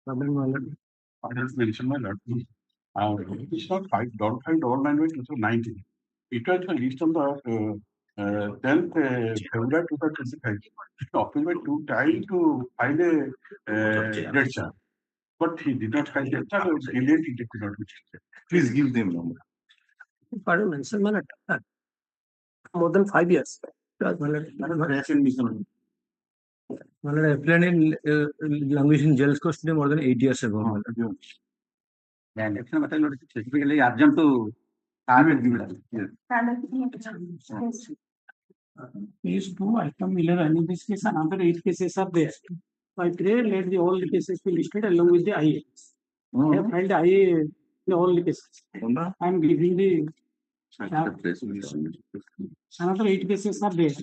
I just mentioned my lord. It is not don't find all language until 19. It was released on the 10th February 2025. Occupant took time to find a dead charge. But he did not find dead charge, delayed it could not be checked. Please give them number. Pardon, sir, more than 5 years. Language in jail custody more than 8 years ago. Specifically urgent to Case 2, item 11. In this case, another 8 cases are there. I pray let the all the cases be listed along with the IA. I have filed the IA in all the cases. I am giving the another 8 cases are there.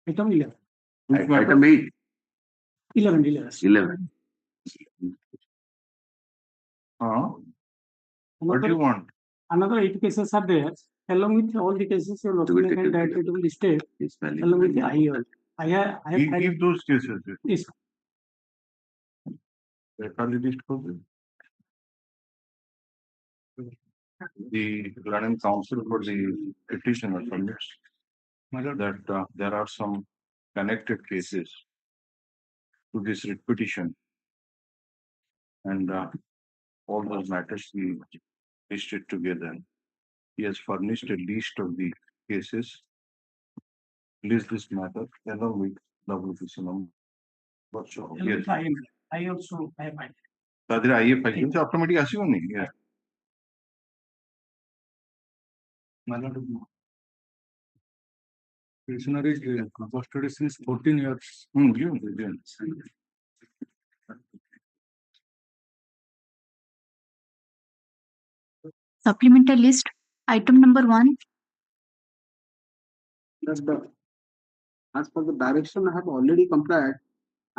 Item 11. Item 8. 11. What do you want? Another 8 cases are there. Along with all the cases, you are looking at that it will be listed along with the IA. I have Give those cases. Yes. The Learning Council for the petitioner submits that there are some connected cases to this writ petition, and all those matters we listed together. He has furnished a list of the cases. List this matter along with WPC number. Yes. I also have mine. তাদের IA file কিন্তু automatic আসিব নি Prisoner is custody since 14 years. Supplemental list, item number 1. As per the direction I have already complied,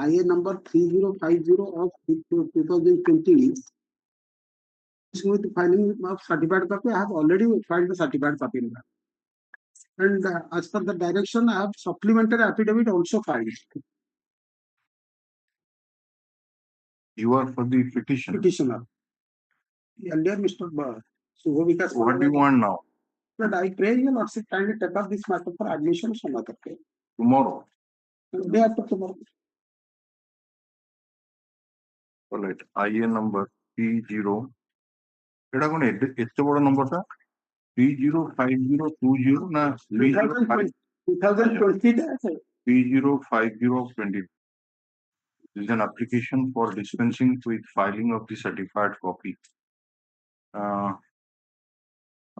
IA number 3050 of 2020. With the filing of certified copy, I have already filed the certified copy. And as per the direction, I have supplementary affidavit also filed. You are for the Petitioner. Earlier, Mr. Sahoo Vikas. What do you want now? But I pray you not sit kindly take up this matter for admission some other day. Tomorrow. Day after tomorrow. All right. IA number P0. এটা কোন এত বড় নাম্বারটা P05020 না 2020 P05020. This is an application for dispensing with filing of the certified copy.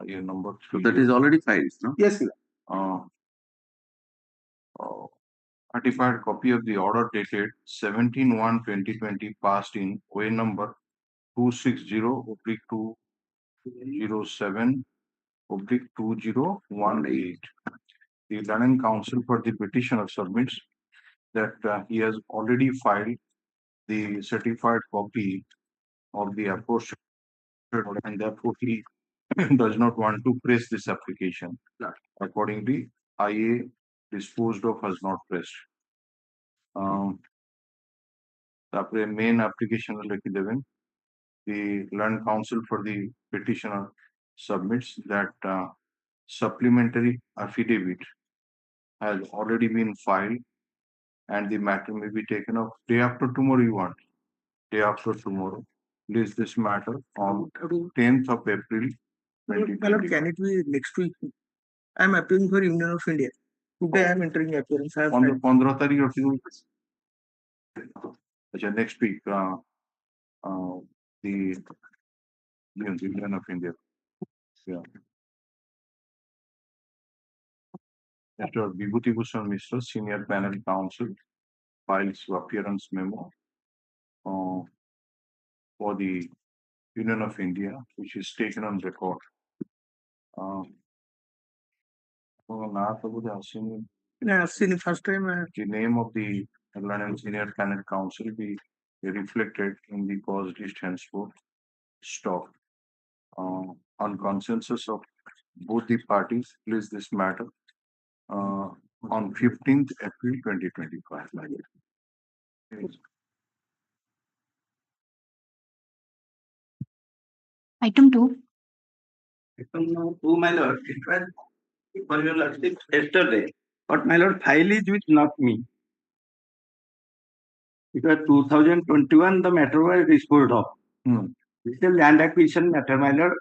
IA number 3. So that is already filed, no? Yes, sir. Certified copy of the order dated 17/1/2020 passed in way number 260/207/2018. The Learning Council for the petitioner submits that he has already filed the certified copy of the approach and therefore he does not want to press this application. Accordingly, IA disposed of has not pressed. তারপরে main application লিখে দেবেন. The Learned Council for the petitioner submits that supplementary affidavit has already been filed and the matter may be taken up day after tomorrow. You want day after tomorrow. List this matter on 10th of April. Can it be next week? I am appealing for Union of India. Today I am entering appearance. I have 15 তারিখ next week. The Union of India. Yeah. Mr. Vibhuti Bhushan Mishra, Senior Panel Counsel, files appearance memo for the Union of India, which is taken on record. First time. The name of the Learned Senior Panel Counsel be reflected in the cause list henceforth. Stop. On consensus of both the parties, place this matter on 15th April 2025. Item 2. Item number 2, my lord, it was for your lordship yesterday, but my lord, file is with not me. It was 2021, the matter was disposed of. This is a land acquisition matter, my lord,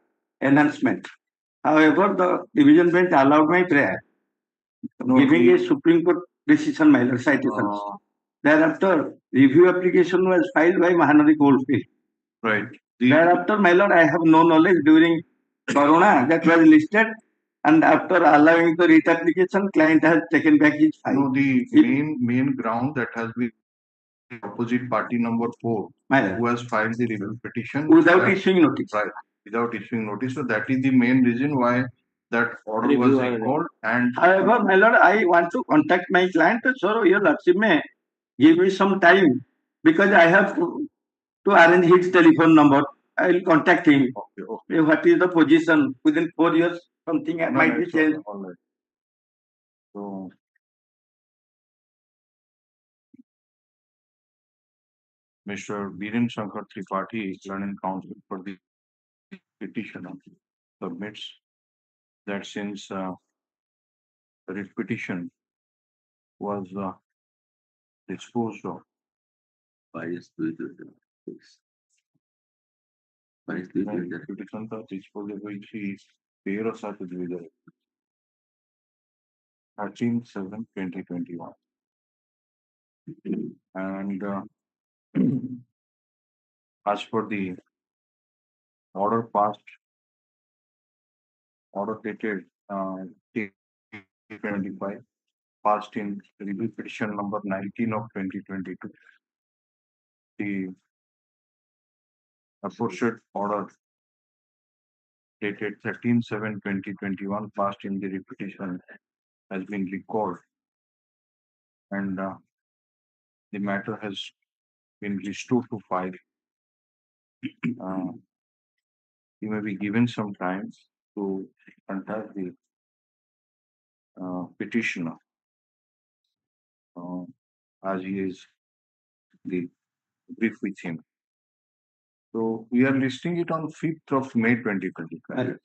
enhancement. However, the division bench allowed my prayer, giving a Supreme Court decision, my lord, citations. Thereafter, review application was filed by Mahanadi Goldfield. Right. Thereafter, my lord, I have no knowledge during Corona that was listed, and after allowing the writ application, client has taken back his file. No, the main ground that has been opposite party number 4, who has filed the review petition without issuing notice. Right, without issuing notice. So that is the main reason why that order was recalled. And however, my lord, I want to contact my client. So your lordship may give me some time because I have to arrange his telephone number. I will contact him. Okay. What is the position within 4 years? Something might be changed. All right. So Mr. Biren Shankar Tripathi, learning counsel for the petitioner, submits that since the writ petition was disposed of by his petition था disposed of which he 13/7/2021, and as per the order dated 25, passed in review petition number 19 of 2022. The aforesaid order dated 13/7/2021, passed in the repetition, has been recalled, and the matter has been restored to file. You may be given some time to contact the petitioner, as he is the brief with him. So we are listing it on 5th of May 2025.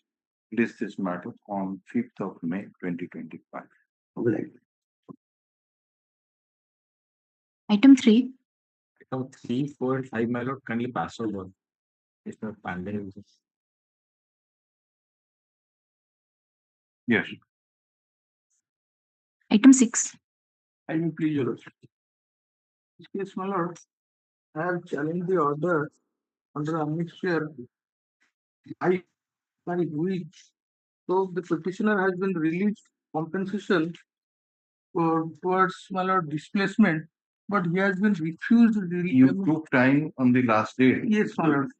List this matter on 5th of May 2025. Item 3. Item 3, 4, and 5, my lord, kindly pass over. It's not pending. Yes. Item 6. I will please your lordship. This case, my lord, I have challenged the order under admixture. I which so the petitioner has been released compensation towards my lord displacement, but he has been refused. You took time on the last day. Yes, my lord.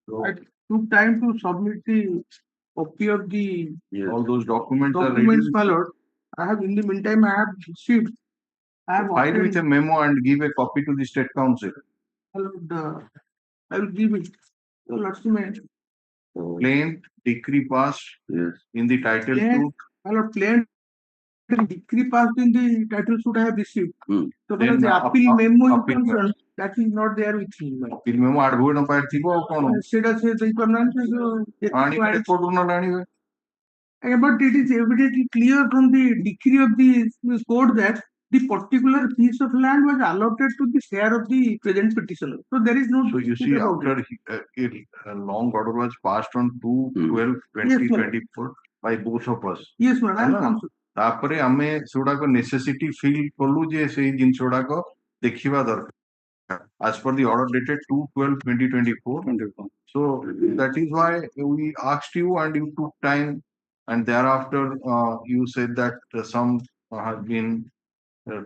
So, I took time to submit the copy of the all those documents are ready. documents, my lord. I have in the meantime I have received. I have File with a memo and give a copy to the State Council. my lord, I will give it. So lordship, Plain decree passed in the title suit. my lord, plain decree passed in the title suit I have received. So Then the appeal memo appeal concerned, that is not there with me. my lord. Appeal memo advocate na pair thibo au kono. Seda se deipamnante Ani court na lanibe. but it is evidently clear from the decree of the court that the particular piece of land was allotted to the share of the present petitioner. So there is no So you dispute see, about it. after a long order was passed on 2/12/2024 by both of us. Yes, madam. I am ହେଲା? counsel. ତାପରେ ଆମେ ସେଗୁଡାକ necessity feel କଲୁ ଯେ ସେଇ ଜିନିଷ ଗୁଡାକ ଦେଖିବା ଦରକାର as per the order dated 2/12/2024. So that is why we asked you and you took time, and thereafter you said that some have been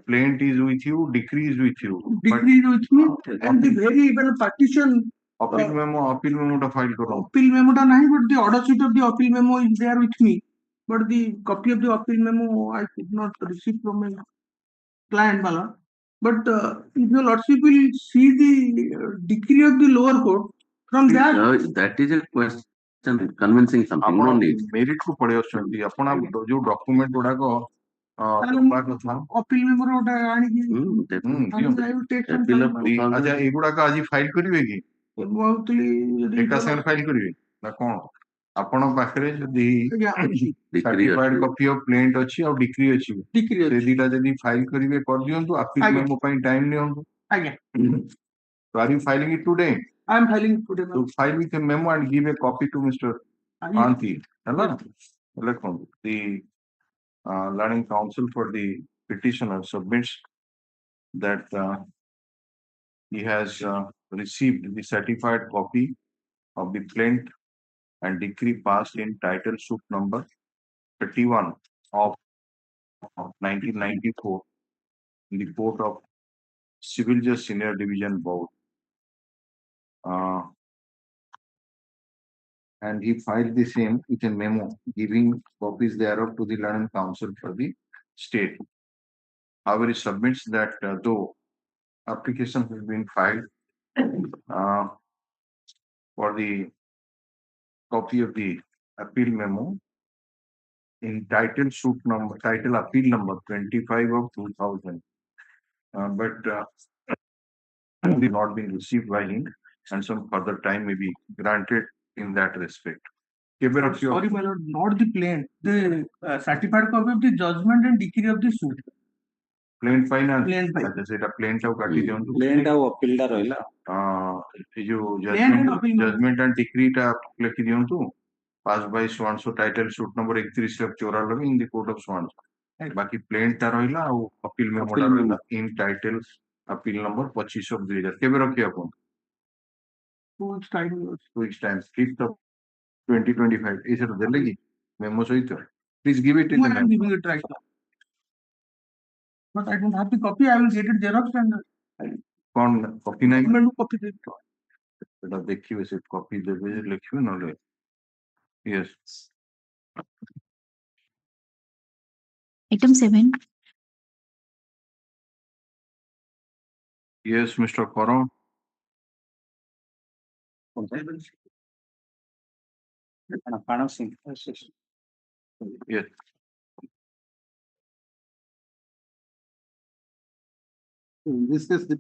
plaint is with you, decree is with you. Decree is with me, and the very even partition appeal memo ta file karo. appeal memo ta nahi, but the order sheet of the appeal memo is there with me. But the copy of the appeal memo I could not receive from my client, Bala. But if your lordship will see the decree of the lower court, from that that is a question convincing something. No need. Merit ku pade asଛନ୍ତି apna jo document guଡାକ appeal memo ota ani I will take some time. ଆଚ୍ଛା ଏଗୁଡାକ ଆଜି file କରିବେ କି ମୁଁ ଭାବୁଥିଲି ଯଦି ଏକା ସାଙ୍ଗରେ ଫାଇଲ କରିବେ ନା କଣ ଆପଣ ପାଖରେ ଯଦି Decree ସାର୍ଟିଫାଇଡ ଅଛି। କପି ଅଫ ପ୍ଲେଣ୍ଟ ଅଛି ଆଉ ଡିକ୍ରି ଅଛି Decree ସେ ଅଛି। ଦିଟା ଯଦି ଫାଇଲ କରିବେ କରିଦିଅନ୍ତୁ ଆପିଲ ଆଜ୍ଞା। ମେମୋ ପାଇଁ ଟାଇମ ନିଅନ୍ତୁ ଆଜ୍ଞା। So are you filing it today? I am filing today. So file with a memo and give a copy to Mr. Anti. Hello? The learning counsel for the petitioner submits that he has received the certified copy of the plaint and decree passed in title suit number 31 of 1994 in the Court of Civil Justice Senior Division Board. And he filed the same with a memo giving copies thereof to the learning counsel for the state. However, he submits that though application has been filed for the copy of the appeal memo in title appeal number 25 of 2000, but not been received by him, and some further time may be granted in that respect. Sorry, my lord, not the plaint, the certified copy of the judgment and decree of the suit. Plaint fine and Plaint fine. अच्छा सेटा plaint ଆଉ କାଟି ଦିଅନ୍ତୁ ପ୍ଲେଣ୍ଟ ଆଉ appeal ଟା ରହିଲା। ଏ ଯୋଉ Plaint and appeal number. judgment and decree ଟା ଲେଖି ଦିଅନ୍ତୁ passed by so title suit number 31/94 in the court of Swanso ବାକି plaint ଟା ରହିଲା ଆଉ appeal memo ଟା ରହିଲା in title appeal number 25/2000 କେବେ ରଖିବା ଆପଣ 2 weeks time. 2 weeks time 5th of 2025 ଏ ସେଟା ଦେଲେ କି memo ସହିତ please give it in the I am memo giving it right now. But I don't have the copy. I will get it Xerox and କଣ copy ନାହିଁ government copy ଦେବି। ସେଟା ଦେଖିବେ ସେ copy ଦେବେ ଯେ ଲେଖିବେ ନହେଲେ yes Item 7. yes Mr. CORAM yes In this case, the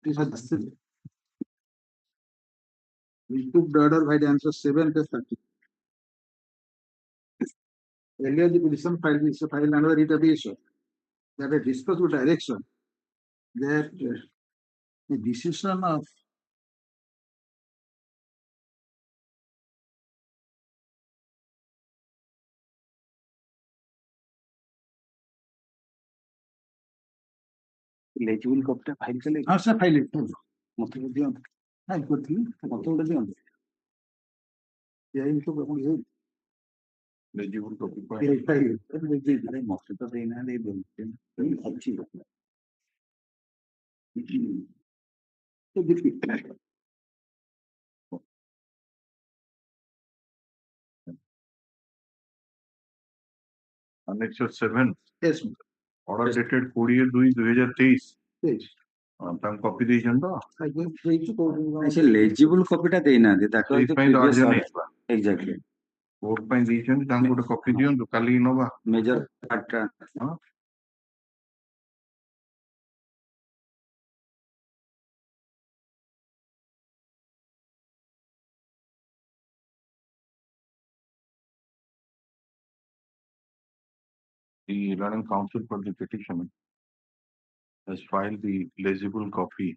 petition we took the order by the answer 7/30. Earlier, the petition filed is filed under writ of the issue. That a discussed with direction that the decision of legible କପିଟା file କଲେ ହଁ sir file it. ମତେ ବି ଦିଅନ୍ତୁ File କରିଥିଲି ମତେ ଗୋଟେ ଦିଅନ୍ତୁ ଏଇ ସବୁ ଆପଣ ଏଇ legible copy file ଆରେ ମତେ ତ ଦେଇନାହାନ୍ତି ଏଇ ଦିଅନ୍ତୁ ଅଛି Annexure 7 yes order dated 20/2/2023 yes ତାଙ୍କୁ କପି ଦେଇଛନ୍ତି ତ I gave three to ନାଇଁ, ସେ ଲେଜିବୁଲ କପିଟା ଦେଇନାହାନ୍ତି ତାକୁ ସେଇଥିପାଇଁ ତ ଅର୍ଜନ ହେଇଥିଲା ଏକ୍ସାକ୍ଟଲି କୋର୍ଟ ପାଇଁ ଦେଇଛନ୍ତି ତାଙ୍କୁ ଗୋଟେ କପି ଦିଅନ୍ତୁ କାଲି ନବା ମେଜର ପାର୍ଟଟା ହଁ The learning counsel for the petition has filed the legible copy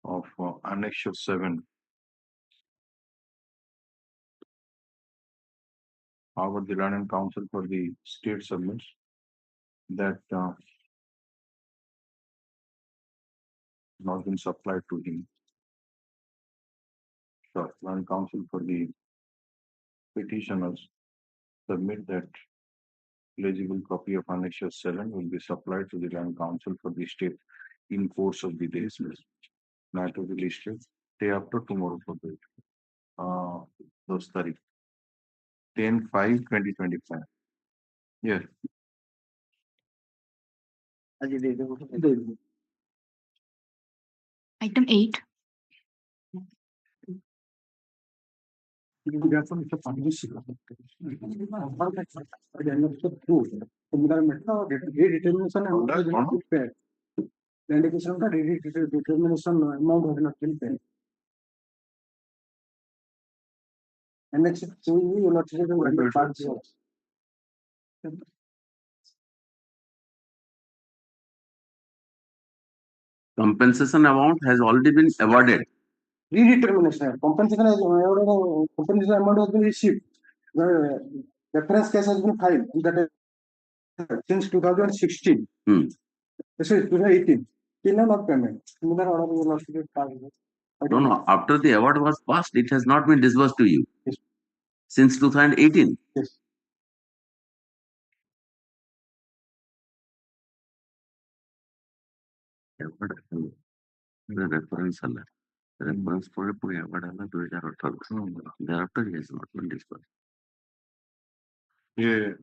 of Annexure 7. However, the learning counsel for the state submits that not been supplied to him. Sure, learning counsel for the petitioners submit that legible copy of Annexure 7 will be supplied to the learning counsel for the state in course of the day. Not to be listed day after tomorrow for the those 30. 10/5/2025. Yes. ଆଜି ଦେଇଦେବୁ Item 8. Determination amount has not been paid. And next, you notice the parts. Compensation amount has already been awarded. Redetermination. Compensation amount has been received. The reference case has been filed since 2016. This is 2018. Still not payment. Similar order will not be passed. No. After the award was passed, it has not been disbursed to you. Yes. Since 2018. Yes. Reference for a award 2018. Thereafter, he has not been disbursed. ये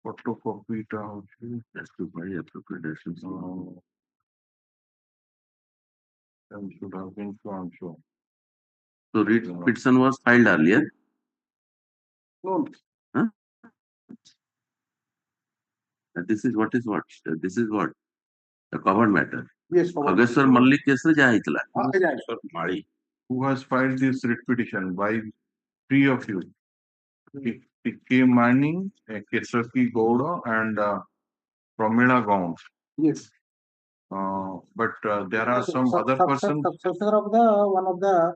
photocopy टा होची That's to buy appropriations. and should have been shown. So petition was filed earlier. No. Huh? This is what. This is what the covered matter. Yes. Agaswar Mallik case रे जा hitla. Mali, who has filed this writ petition by three of you? P.K. Manning, Kesaki Gowda, and Pramila Gaund. Yes. But there are some other persons. Successor of the one of the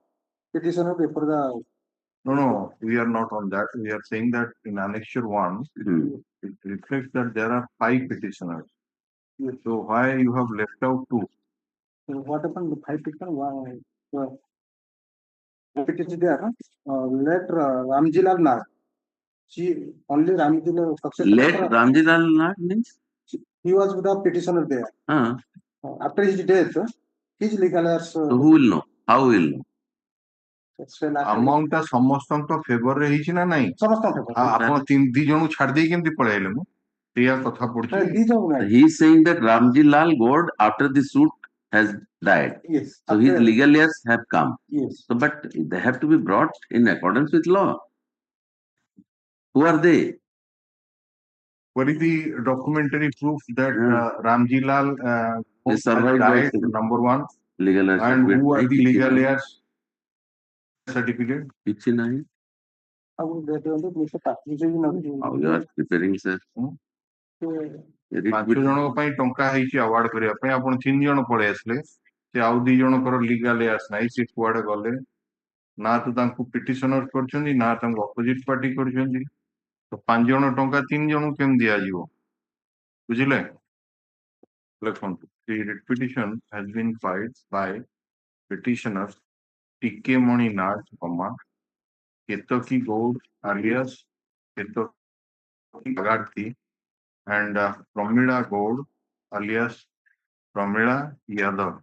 petitioner before the. No, we are not on that. We are saying that in Annexure 1, it reflects that there are 5 petitioners. Yes. So why you have left out 2? So what happened? The 5 petitioner. It is there. Let Ramjilal Nag. She only Ramjilal successor. Let Ramjilal Nag means he was the petitioner there. After his death, his legal heirs. So who will know? How will know? Amount ଟା ସମସ୍ତଙ୍କ ଫେଭରରେ ହେଇଛି ନା ନାହିଁ? ସମସ୍ତଙ୍କ ଆପଣ ଦି ଜଣକୁ ଛାଡି ଦେଇ କେମିତି ପଳେଇଲେ ମୁଁ ସେଇଆ କଥା ପଡୁଛି. He is saying that Ramjilal Gaud after the suit has died. Yes. So his legal heirs have come. Yes. So but they have to be brought in accordance with law. Who are they? What is the documentary proof that Ramjilal has died? Number 1. Legal heirs. And who are the legal heirs? Certificate? କିଛି ନାହିଁ. How you are preparing, sir? 5 ଜଣଙ୍କ ପାଇଁ ଟଙ୍କା ହେଇଛି award କରିବା ପାଇଁ ଆପଣ 3 ଜଣ ପଳେଇ ଆସିଲେ ସେ ଆଉ 2 ଜଣଙ୍କର ଲିଗାଲ ଏୟାର୍ସ ନାହିଁ ସେ କୁଆଡେ ଗଲେ ନା ତ ତାଙ୍କୁ ପିଟିସନର କରିଛନ୍ତି ନା ତାଙ୍କୁ ଅପୋଜିଟ ପାର୍ଟି କରିଛନ୍ତି ତ 5 ଜଣ ଟଙ୍କା 3 ଜଣଙ୍କୁ କେମିତି ଦିଆଯିବ ବୁଝିଲେ ଲେଖନ୍ତୁ the writ petition has been filed by petitioners T.K. Mani Nag, Ketaki Gaud alias Ketaki Agarthi and Pramila Gaud alias Pramila Yadav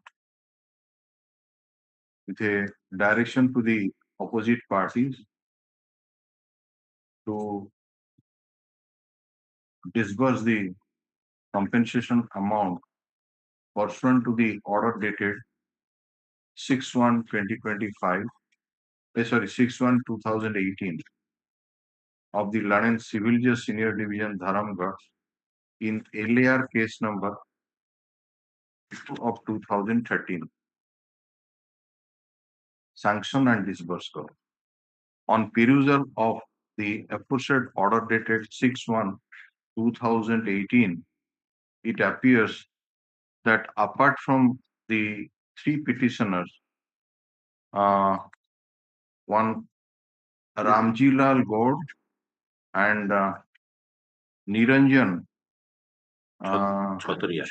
with a direction to the opposite parties to disburse the compensation amount pursuant to the order dated 6/1/2025, 6/1/2018 of the London Civil Judge Senior Division Dharamgarh in LAR case number of 2013. Sanction and disburse. On perusal of the aforesaid order dated 6/1/2018, it appears that apart from the 3 petitioners, one Ramjilal Gaud and Niranjan Chhatria.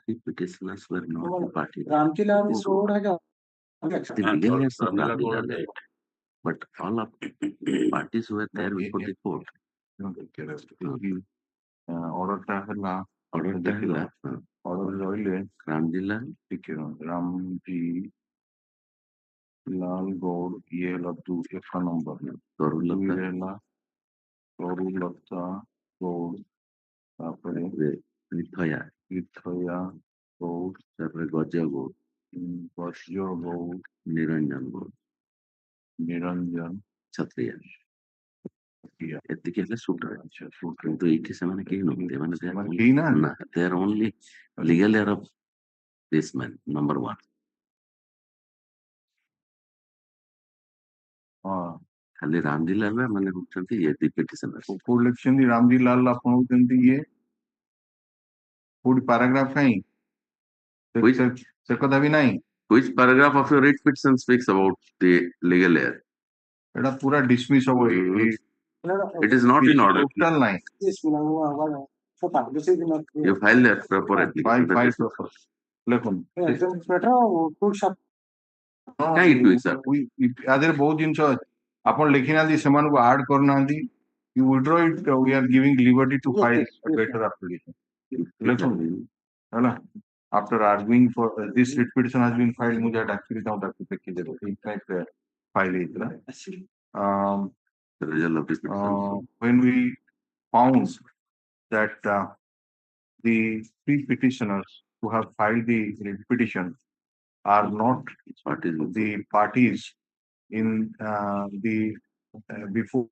The petitioners were not the party. Ramjilal Gaud has the legal heirs of Ramjilal, but all of the parties were there before the court. Order Ramjilal Gaud ये वाला 2 का number है Torulata Gaud तापरे Rithaya Gaud तापरे Gajya Gaud Niranjan Chhatria ଏତିକି ହେଲେ shoot କିନ୍ତୁ ଏଇଠି ସେମାନେ କେହି ନୁହନ୍ତି they are only legal heir of this man number 1. हाँ खाली रामजी लाल मैंने होउछंती ये दी पिटिशनर कोड लिखछन्ती रामजी लाल आपण होउछन्ती ये कोड पैराग्राफ काई Which- से कथा भी नहीं which paragraph of your writ petition speaks about the legal error? एटा पूरा डिसमिस हो गई It is not in order. Total नहीं You file that properly. File paper लेखन କାହିଁ ଏଠୁ sir? ଆଦେରେ ବହୁତ ଜିନିଷ ଅଛି ଆପଣ ଲେଖିନାହାନ୍ତି ସେମାନଙ୍କୁ ଆଡ୍ କରିନାହାନ୍ତି you withdraw it we are giving liberty to file a better application ଲେଖନ୍ତୁ ହେଲା after arguing for this writ petition has been filed ମୁଁ ଯାହା ଡାକିଲି ତାଙ୍କୁ ତାକୁ ଦେଖିଦେବେ ଠିକ ଫାଇଲ ହେଇଥିଲା Result of this petition. when we found that the three petitioners who have filed the writ petition are not the parties in the before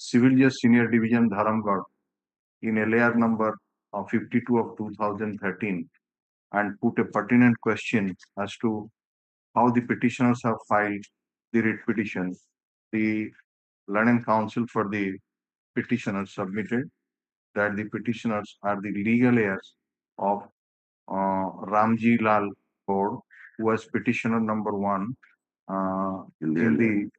Civil Justice Senior Division Dharamgarh in LAR number 52 of 2013 and put a pertinent question as to how the petitioners have filed the writ petition. The Learned Counsel for the petitioners submitted that the petitioners are the legal heirs of Ramji Lal Kaur, who was petitioner number 1 in the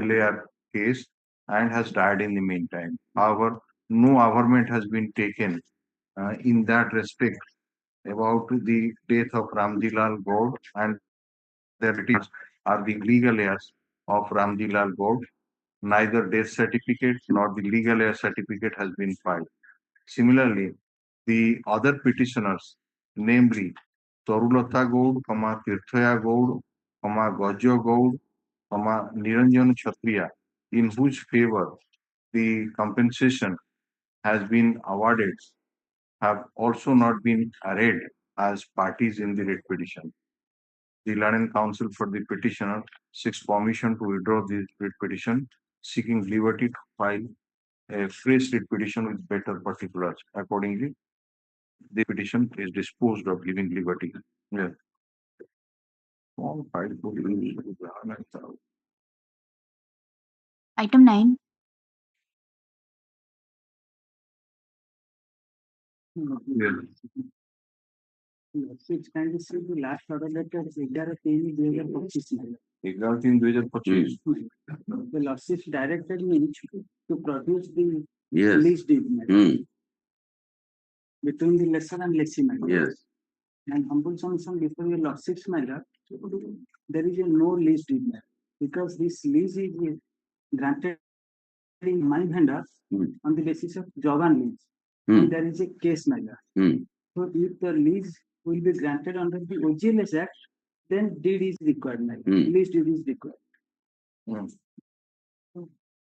LAR case and has died in the meantime. However, no abatement has been taken in that respect about the death of Ramji Lal Kaur, and their petitioners are the legal heirs of Ramji Lal Kaur. Neither death certificate nor the legal heir certificate has been filed. Similarly, the other petitioners, namely Torulata Gaud, Tirthaya Gaud, Gajo Gaud, Niranjan Kshatriya, in whose favor the compensation has been awarded, have also not been arrayed as parties in the writ petition. The Learned Counsel for the petitioner seeks permission to withdraw the writ petition, seeking liberty to file a fresh writ petition with better particulars. Accordingly, the petition is disposed of, giving liberty. Yes. All file to Item 9. Yes. Kindly see the last order letter 11/3/2025. 11/3/2025. The lordship directed me to produce the Yes. lease deed between the lesser and lessee matter. Yes. And humble submission before your lordship's matter, there is a no lease deed matter because this lease is granted in my vendor on the basis of job and lease. And there is a case matter. So if the lease will be granted under the OGLS Act, then deed is required. Lease deed is required.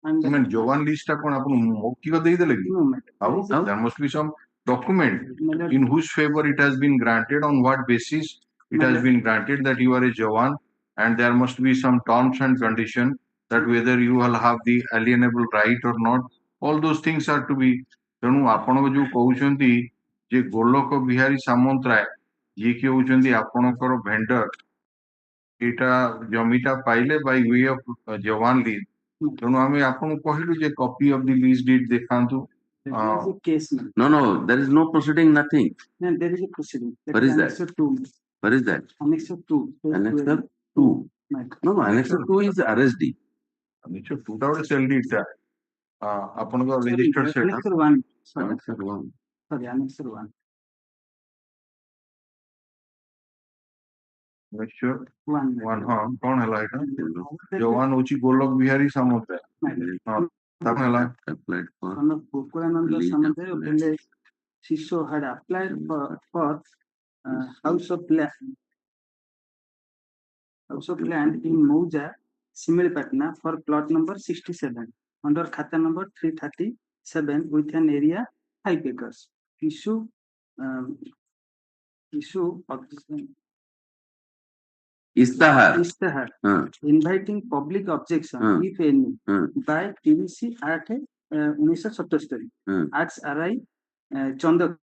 And I mean, Jovan list kon apun mokki ko deidele ki? no matter. How? There must be some document in whose favor it has been granted, on what basis it has been granted that you are a Jovan, and there must be some terms and condition that whether you will have the alienable right or not. All those things are to be. ତେଣୁ ଆପଣ ଯୋଉ କହୁଛନ୍ତି ଯେ ଗୋଲକ ବିହାରୀ ସାମନ୍ତରାୟ ଯିଏ କି ହଉଛନ୍ତି ଆପଣଙ୍କର vendor ଏଇଟା ଜମିଟା ପାଇଲେ ବାଇ ୱେ ଅଫ ଜୱାନ ଲିଜ୍ ତେଣୁ ଆମେ ଆପଣଙ୍କୁ କହିଲୁ ଯେ copy of the lease deed ଦେଖାନ୍ତୁ There is a case. No, there is no proceeding, nothing. No, there is a proceeding. Where is that? Annexure 2. Where is that? Annexure 2. Annexure 2. No, Annexure 2 is RSD. Annexure 2 ଟା ଗୋଟେ cell did ଟା ଆପଣଙ୍କ registered set Annexure 1. Annexure 1. Sorry, Annexure 1. Annexure 1 ହଁ କଣ ହେଲା ଏଇଟା One. Jawan ହଉଛି ଗୋଲକ ବିହାରୀ ସାମନ୍ତରାୟ ହଁ ତାକୁ ହେଲା Applied for Son of Gokulananda lease Samantai of of land. village Sisho had applied for house of land in Mauja, Similpatna for plot number 67 under Khata number 337 with an area 5 acres. Issue Istahar. inviting public objection if any by TVC Act 1977 acts RI Chandra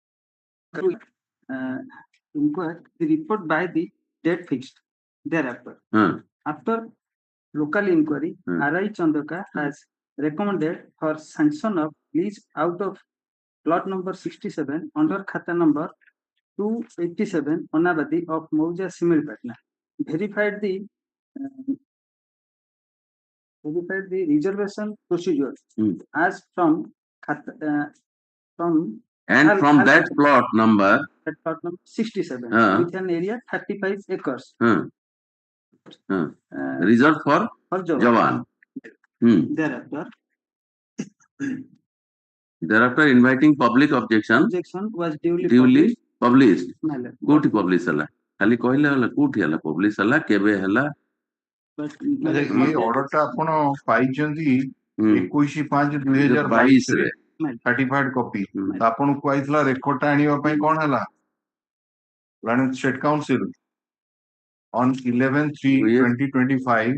inquired the report by the date fixed thereafter. After local inquiry, R.I. Chandaka has recommended for sanction of lease out of plot number 67 under khata number 287 Onabadi of Mauja Similpatna. Verified the reservation procedure as from And from that plot number 67 with an area 35 acres. Reserved for Jawan. Thereafter inviting public objection Was duly published. कोठी publish हला खाली कहले हला कोठी हला publish हला केबे हला ये ऑर्डर टा आपण पाइचंदी 21/5/2022 रे सर्टिफाइड कॉपी आपण को आइतला रेकॉर्ड टा आनिबा पई कोन हला London state council on 11/3/2025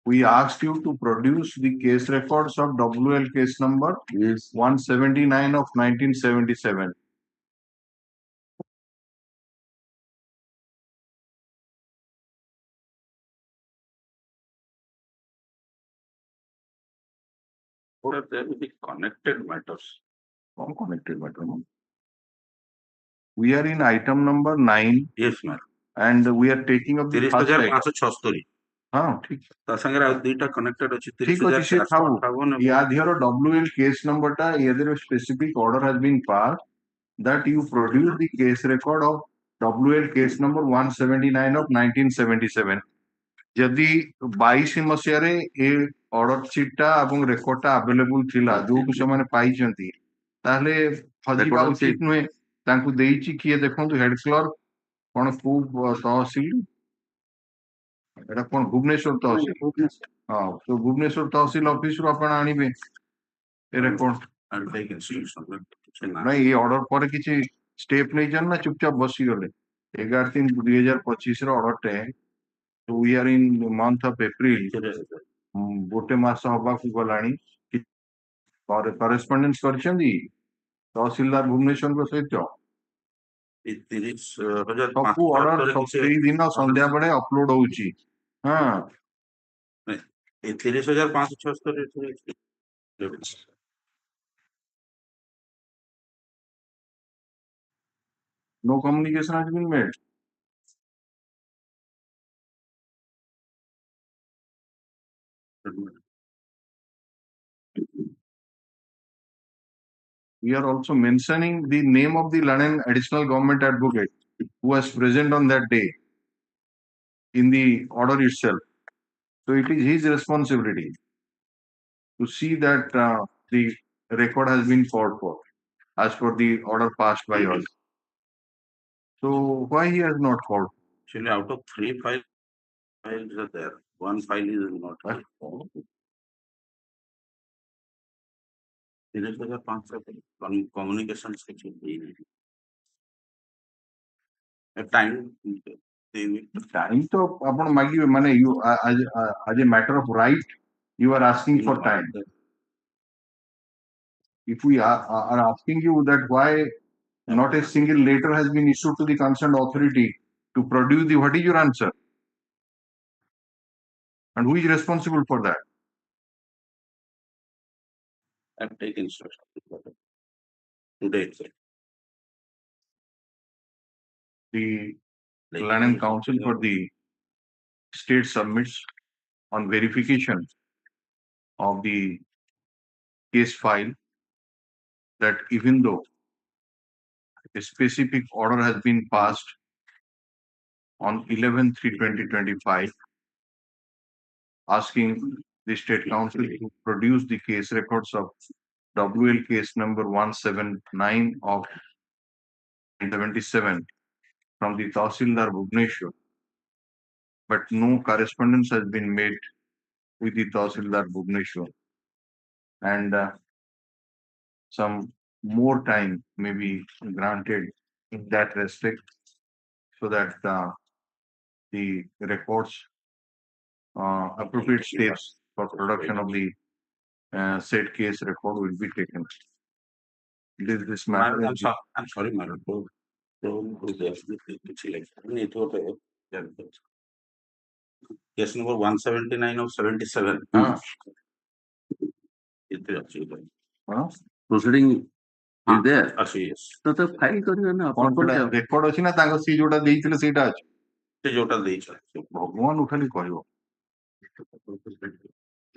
we asked you to produce the case records of WL case number 179 of 1977. Or there will be connected matters. Connected matter. We are in item number 9. Yes, ma'am. And we are taking up the first item. 30,576 हाँ ठीक ता संगे आ दुईटा connected अछि ठीक अछि से थाउ या धियर WL case number टा either specific order has been passed that you produce the case record of WL case number 179 of 1977 यदि 22 मसिया रे ए ऑर्डर शीट टा एवं रेकॉर्ड टा अवेलेबल थिला जो को से माने पाई जंती ताले फजीबा उचित नुए तांकु देइची किए देखंतु हेड क्लर्क कोन खूब तहसील एटा कोन भुवनेश्वर तहसील हां तो भुवनेश्वर तहसील ऑफिस रो आपण आनिबे ए रेकॉर्ड I'll take instruction. नहीं ये ऑर्डर पर किछि स्टेप नहीं जन ना चुपचाप बसी गले 11/3/2025 रो ऑर्डर टे तो we are in month of April गोटे मास हबा को गलानी और करेस्पोंडेंस करछंदी तहसीलदार भुवनेश्वर को सहित सब ऑर्डर सब दिन संध्या बड़े अपलोड होउची हां 30,576 no communication has been made. We are also mentioning the name of the London additional government advocate who was present on that day in the order itself. So it is his responsibility to see that the record has been called for as per the order passed by us. So why he has not called? Actually, out of 3 files are there, one file is not. Communication time. Time to upon magi mane you as a matter of right you are asking for time. If we are asking you that why not a single letter has been issued to the concerned authority to produce the what is your answer? And who is responsible for that? I've taken instruction today itself. The London Council for the State submits on verification of the case file that even though a specific order has been passed on 11/3/2025 asking the State Council to produce the case records of WL case number 179 of 1977 from the Tahsildar Bhubaneswar, but no correspondence has been made with the Tahsildar Bhubaneswar, and some more time may be granted in that respect so that the records appropriate steps for production of the said case record will be taken. This matter I'm sorry, madam. case number 179 of 77. ଏଥିରେ ଅଛି ଗୋଟେ। Proceeding is there. ଅଛି, yes. ତ file କରିବେ ନା କଣ ଆପଣ ସେଟା ରେକର୍ଡ ଅଛି ନା ତାଙ୍କ ସିଏ ଯୋଉଟା ଦେଇଥିଲେ ସେଇଟା ଅଛି? ସେ ଯୋଉଟା ଦେଇଛନ୍ତି ଭଗବାନ ଖାଲି କହିବ।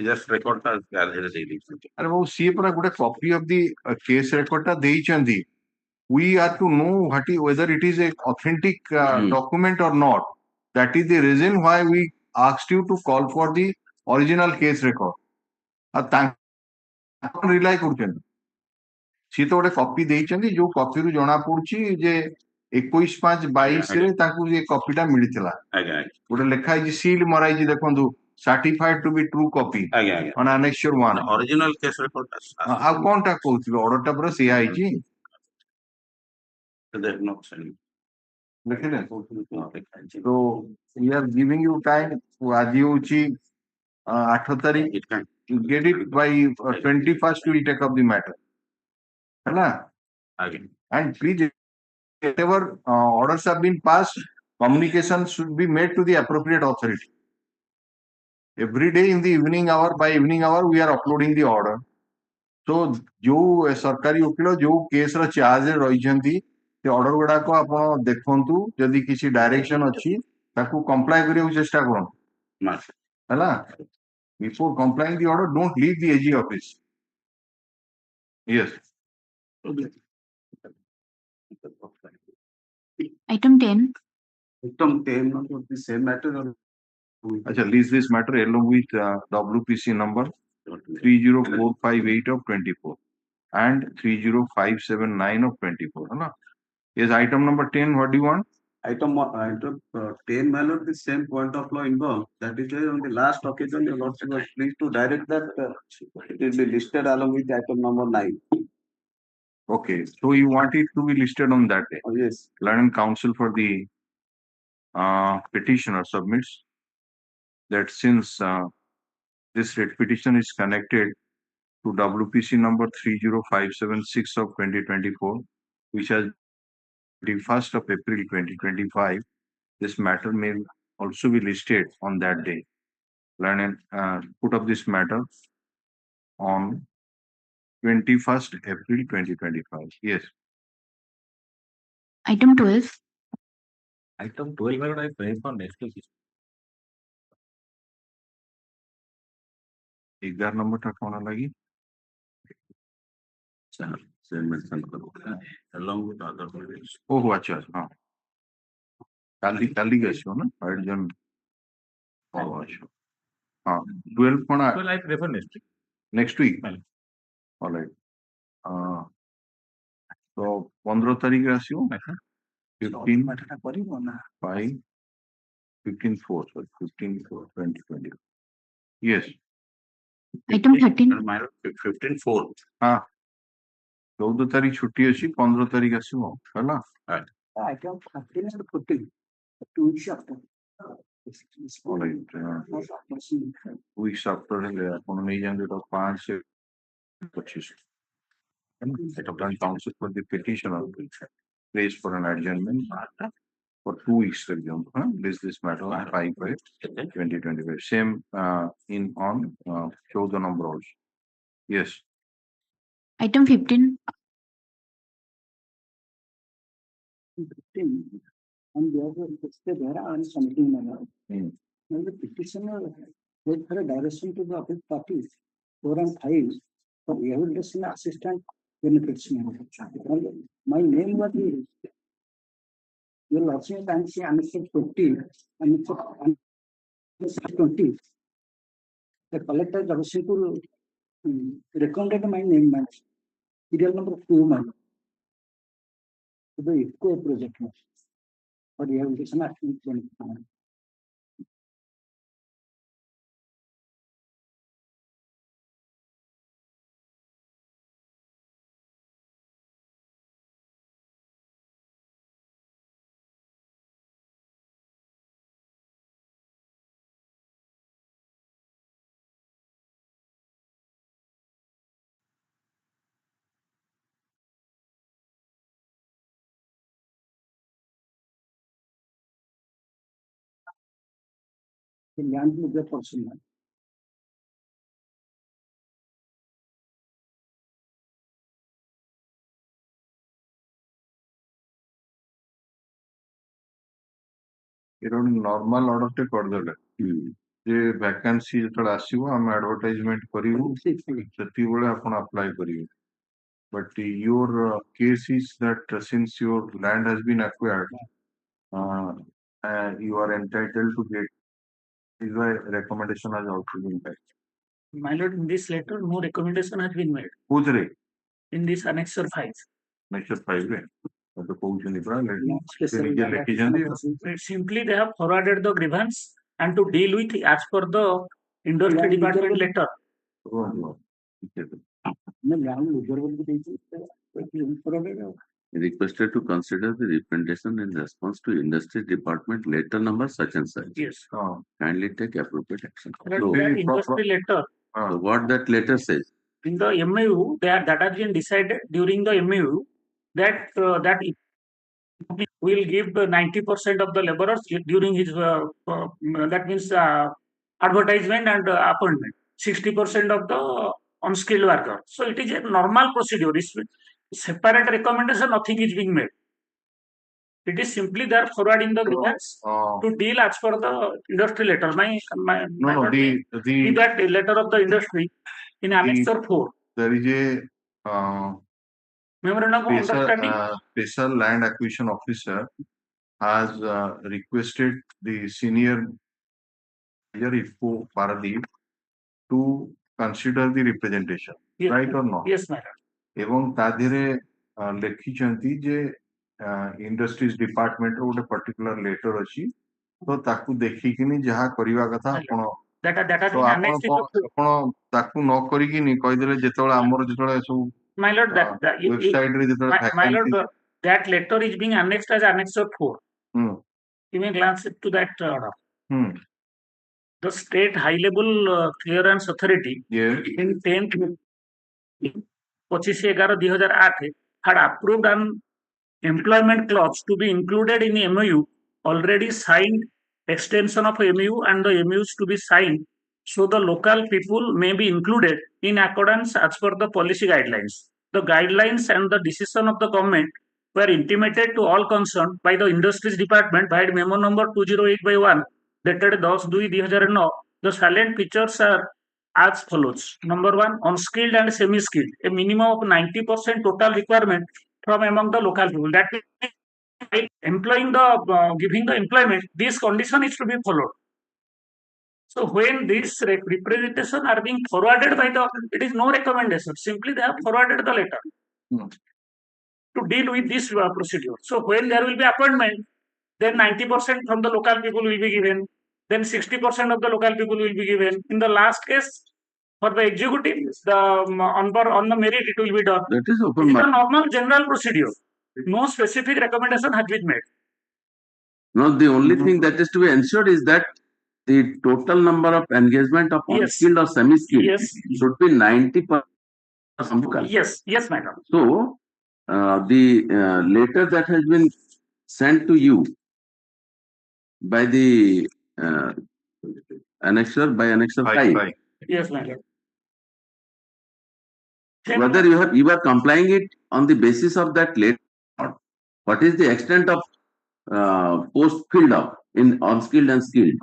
ଜଷ୍ଟ ରେକର୍ଡଟା ତା ଦେହରେ ଦେଇ ଦେଇଛନ୍ତି। ଆରେ ବାବୁ ସିଏ ପରା ଗୋଟେ କପି ଅଫ ଦି କେସ୍ ରେକର୍ଡଟା ଦେଇଛନ୍ତି। We are to know whether it is a authentic document or not. That is the reason why we asked you to call for the original case record. ଆଉ ତାଙ୍କ ରିଲାଏ କରୁଛନ୍ତି। ସିଏ ତ ଗୋଟେ copy ଦେଇଛନ୍ତି ଯୋଉ କପିରୁ ଜଣା ପଡୁଛି ଯେ 21/5/22 ତାଙ୍କୁ ଏ କପିଟା ମିଳିଥିଲା। ଆଜ୍ଞା ଆଜ୍ଞା ଗୋଟେ ଲେଖା ହେଇଛି ସିଲ ମରାଇଛି ଦେଖନ୍ତୁ ସାର୍ଟିଫାଇଡ ଟୁ ବି ଟ୍ରୁ କପି ଆଜ୍ଞା ଆଜ୍ଞା on annexure 1। Original case record ଆଉ କଣଟା କହୁଥିବେ ଅର୍ଡରଟା ପୁରା ସେଇଆ ହେଇଛି। ଦେଖିଲେ ତ we are giving you time ଆଜି ହଉଛି 8 ତାରିଖ get it by 21st we will take up the matter ହେଲା। ଆଜ୍ଞା and please whatever orders have been passed communication should be made to the appropriate authority. Every day in the evening hour by evening hour we are uploading the order. So ଯୋଉ ସରକାରୀ ଓକିଲ ଯୋଉ case ର ଚାର୍ଜରେ ରହିଛନ୍ତି ସେ order ଗୁଡାକ ଆପଣ ଦେଖନ୍ତୁ ଯଦି କିଛି ଡାଇରେକ୍ସନ ଅଛି ତାକୁ କମ୍ପ୍ଲାଏ କରିବାକୁ ଚେଷ୍ଟା କରନ୍ତୁ ହେଲା। Before complying the order don't leave the AG office. Yes. Item 10. Item 10 of the same matter or Acha list this matter along with WPC number 30458 of 24 and 30579 of 24 है ना। Yes, item number 10 what do you want? Item 10 malor the same point of law involved. That is on the last occasion your lordship was pleased to direct that it will be listed along with item number 9. Okay, so you want it to be listed on that day. Oh, yes. Learned counsel for the petitioner submits that since this writ petition is connected to WPC number 30576 of 2024, which has the 1st of April 2025, this matter may also be listed on that day. Learned put up this matter on 21st April 2025. Yes. Item 12. Item 12 I pray for next week. 11 number टा कौन लगी? same mention करो along with other details. ओह अच्छा हाँ काली कैसे हो ना अर्जन ओह अच्छा हाँ 12 कौन Well, I prefer next week. next week all right तो 15 तारीख आसियो 15 माटा करिवो ना 5 15 4 sorry 15 4 2020 yes Item 13. 15 4 हाँ 14 तारीख छुट्टी अच्छी 15 तारीख आसियो हैना Item 13 and 14 2 weeks after. all right 2 weeks after ले अपन नहीं जाएंगे तो 5 से 25 Secretary Council for the petitioner place for an adjournment for 2 weeks this matter on 5/5/2025 same in on show the number also yes Item 15. 15 and the other there are submitting manner. Now the petitioner wait for a direction to the opposite parties CORAM 5 for evaluation assistant benefits manager. My name was your lordship and she annexed 20 and 20. The collector Jagdishpur recommended my name match. Serial number 2 man. To the IFCO project for rehabilitation action. The land is the person. Normal ଅର୍ଡରଟେ କରିଦେଲେ ଯେ vacancy ଯେତେବେଳେ ଆସିବ ଆମେ advertisement କରିବୁ ସେତିକିବେଳେ ଆପଣ apply କରିବେ but your case is that since your land has been acquired you are entitled to get is why recommendation has also been made. My lord, in this letter, no recommendation has been made. କୋଉଥିରେ In this annexure 5. Next 5 ରେ ତ କହୁଛନ୍ତି ପରା ସେ ନିଜେ ଲେଖିଛନ୍ତି Simply they have forwarded the grievance and to deal with as per the industry department letter. Requested to consider the representation in response to industry department letter number such and such. Yes. Kindly take appropriate action. That industry letter. So what that letter says? In the MAU, that has been decided during the MAU that that will give 90% of the laborers during his that means advertisement and appointment. 60% of the unskilled worker. So it is a normal procedure. It's separate recommendation, nothing is being made. It is simply they are forwarding the grievance to deal as per the industry letter. That letter of the industry in annexure 4. There is a memorandum of understanding. Special land acquisition officer has requested the senior manager IFCO Paradeep to consider the representation. Yes, right or not? Yes, madam. ଏବଂ ତା ଦେହରେ ଲେଖିଛନ୍ତି ଯେ industries department ର ଗୋଟେ particular letter ଅଛି ତ ତାକୁ ଦେଖିକିନି ଯାହା କରିବା କଥା ଆପଣ ଆପଣ ତାକୁ ନ କରିକିନି କହିଦେଲେ ଯେତେବେଳେ ଆମର ଯେତେବେଳେ ସବୁ ୱେବସାଇଟ ରେ ଯେତେବେଳେ that letter is being annexed as annexure 4. You may glance to that order. The state high level clearance authority in 10th 25/11/2008 had approved an employment clause to be included in MOU, already signed extension of MOU and the MOUs to be signed, so the local people may be included in accordance as per the policy guidelines. The guidelines and the decision of the government were intimated to all concerned by the Industries Department by memo number 208/1 dated 10/2/2009. The salient features are as follows. Number 1, unskilled and semi-skilled, a minimum of 90% total requirement from among the local people. That means employing the giving the employment, this condition is to be followed. So when these representation are being forwarded by the, it is no recommendation. Simply they have forwarded the letter to deal with this procedure. So when there will be appointment, then 90% from the local people will be given. Then 60% of the local people will be given. In the last case, for the executive, the on the merit it will be done. That is open. It is a normal general procedure. No specific recommendation has been made. No, the only thing that is to be ensured is that the total number of engagement of unskilled or semi-skilled should be 90%. Yes, madam. So, the letter that has been sent to you by the annexure 5. Yes, madam. Whether you are complying it on the basis of that letter, what is the extent of post filled up in unskilled and skilled,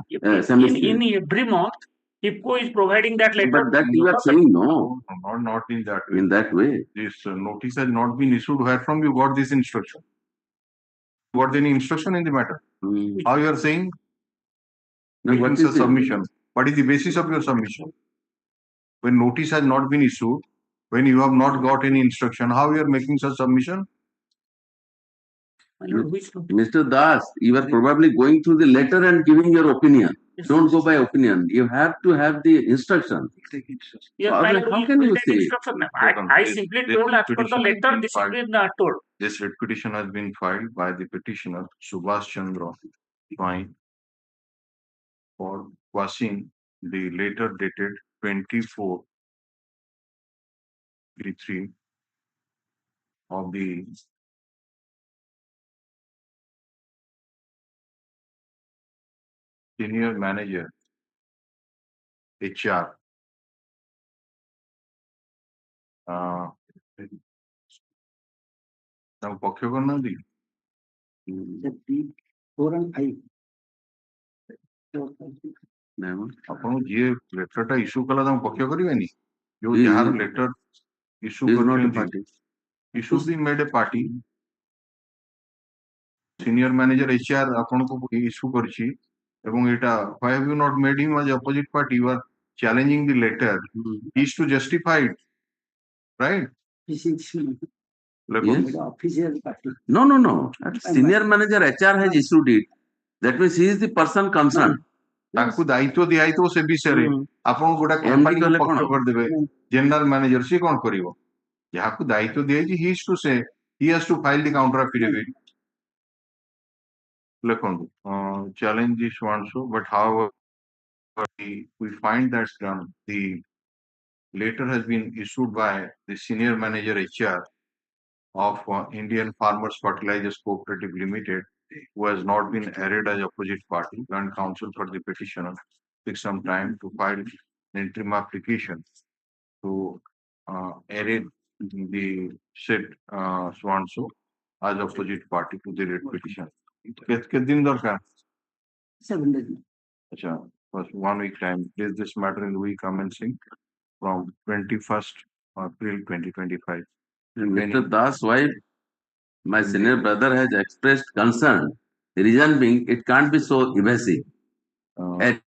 semi-skilled? In every month, IFCO is providing that letter. But that you are saying no. Not in that way. In that way. This notice has not been issued. Where from you got this instruction? Got any instruction in the matter? How you are saying? No, what is a submission? What is the basis of your submission? When notice has not been issued, when you have not got any instruction, how you are making such submission? Mr. Das, you are probably going through the letter and giving your opinion. Don't go by opinion. You have to have the instruction. Yes, how can you say? I simply told as per the letter, this has been told. This writ petition has been filed by the petitioner Subhash Chandra Swine for quashing the letter dated 24/3 of the senior manager HR. ତାଙ୍କୁ ପକ୍ଷ କରୁନାହାନ୍ତି ଆପଣ ଯିଏ ଲେଟରଟା issue କଲା ତାଙ୍କୁ ପକ୍ଷ କରିବେନି ଯୋଉ ଯାହାର ଲେଟର ଇସ୍ୟୁ କରିଛନ୍ତି ଇସ୍ୟୁ ବି ମେଡ୍ ଏ ପାର୍ଟି ସିନିୟର ମ୍ୟାନେଜର HR ଆପଣଙ୍କୁ ଇସ୍ୟୁ କରିଛି ଏବଂ ଏଇଟା why have you not made him as opposite party? You are challenging the letter. He is to justify it, right? Yes. Official party. No. Senior manager HR has issued it. That means he is the person concerned. ତାକୁ ଦାୟିତ୍ୱ ଦିଆହେଇଥିବ ସେ ବିଷୟରେ ଆପଣ ଗୋଟେ company ପକ୍ଷ କରିଦେବେ general manager ସିଏ କଣ କରିବ ଯାହାକୁ ଦାୟିତ୍ୱ ଦିଆଯାଇଛି he is to say he has to file the counter affidavit. ଲେଖନ୍ତୁ challenge this one so but however we find that the letter has been issued by the senior manager HR of Indian Farmers Fertilizers Cooperative Limited, who has not been arrayed as opposite party, and counsel for the petitioner took some time to file an interim application to array the said so and so as opposite party to the writ petition. कितने दिन दरकार? 7 days. अच्छा, first 1 week time. Is this matter in week commencing from 21st April 2025? Mr. Das' wife, my senior brother, has expressed concern. The reason being, it can't be so evasive. It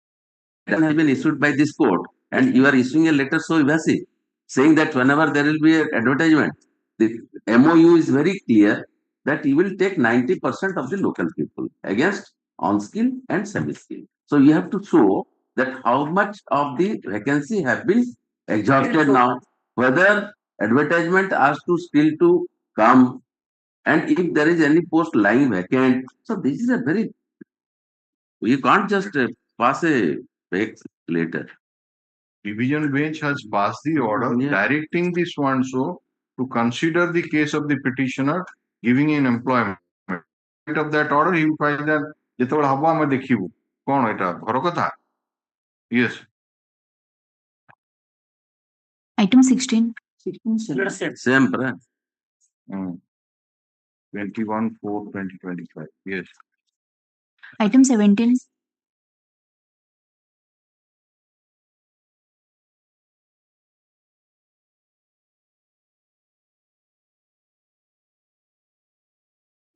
has been issued by this court, and you are issuing a letter so evasive, saying that whenever there will be an advertisement, the MOU is very clear that you will take 90% of the local people against on-skilled and semi-skilled. So you have to show that how much of the vacancy have been exhausted now, whether advertisement asks to still to come, and if there is any post lying vacant. So this is a very, you can't just pass a fake letter. Division bench has passed the order directing this one so to consider the case of the petitioner giving in employment. Of that order he will find that ଯେତେବେଳେ ହବ ଆମେ ଦେଖିବୁ କଣ ଏଟା ଘର କଥା yes Item 16. Same, right? 21/4/2025 yes Item 17.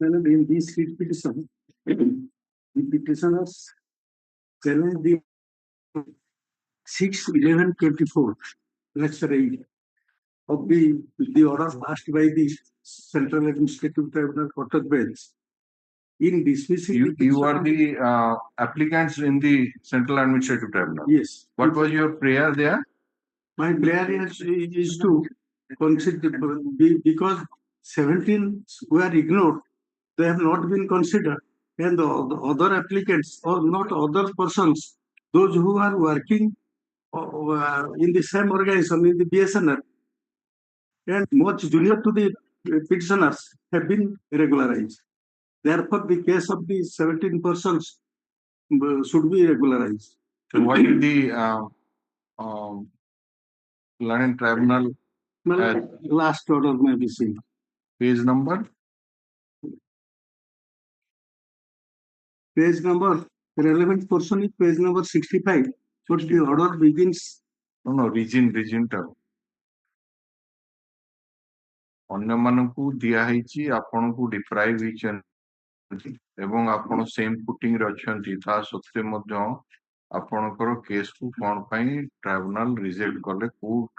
In this writ petition, the petitioners challenge the 6/11/24 Lecture 8 of the order passed by the Central Administrative Tribunal Kotak Bench in dismissing you are the applicants in the Central Administrative Tribunal. Yes. What was your prayer there? My prayer is to consider because 17 were ignored, they have not been considered, and the other applicants or not other persons, those who are working in the same organization in the BSNL and much junior to the petitioners have been regularized. Therefore, the case of the 17 persons should be regularized. So what is the Learning Tribunal last order may be seen. page number? Page number, relevant portion is page number 65, but the order begins. No, region ଟା ଅନ୍ୟମାନଙ୍କୁ ଦିଆ ହେଇଛି ଆପଣଙ୍କୁ ଡିପ୍ରାଇଭ୍ ହେଇଛନ୍ତି ଏବଂ ଆପଣ same footing ରେ ଅଛନ୍ତି ତା ସତ୍ତ୍ୱେ ମଧ୍ୟ ଆପଣଙ୍କର କେସକୁ କଣ ପାଇଁ ଟ୍ରାଇବୁନାଲ ରିଜେକ୍ଟ କଲେ କୋର୍ଟ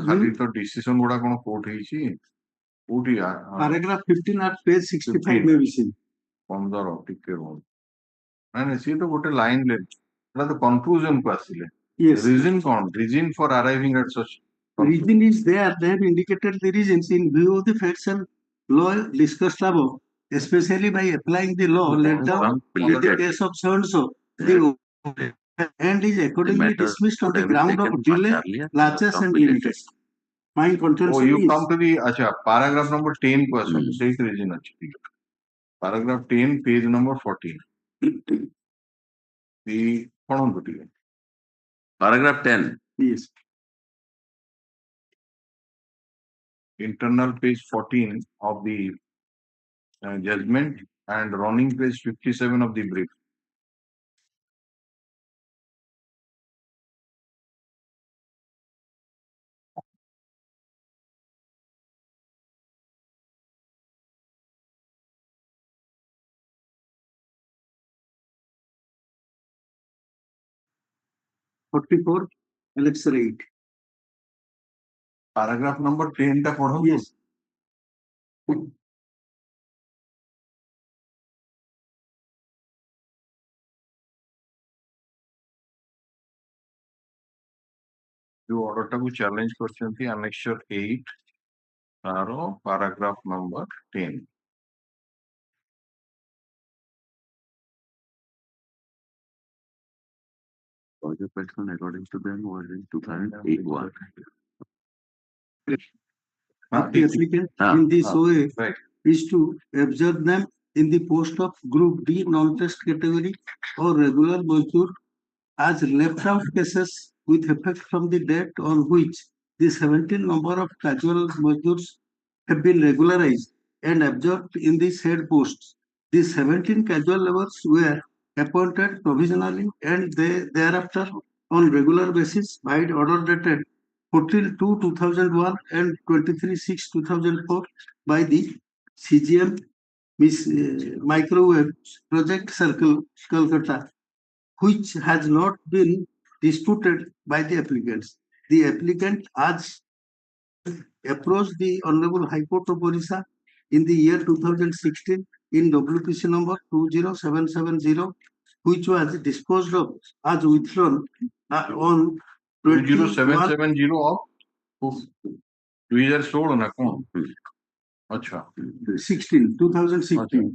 ଖାଲି ତ ଡିସିସନ ଗୁଡା କଣ କୋର୍ଟ ହେଇଛି କୋଉଠି paragraph 15 at page 65 may be seen. 15 ଟିକେ ରୁହନ୍ତୁ ନାଇଁ ସିଏ ତ ଗୋଟେ ଲାଇନ ଲେ ସେଟା ତ କନକ୍ଲୁଜନ କୁ ଆସିଲେ reason କଣ reason for arriving at such reason is there. They have indicated the reasons in view of the facts and law discussed above, especially by applying the law laid down in the case of so and so. The and is accordingly dismissed on the ground of delay, laches and limited. My contention you is. come to the paragraph number 10 को आसନ୍ତୁ ସେଇଠି reason ଅଛି paragraph 10 page number 14 the ପଢନ୍ତୁ ଟିକେ Paragraph 10. Yes. Internal page 14 of the judgment and running page 57 of the brief. Forty-four, lecture 8. Paragraph number 10 টা পড়ো। Yes. जो order टाକୁ challenge କରିଛନ୍ତି annexure 8 ତାର paragraph number 10. Project person according to them was in 2008. The applicant in this way right. is to observe them in the post of Group D non-test category or regular Mazdoor as left out cases with effect from the date on which the 17 number of casual Mazdoors have been regularized and observed in the said posts. The 17 casual laborers were appointed provisionally and they thereafter on regular basis by order dated 14/2/2001 and 23/6/2004 by the CGM Microwave Project Circle, Calcutta, which has not been disputed by the applicants. The applicant has approached the Honorable High Court of Orissa in the year 2016 in WPC number 20770, which was disposed of as withdrawn on 20770 of 2016 ना कौन? अच्छा 2016,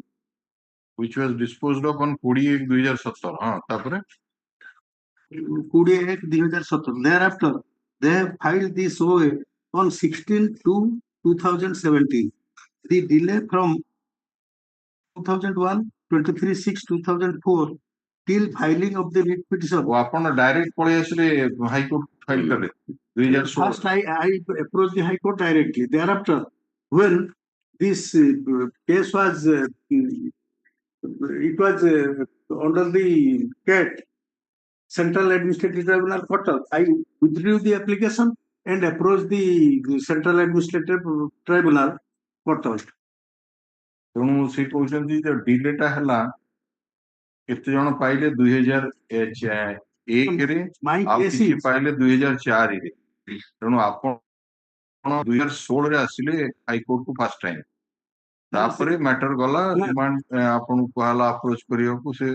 which was disposed of on 28/2017. हाँ तापरे 28/2017. Thereafter, they have filed this OA on 16/2/2017. The delay from 2001, 23/6/2004 till filing of the writ petition. वो अपन direct पड़े असले high court file करे 2016. First, I approached the High Court directly. Thereafter, when this case was, it was under the CAT, Central Administrative Tribunal portal, I withdrew the application and approached the Central Administrative Tribunal portal. ତେଣୁ ସେ କହୁଛନ୍ତି ଯେ ଡିଲେଟା ହେଲା କେତେ ଜଣ ପାଇଲେ 2001 ରେ My ଆଉ case କିଛି is, ପାଇଲେ 2004 ରେ ତେଣୁ ଆପଣ 2016 ରେ ଆସିଲେ ହାଇକୋର୍ଟ କୁ ଫାଷ୍ଟ ଟାଇମ ତାପରେ ମ୍ୟାଟର ଗଲା ଡିମାଣ୍ଡ ଆପଣଙ୍କୁ କୁହାଲା ଆପ୍ରୋଚ କରିବାକୁ ସେ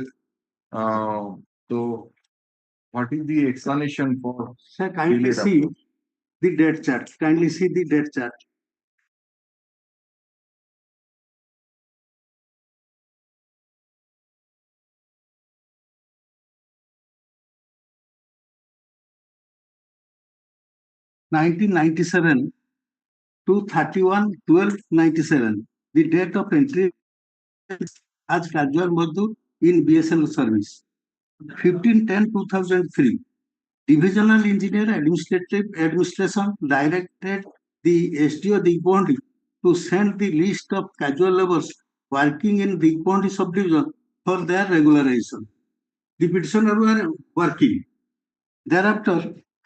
ତ what is the explanation for sir, kindly delayed see approach? the date chart. Kindly see the date chart. (1997) to 31/12/97, the date of entry as casual Mazdoor in BSNL service. 15/10/2003, Divisional Engineer Administration directed the SDO Digbondi to send the list of casual laborers working in Digbondi subdivision for their regularization. The petitioner were working. Thereafter,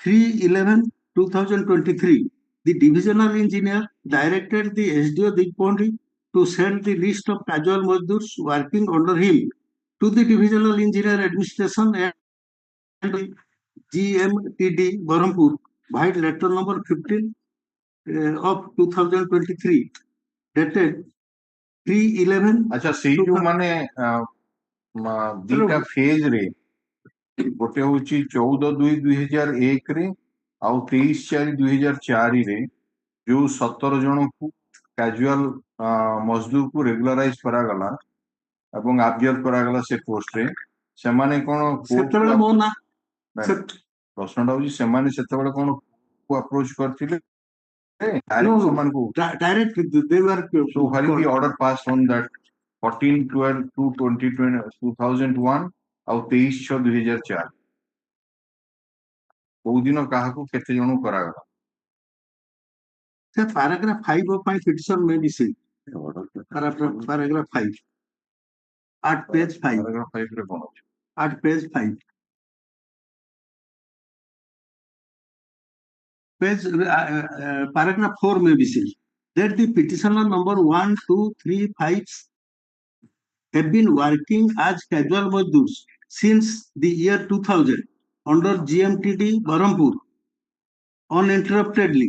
3/11/2023, the Divisional Engineer directed the SDO Digbondi to send the list of casual Mazdoors working under him to the Divisional Engineer Administration and GMTD Berhampur by letter number 15 of 2023 dated 3/11. अच्छा ସେଇ ଯୋଉ ମାନେ ଦିଟା phase ରେ ଗୋଟେ ହଉଛି 14/2/2001 ରେ ଆଉ 23/4/2004 ରେ ଯୋଉ 17 ଜଣଙ୍କୁ କାଜୁଆଲ ମଜଦୁର କୁ ରେଗୁଲାରାଇଜ କରାଗଲା ଏବଂ ଆବଜର୍ଭ କରାଗଲା ସେ ପୋଷ୍ଟରେ ସେମାନେ କଣ ସେତେବେଳେ ମୋ ନା ପ୍ରଶ୍ନଟା ହଉଛି ସେମାନେ ସେତେବେଳେ କଣ ଆପ୍ରୋଚ କରିଥିଲେ ସେମାନଙ୍କୁ direct they were so what is the order passed on that 14/12/2001 ଆଉ 23/6/2004 କୋଉ ଦିନ କାହାକୁ କେତେ ଜଣକୁ କରାଗଲା? The paragraph 5 of my petition may be seen. Paragraph 5. At page 5. Paragraph 5 ରେ କଣ ଅଛି? At page 5. Paragraph 4 may be seen. That the petitioner number 1, 2, 3, 5 have been working as casual mazdurs since the year 2000 under GMTD Barampur uninterruptedly.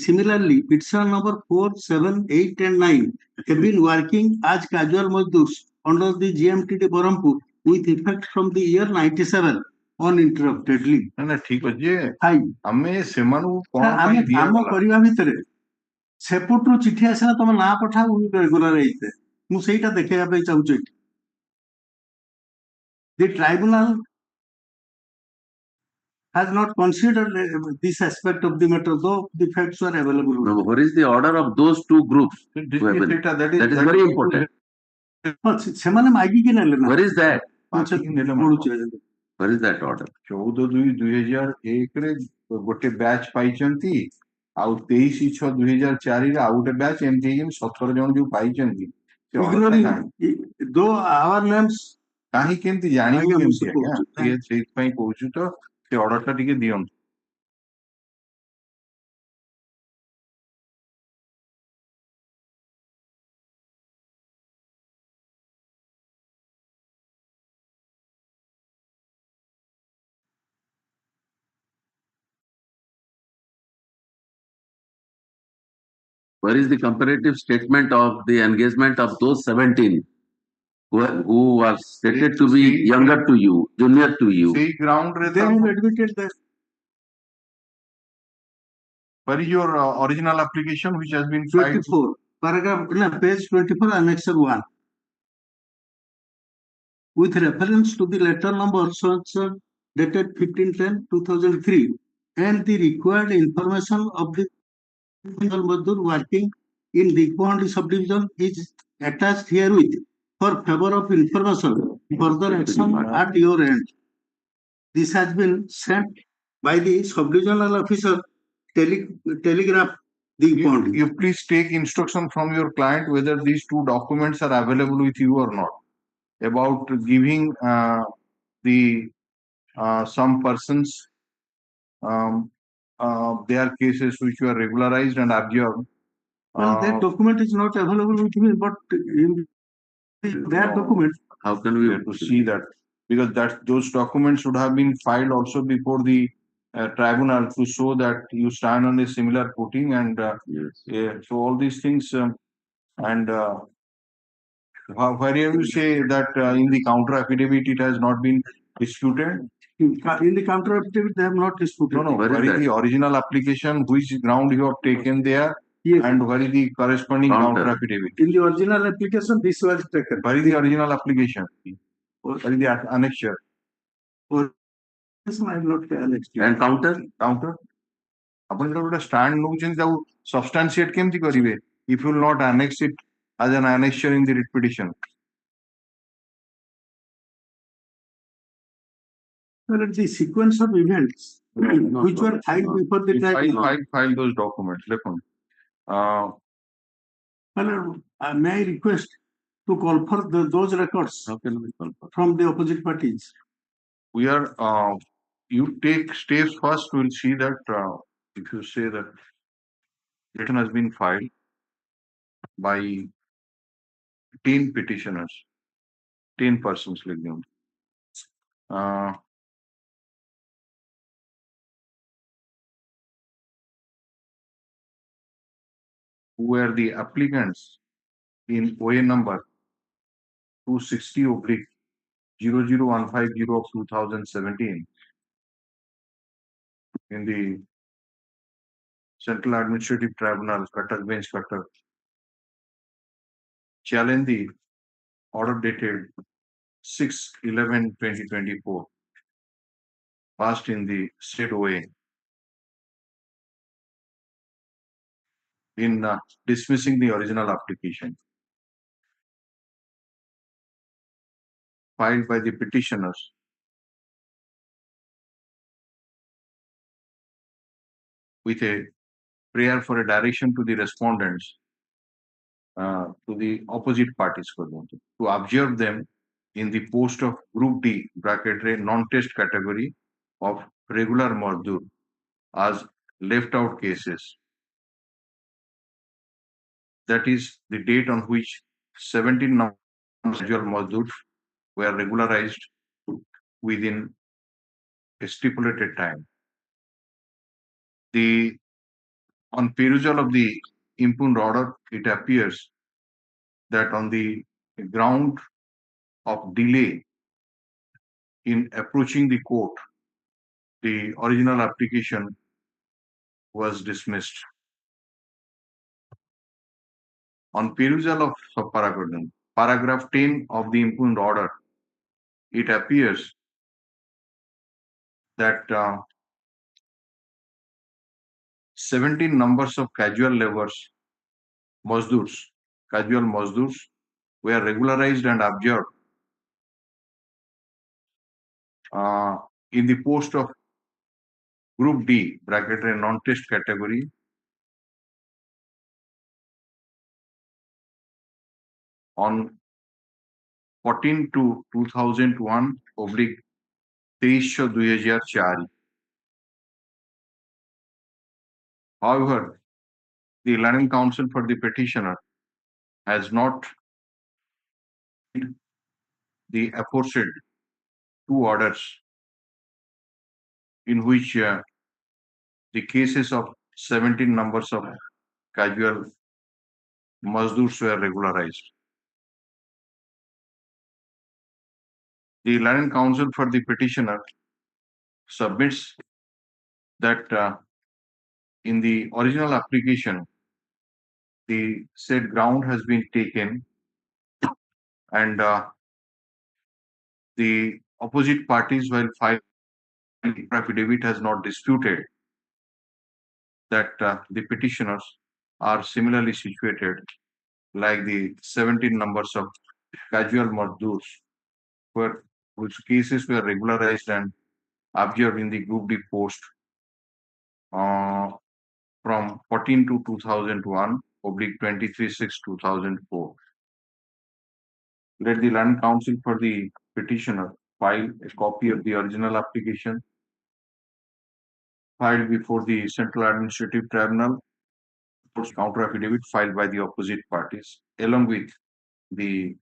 Similarly, petitioner number 4, 7, 8 and 9 have been working as casual mazdurs under the GMTD Barampur with effect from the year 97 uninterruptedly. ନା ଠିକ ଅଛି ଯେ Hi. ଆମେ ସେମାନଙ୍କୁ କଣ ପାଇଁ ଆମେ କାମ ଦିଆଗଲା? କରିବା ଭିତରେ ସେପଟରୁ ଚିଠି ଆସିଲା ତମ ନାଁ ପଠାଅ ରେଗୁଲାର ହେଇତେ ମୁଁ ସେଇଟା ଦେଖେଇବା ପାଇଁ ଚାହୁଁଛି ଏଠି the tribunal has not considered this aspect of the matter though the facts were available. No, what is the order of those two groups? who have been- That That is very important. ହଁ, ସେମାନେ ମାଗିକି ନେଲେ ନା Where is that? ମାଗିକି ନେଲେ ପଢୁଛି Where is that order? 14/2/2001 ରେ ଗୋଟେ ବ୍ୟାଚ୍ ପାଇଛନ୍ତି, ଆଉ 23/6/2004 ରେ ଆଉ ଗୋଟେ ବ୍ୟାଚ୍, ଏମିତି ହେଇକି 17 ଜଣ ଯୋଉ ପାଇଛନ୍ତି ସେ order ଟା କାହିଁ? ଦୋ our names କାହିଁ କେମିତି ଜାଣିବୁ ଆଜ୍ଞା, ମୁଁ କେମିତି ସେ ଆଜ୍ଞା? କହୁଛି। ସେଇଥିପାଇଁ କହୁଛୁ ତ ସେ ଅର୍ଡର ଟା ଟିକେ ଦିଅନ୍ତୁ। Where is the comparative statement of the engagement of those 17 who was stated to be younger to you, junior to you? ସେଇ ground ରେ they have ତାଙ୍କୁ- admitted that Where is your original application which has been filed? 24 paragraph page 24 annexure 1 with reference to the letter number so dated 15/10/2003 and the required information of the Mazdur working in the Kohandi subdivision is attached herewith for favor of information further action at your end. This has been sent by the subdivisional officer telegraph the Kohandi. You please take instruction from your client whether these two documents are available with you or not, about giving the some persons their cases which were regularized and observed. Well, that document is not available with me, but in that No. document, How can We we have to see that, because those documents should have been filed also before the tribunal to show that you stand on a similar footing, and Yes. so all these things and wherever you say that in the counter affidavit it has not been disputed. in the counter affidavit, they have not disputed. No, Where is where is that? the original application, which ground you have taken there, Yes. and where is the corresponding Counter. counter affidavit? In the original application, this was taken. Where is the original application? Where is the annexure? Yes, I have not annexed it. And counter? Counter? ଆପଣ ଯେତେବେଳେ ଗୋଟେ stand ନେଉଛନ୍ତି ତାକୁ ସବଷ୍ଟାନ୍ସିଏଟ କେମିତି କରିବେ if you will not annex it as an annexure in the writ petition? Well, the sequence of events No, which were filed before the You tribunal. file those documents. Listen, Well, may I request to call for those records How can we call for? from the opposite parties? we are you take steps first. We'll see that if you say that petition has been filed by 10 petitioners, 10 persons like them. Who were the applicants in OA number 260/00150 of 2017 in the Central Administrative Tribunal, Cutter Bench Cutter, challenge the order dated 6/11/2024, passed in the state OA in dismissing the original application filed by the petitioners with a prayer for a direction to the respondents, to the opposite parties to observe them in the post of Group D bracket non-test category of regular Mazdoor as left out cases. That is the date on which 17 non-casual Mazdoors were regularized within a stipulated time. On perusal of the impugned order, it appears that on the ground of delay in approaching the court, the original application was dismissed. On perusal of paragraph 10 of the impugned order, it appears that 17 numbers of casual Mazdoors were regularized and observed in the post of Group D bracket non-test category on 14/2/2001/23/2004. However, the Learning Council for the petitioner has not the aforesaid two orders in which the cases of 17 numbers of casual Mazdoors were regularized. The Learning Council for the petitioner submits that in the original application, the said ground has been taken and the opposite parties, while filing affidavit, has not disputed that the petitioners are similarly situated like the 17 numbers of casual Mazdoors whose cases were regularized and observed in the Group D post from 14/2/2001/23/6/2004. Let the Learning Council for the petitioner file a copy of the original application filed before the Central Administrative Tribunal, counter affidavit filed by the opposite parties, along with the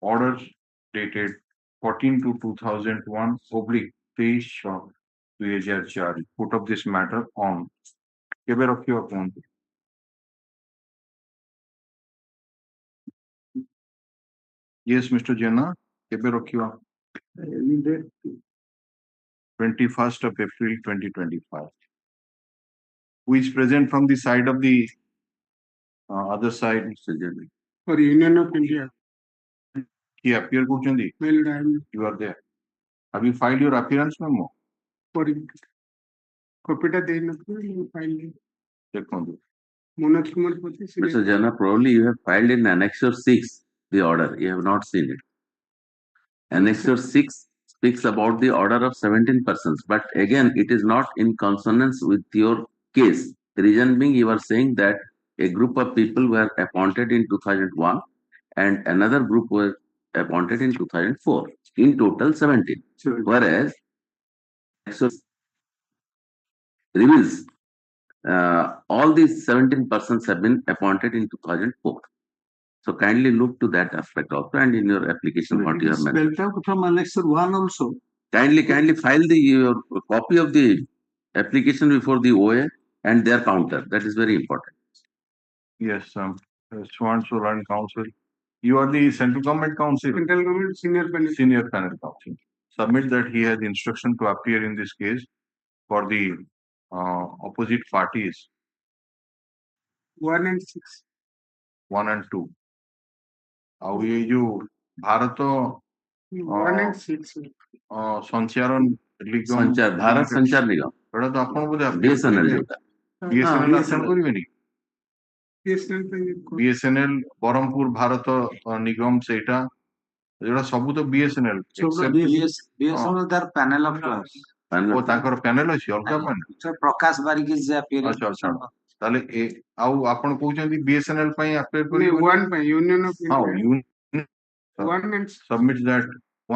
orders dated 14/2/2001/23/2004. Put up this matter on. କେବେ ରଖିବ କୁହନ୍ତୁ? Yes, Mr. Jena, କେବେ ରଖିବ? 21st of April 2025. Who is present from the side of the other side, Mr. Jena? For Union of India. He appear କରୁଛନ୍ତି? You are there. Have you filed your appearance memo? For copy ଟା ଦେଇନଥିଲି file ଦେଖନ୍ତୁ. Manoj Kumar Pati Mr. Jana, probably you have filed in Annexure 6 the order. You have not seen it. Annexure 6 speaks about the order of 17 persons, but again, it is not in consonance with your case. The reason being, you are saying that a group of people were appointed in 2001 and another group were appointed in 2004. In total, 17. Whereas, reveals all these 17 persons have been appointed in 2004. So kindly look to that aspect also, and in your application what you have mentioned. Spelled out from Annexure 1 also. Kindly file your copy of the application before the OA and their counter. That is very important. Yes, Swan Learning Council. You are the Central Government Council. Central Government Senior Panel Council. Submit that he has instruction to appear in this case for the opposite parties 1 and 6. 1 and 2. ଆଉ ये जो Bharat 1 and 6. संचार निगम भारत संचार निगम ଏଟା ତ ଆପଣ ବୋଧେ BSNL ଯୋଉଟା BSNL ଆସନ କରିବେନି? BSNL BSNL ବ୍ରହ୍ମପୁର ଭାରତ ନିଗମ ସେଇଟା ଯୋଉଟା ସବୁ ତ BSNL BSNL their panel of clerks. ଓ ତାଙ୍କର ପ୍ୟାନେଲ ଅଛି ଅଲଗା panel? Sir, Prakash Barik is appearing. ଆଚ୍ଛା ଆଚ୍ଛା ତାହେଲେ ଆଉ ଆପଣ କହୁଛନ୍ତି ବିଏସଏନଏଲ ପାଇଁ ଆପ୍ଲାଏ Only କରିବେ? one by Union of ହଁ India. One and submit that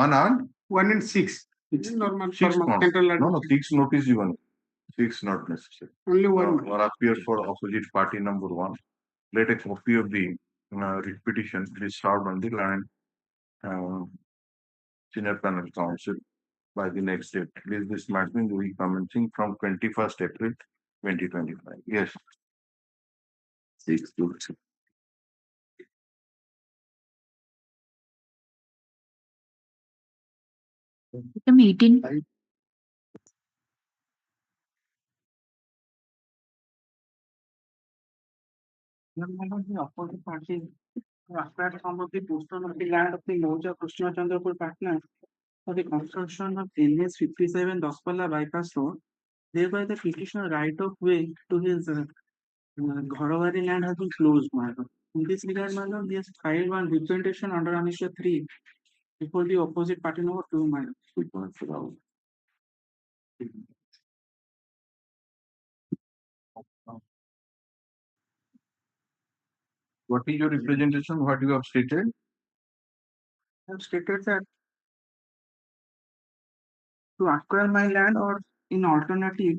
one and 1 and 6. It's normal. six Formal. months. Central No, six notice given. Six not necessary. Only one. Or appear for opposite party number one. Let a copy of the writ petition be served on the line senior panel counsel by the next date. This matter will be commencing from 21st April 2025. Yes. 6 to Item 18. The opposite party acquired some of the portion of the land of the Moja Krishna Chandrapur partner for the construction of NS 57 Daspala bypass road. Thereby, the petitioner right of way to his Ghorawari land has been closed, madam. In this regard, madam, he has filed one representation under Annexure 3 before the opposite party number 2, madam. What is your representation? What you have stated? I have stated that to acquire my land or in alternative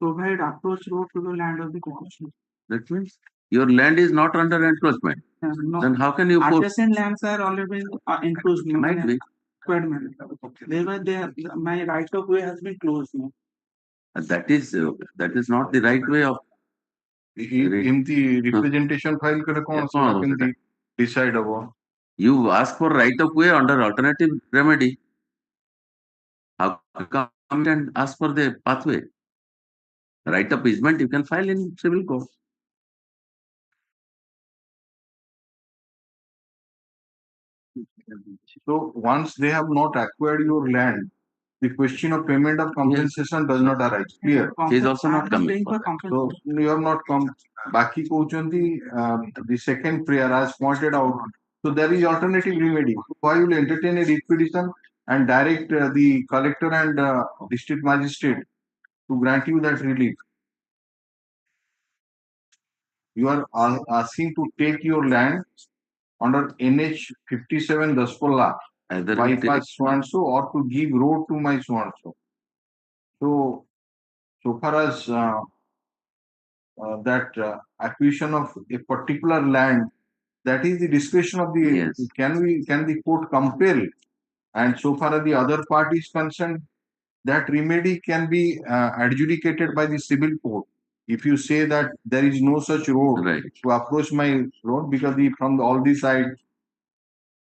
provide approach road to the land of the petitioner. That means your land is not under encroachment. No, Then how can you force? adjacent lands are already enclosed. Might be. Thereby, my right of way has been closed. That is not the right way of. In the representation file kare kaun कौन can decide about? You ask for right of way under alternative remedy. How come and ask for the pathway? Right of easement you can file in civil court. So once they have not acquired your land, the question of payment of compensation does not arise. Clear? He is also not coming. So you have not come. Baki Kouchandi, the second prayer as pointed out. So there is alternative remedy. Why you will entertain a writ petition and direct the collector and district magistrate to grant you that relief? You are asking to take your land under NH 57 Daspolla Either bypass so and so or to give road to my so and so. So far as that acquisition of a particular land, that is the discretion of the Yes. can the court compel, and so far as the other party is concerned, that remedy can be adjudicated by the civil court. If you say that there is no such road Right. to approach my road because from all these sides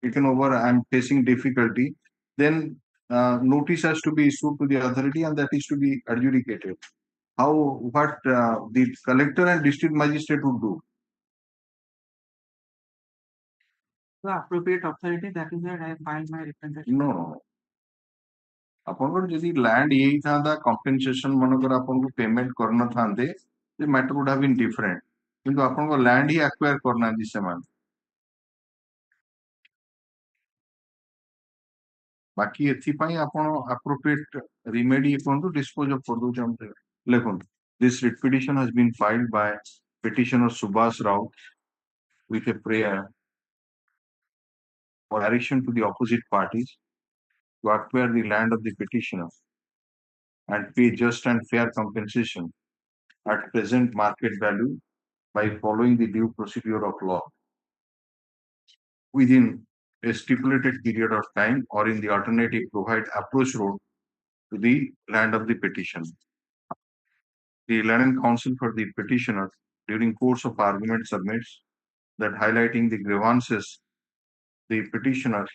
taken over, I am facing difficulty, then notice has to be issued to the authority and that is to be adjudicated. What the collector and district magistrate would do? The appropriate authority, that is where I filed my representation. No. ଆପଣଙ୍କର ଯଦି land ହେଇଥାନ୍ତା compensation ମନେକର ଆପଣଙ୍କୁ payment କରିନଥାନ୍ତେ, the matter would have been different. କିନ୍ତୁ ଆପଣଙ୍କ land ହିଁ acquire କରିନାହାନ୍ତି ସେମାନେ. ବାକି ଏଥିପାଇଁ ଆପଣ appropriate remedy କୁହନ୍ତୁ dispose of କରିଦଉଛି ଆମେ ଲେଖନ୍ତୁ. This writ petition has been filed by petitioner Subhas Rao with a prayer for direction to the opposite parties to acquire the land of the petitioner and pay just and fair compensation at present market value by following the due procedure of law within a stipulated period of time or in the alternative provide approach road to the land of the petitioner. The Land Counsel for the petitioner during course of argument submits that highlighting the grievances, the petitioner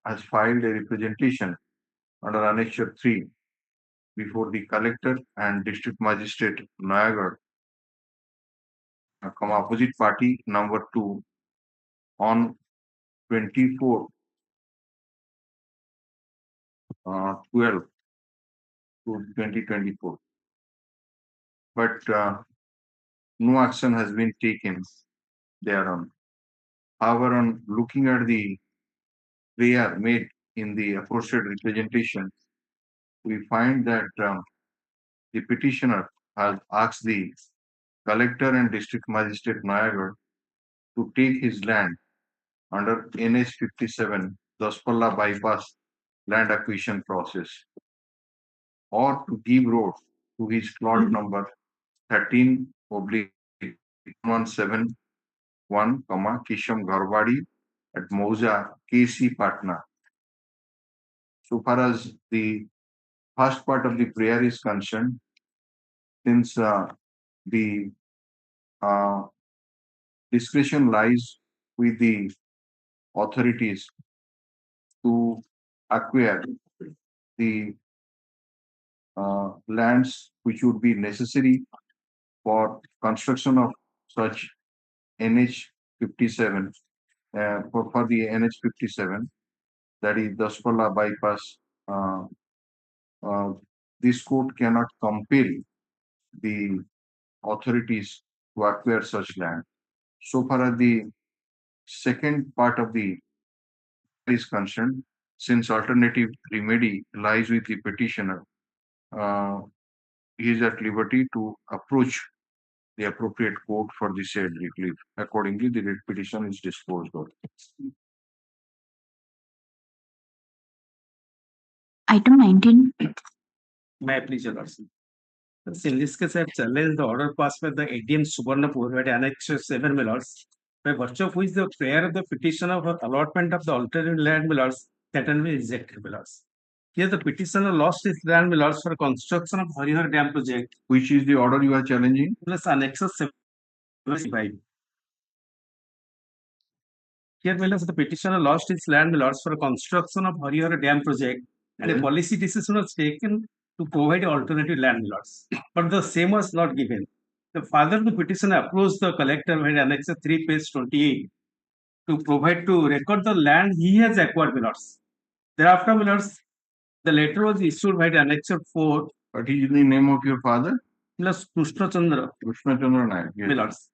has filed a representation under Annexure 3 before the collector and district magistrate Nayagarh, opposite party number 2 on 24 12 to 2024. But no action has been taken thereon. However, on looking at the prayer made in the aforesaid representation, we find that the petitioner has asked the collector and district magistrate Nayagarh to take his land under NH 57 Daspalla bypass land acquisition process, or to give road to his plot number 13/1171, Kisham Garbadi at Mauza, KC, Patna. So far as the first part of the prayer is concerned, since the discretion lies with the authorities to acquire the lands which would be necessary for construction of such NH 57, for the NH 57, that is Daspalla bypass. This court cannot compel the authorities to acquire such land. So far as the second part of the is concerned, since alternative remedy lies with the petitioner, he is at liberty to approach the appropriate court for the said relief. Accordingly, the writ petition is disposed of. Item 19. May I please, Your Lordship? In this case, I have challenged the order passed by the ADM Subarnapur at Annex 7 Millers, by virtue of which the prayer of the petitioner for allotment of the alternative land millers can be rejected millers. Here, the petitioner lost his land millers for construction of Harihar Dam project. Which is the order you are challenging? Plus Annexes 75. Here, millers, the petitioner lost his land millers for construction of Harihar Dam project, and a policy decision was taken to provide alternative land millers, but the same was not given. The father of the petitioner approached the collector by Annex 3, page 28, to provide to record the land he has acquired millers. Thereafter, millers, the letter was issued by Annex 4. What is the name of your father? Plus Krishna Chandra Nayak. Yes. millers.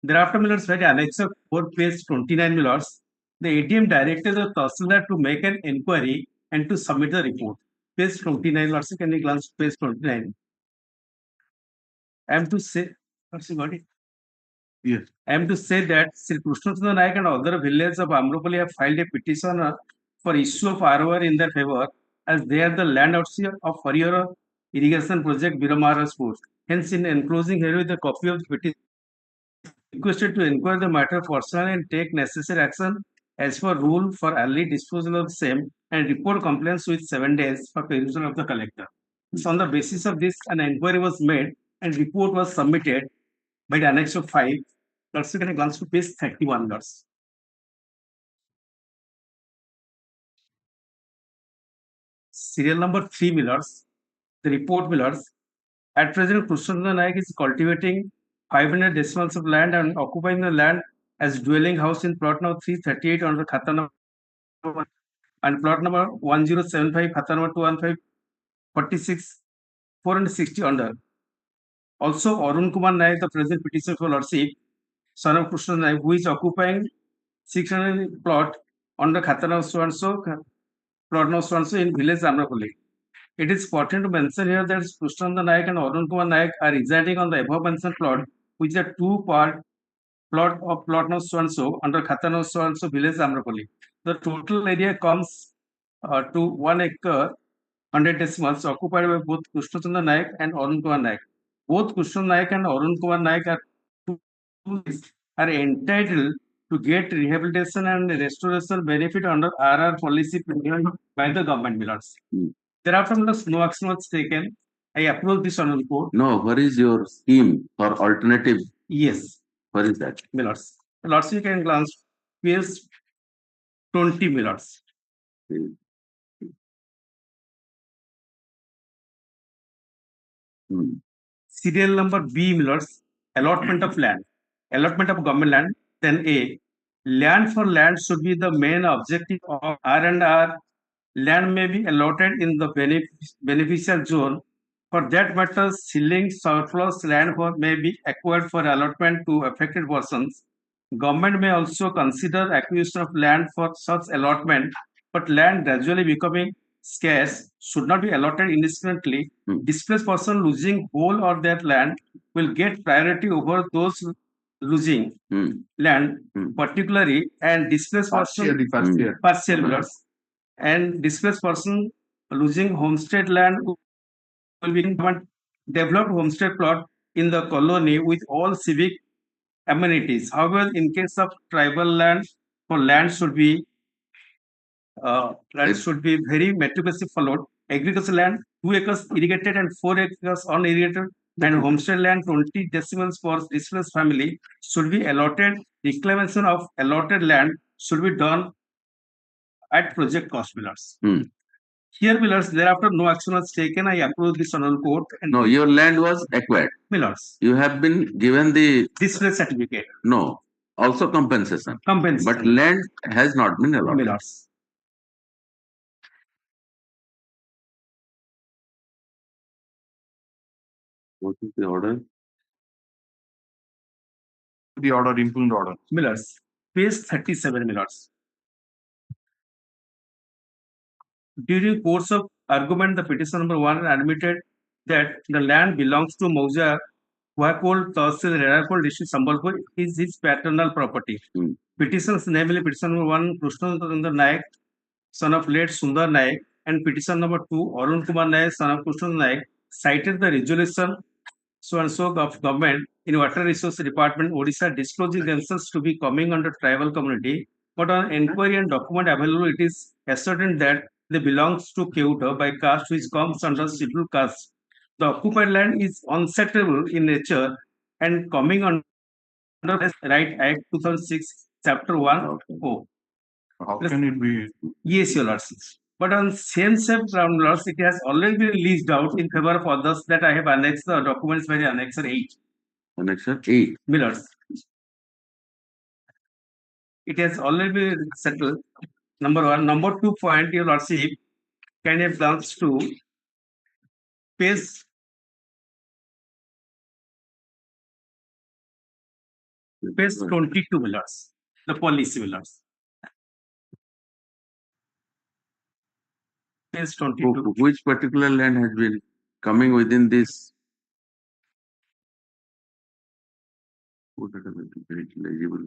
Thereafter, millers, by Annex 4, page 29 millers, the ADM directed the Tahsildar to make an inquiry and to submit the report. Page 29, Lordship, can you glance page 29? I am to say, Lordship, got it? Yes. I am to say that Sri Krishnachandra Nayak and other villages of Amropali have filed a petition for issue of ROR in their favor, as they are the land ownership of Harihar irrigation project Biramaharajpur. Hence, in enclosing here with a copy of the petition, requested to inquire the matter personally and take necessary action as per rule for early disposal of the same, and report complaints with 7 days for perusal of the collector. So on the basis of this, an inquiry was made and report was submitted by the Annex of 5. Let's look at a glance to page 31. Serial number 3 millers, the report millers. At present, Krishnachandra Nayak is cultivating 500 decimals of land and occupying the land as dwelling house in plot number 338 under Khata number 1 and plot number 1075, Khata number 215, 46, 460 under. Also, Arun Kumar Nayak, the present petitioner for Lordship, son of Krishna Nayak, who is occupying 600 plot under Khata number so and so, plot number so and so in village Amrapali. It is important to mention here that Krishnachandra Nayak and Arun Kumar Nayak are residing on the above mentioned plot, which is a two-part plot of plot number so and so under Khata number so and so village Amrapali. The total area comes to 1 acre 100 decimals occupied by both Krishnachandra Nayak and Arun Kumar Nayak. Both Krishna Nayak and Arun Kumar Nayak are entitled to get rehabilitation and restoration benefit under RR policy by the government millers. Thereafter, no action was taken. I approve this on report. No, what is your scheme for alternative? Yes. What is that? Millers. Lords, you can glance page 20 millers. Serial number B millers, allotment of land, allotment of government land. Then A, land for land should be the main objective of R&R. Land may be allotted in the beneficial zone. For that matter, ceiling surplus land may be acquired for allotment to affected persons. Government may also consider acquisition of land for such allotment, but land gradually becoming scarce should not be allotted indiscriminately. Displaced person losing whole or their land will get priority over those losing land, particularly, and displaced person partially, and displaced person losing homestead land will be developed homestead plot in the colony with all civic amenities. However, in case of tribal land, for land should be very meticulously followed. Agricultural land, 2 acres irrigated and 4 acres unirrigated, and homestead land 20 decimals for displaced family should be allotted. Reclamation of allotted land should be done at project cost millers. Here millers, thereafter no action was taken. I approve this honorable court. And No, your land was acquired. Millers. You have been given the displaced certificate. No, also compensation. Compensation. But land has not been allotted. Millers. What is the order? The order, impugned order. Millers. Page 37, Millers. During course of argument, the petition number 1 admitted that the land belongs to Mauja Huakol Tahsil Rerakol district Sambalpur is his paternal property. Petitions, namely petition number 1, Krishnendra Naik, son of late Sundar Naik, and petition number 2, Arun Kumar Naik, son of Krishnendra Naik, cited the resolution so and so of government in Water Resource Department, Odisha, disclosing themselves to be coming under tribal community. But on inquiry and document available, it is ascertained that they belongs to Keuta by caste, which comes under scheduled caste. The occupied land is unsettable in nature and coming under Right Act 2006, Chapter 1. How can it be? Yes, Your Lordship. But on same ground, it has already been leased out in favor of others that I have annexed the documents by the Annexer 8. Annexer 8. Millers. It has already been settled. Number 1. Number 2 point, Your Lordship, can have belongs to page 22, Millers. The policy, Millers. Page 22. Which particular land has been coming within this? Legible.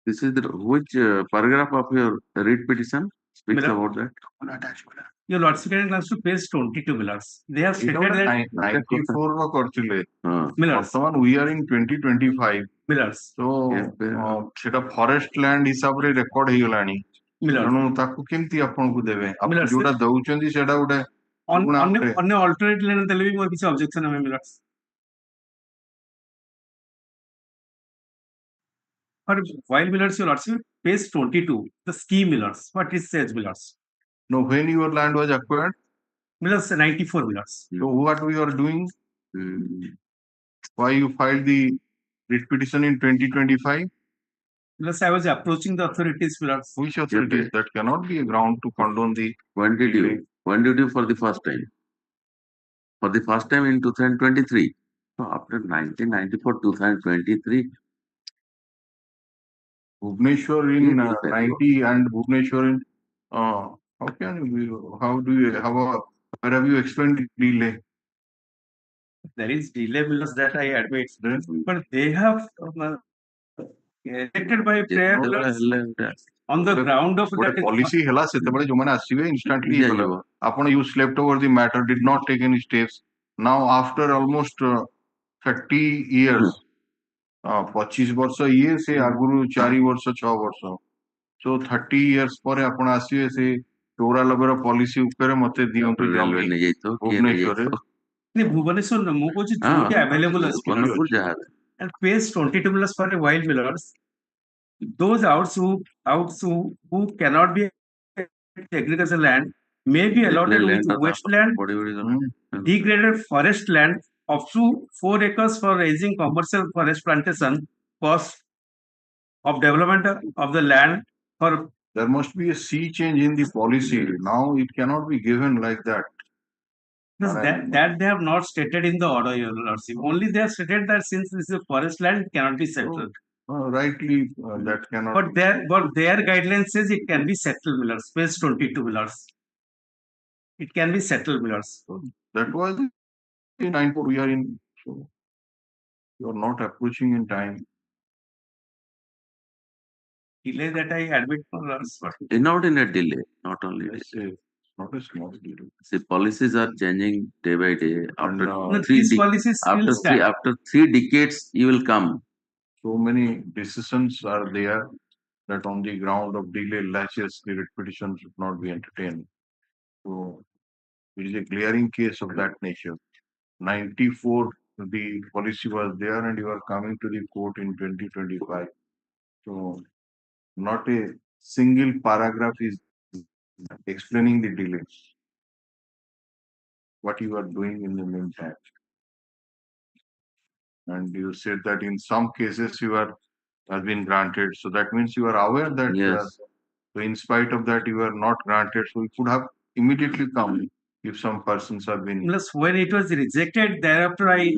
This is which paragraph of your writ petition speaks about that? Your Lordship, can glance to page 22, Millers. They have stated that 94 Millers. we are in 2025. Millers. So सेटा forest land हिसाब रे record हे गलानी. तेणु ताकू केमती आपनको देबे. आप जोटा दउचंदी सेटा उडे अन्य alternate land देले भी मोर किसी objection है Millers. For while Millers, Your Lordship, page 22, the scheme Millers. What is says Millers? No, when your land was acquired? Millers, 94 Millers. So what we are doing? Why you filed the writ petition in 2025? Millers, I was approaching the authorities, Millers. Which authorities? That cannot be a ground to condone the... When did you for the first time? For the first time in 2023. So after 1994, 2023. Bhubaneswar in 90 and Bhubaneswar in... where have you explained delay? There is delay, Millers, that I admit. But they have elected by prayer on the ground of that policy hela setabale jo mane asibe instantly apna you slept over the matter, did not take any steps. Now after almost 30 years 25 वर्ष ये से आगुरु 4 वर्ष 6 वर्ष so 30 years ପରେ ଆପଣ ଆସିବେ ସେ ଟୋରା ଲଗର policy ଉପରେ ମତେ ଦିଅନ୍ତୁ ଜମି ଭୁବନେଶ୍ୱରରେ ଭୁବନେଶ୍ୱର ମୁଁ କହୁଛି ଯୋଉଠି available ଅଛି and page 22 plus for a wild Millers, those who cannot be agricultural land may be allotted with wasteland, degraded forest land up to 4 acres for raising commercial forest plantation. Cost of development of the land for... There must be a sea change in the policy. Now it cannot be given like that. Because that they have not stated in the order, Your Lordship. Only they have stated that since this is a forest land, it cannot be settled. Rightly, that cannot. But their guideline says it can be settled, Millers. Page 22, Millers. It can be settled, Millers. That was in 9 we are in. So you are not approaching in time. Delay that I admit, Millers. But Not in a delay, not only delay. It's not a small delay. See, policies are changing day by day. After And, these policies still stand. after 3 decades, you will come. so many decisions are there that on the ground of delay latches, the writ petition should not be entertained. So it is a glaring case of that nature. 94, the policy was there, and you are coming to the court in 2025. So not a single paragraph is explaining the delays. What you are doing in the meantime. And you said that in some cases you are has been granted. So that means you are aware that Yes. so in spite of that you are not granted. So you could have immediately come if some persons have been. Plus, when it was rejected, thereafter I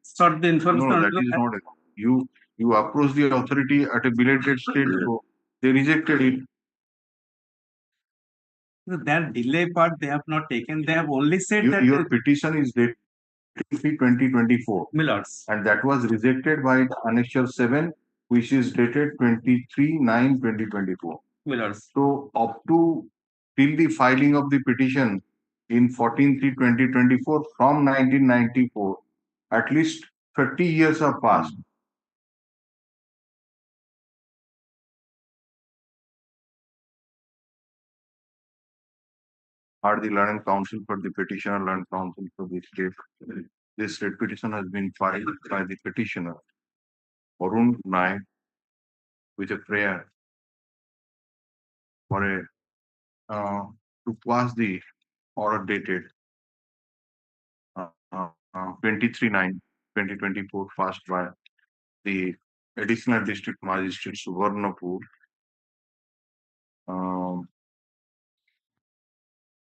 sought the information. No, that is not it. You approach the authority at a belated stage, so they rejected it. That delay part they have not taken. They have only said that Your petition is dated 2024, Millards. and that was rejected by Annexure 7, which is dated 23/9/2024. Millards. So up to till the filing of the petition in 14/3/2024 from 1994, at least 30 years have passed. Are the learned counsel for the petitioner, learned counsel for the state? This writ petition has been filed by the petitioner, Arun Naik, with a prayer for a to pass the order dated 23/9/2024, passed by the Additional District Magistrate Suvarnapur,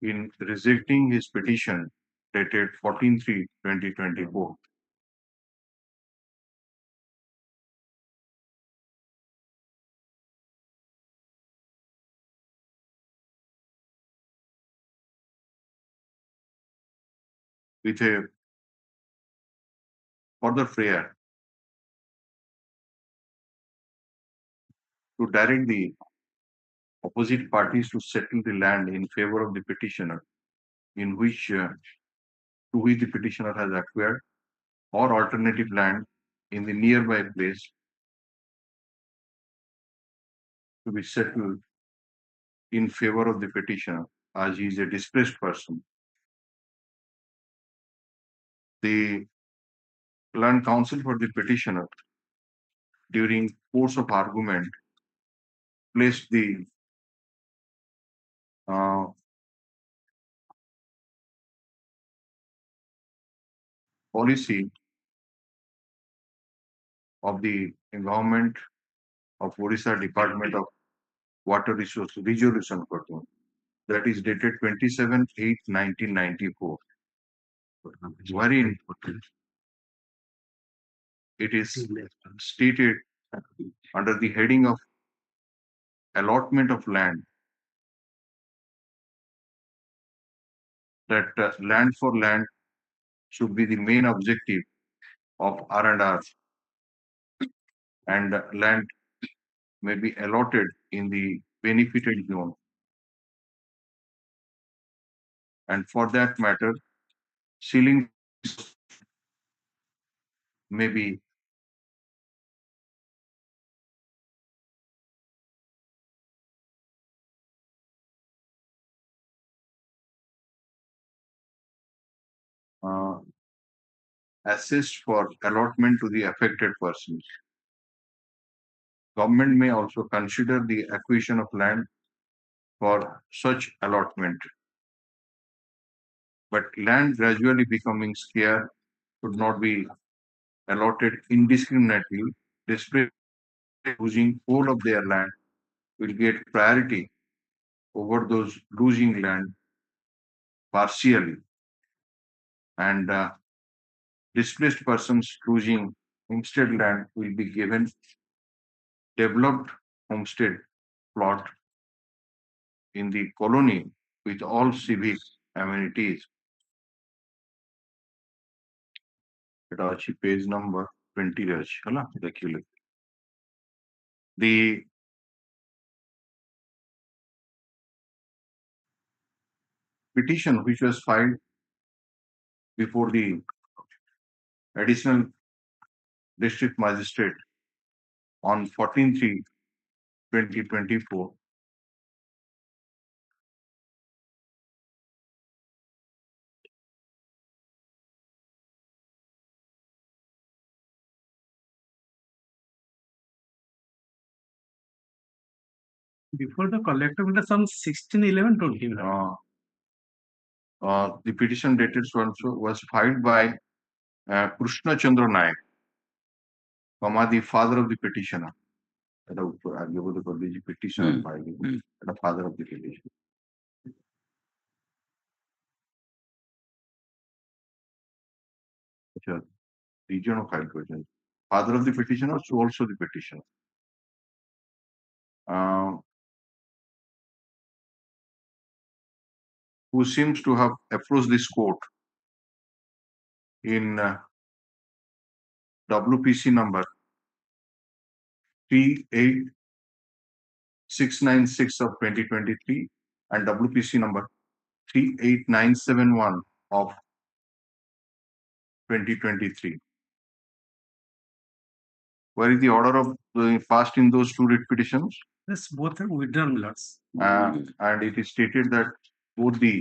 in rejecting his petition dated 14/3/2024. With a further prayer to direct the opposite parties to settle the land in favor of the petitioner, in which to which the petitioner has acquired, or alternative land in the nearby place to be settled in favor of the petitioner, as he is a displaced person. The learned counsel for the petitioner, during course of argument, placed the policy of the government of Orissa Department of Water Resource Resolution, that is dated 27/8/1994. Very important. It is stated under the heading of allotment of land that land for land should be the main objective of R&R, and land may be allotted in the benefited zone. And for that matter, ceiling may be assessed for allotment to the affected persons. Government may also consider the acquisition of land for such allotment. But land gradually becoming scarce should not be allotted indiscriminately. Displaced losing whole of their land will get priority over those losing land partially. and displaced persons choosing homestead land will be given developed homestead plot in the colony with all civic amenities. এটা ଅଛି page number 20 ରେ ଅଛି ହେଲା ଦେଖିଲେ the petition which was filed before the additional district magistrate on 14/3/2024 Before the collector, it was some 16/11/20. the petition dated so and so was filed by Krishna Chandra Naik, the father of the petitioner. এটা উপর আগে বলে করে দিয়েছি petitioner filed এটা father of the petition. আচ্ছা দুইজনও file করেছেন father of the petitioner also the petitioner. Who seems to have approached this court in WPC number 38696 of 2023 and WPC number 38971 of 2023. Where is the order of passed in those two writ petitions? This both are withdrawn, my lords. And it is stated that both the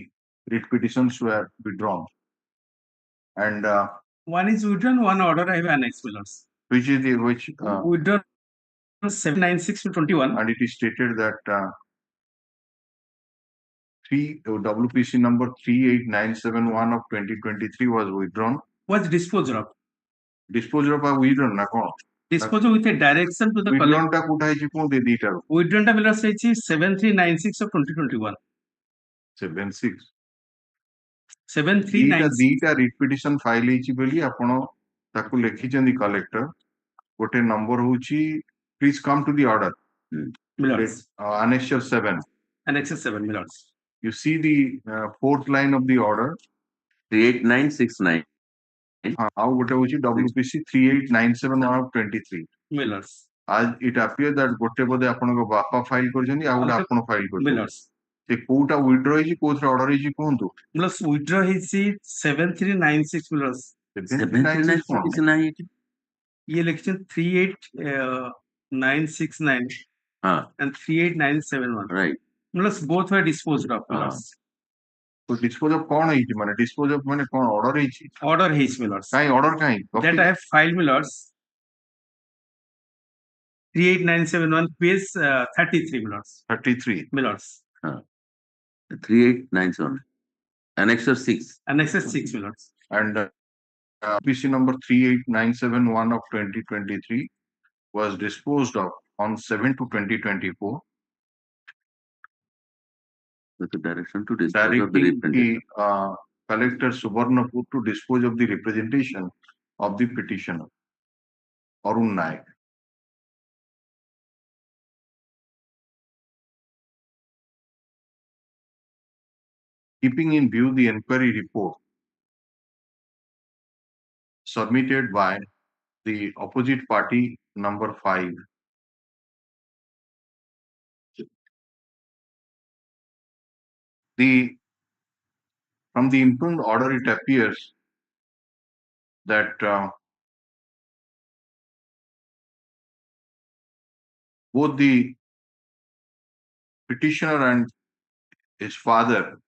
writ petitions were withdrawn. And One is withdrawn, one order I have annexed, my lords. which is the Withdrawn 796/21. and it is stated that WPC number 38971 of 2023 was withdrawn. Was disposed of. Disposal of withdrawn na kon? Disposal with a direction to the Withdrawn collector. ta কোটা হইছে কোন দে দিটার Withdrawn টা, my lords, হইছে 7396 of 2021. 76 7396. ଦିଟା writ petition file ହେଇଛି ବୋଲି ଆପଣ ତାକୁ ଲେଖିଛନ୍ତି କଲେକ୍ଟର ଗୋଟେ ନମ୍ବର ହଉଛି please come to the order My lords. annexure 7 Annexure 7, my lords. you see the fourth line of the order 38969. ଆଉ ଗୋଟେ ହଉଛି WPC 38971 of 23 My lords. as it appears that ଗୋଟେ ବୋଧେ ଆପଣଙ୍କ ବାପା ଫାଇଲ କରିଛନ୍ତି ଆଉ ଗୋଟେ ଆପଣ ଫାଇଲ My କରିଛନ୍ତି lords. ସେ କୋଉଟା ୱିଡ୍ର ହେଇଛି କୋଉଥିରେ ଅର୍ଡର ହେଇଛି କୁହନ୍ତୁ My lords, withdraw ହେଇଛି 7396, my lords. 73969. ये लिखिए 38969 and 38971. Right. Plus both were disposed of. Plus. ତ ଡିସ୍ପୋଜ ଅଫ କଣ ହେଇଛି ମାନେ ଡିସ୍ପୋଜ ଅଫ ମାନେ କଣ ଅର୍ଡର ହେଇଛି Order ହେଇଛି, my lords. କାଇଁ ଅର୍ଡର କାଇଁ That I have filed, my lords. 38971 page 33, my lords. 33 My lords. 3897. Annexure 6. Annexure 6, my lords. and PC number 38971 of 2023 was disposed of on 7/2/2024, With the direction to dispose of the directing repentant. the collector Subarnapur to dispose of the representation of the petitioner Arun Naik. Keeping in view the inquiry report submitted by the opposite party number 5, from the impugned order it appears that both the petitioner and his father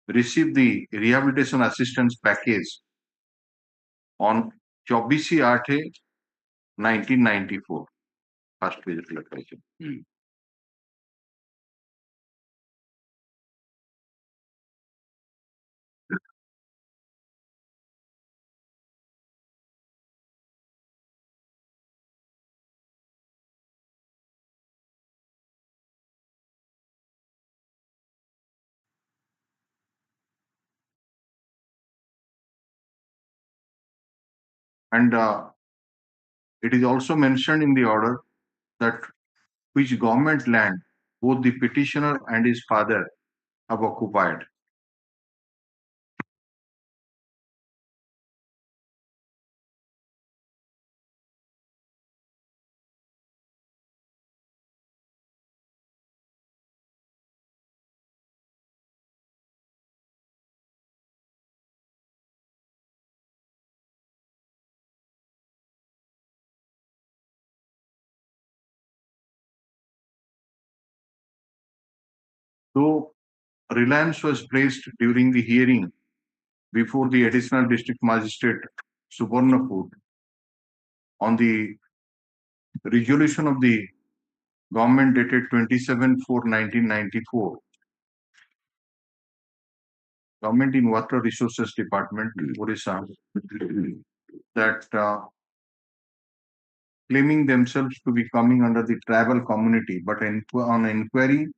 received the rehabilitation assistance package on 24/8/1994. First page লেখা আছে। And it is also mentioned in the order that which government land both the petitioner and his father have occupied. So reliance was placed during the hearing before the additional district magistrate Subarnapur on the resolution of the government dated 27/4/1994, government in Water Resources Department, Orissa, that claiming themselves to be coming under the tribal community, but on inquiry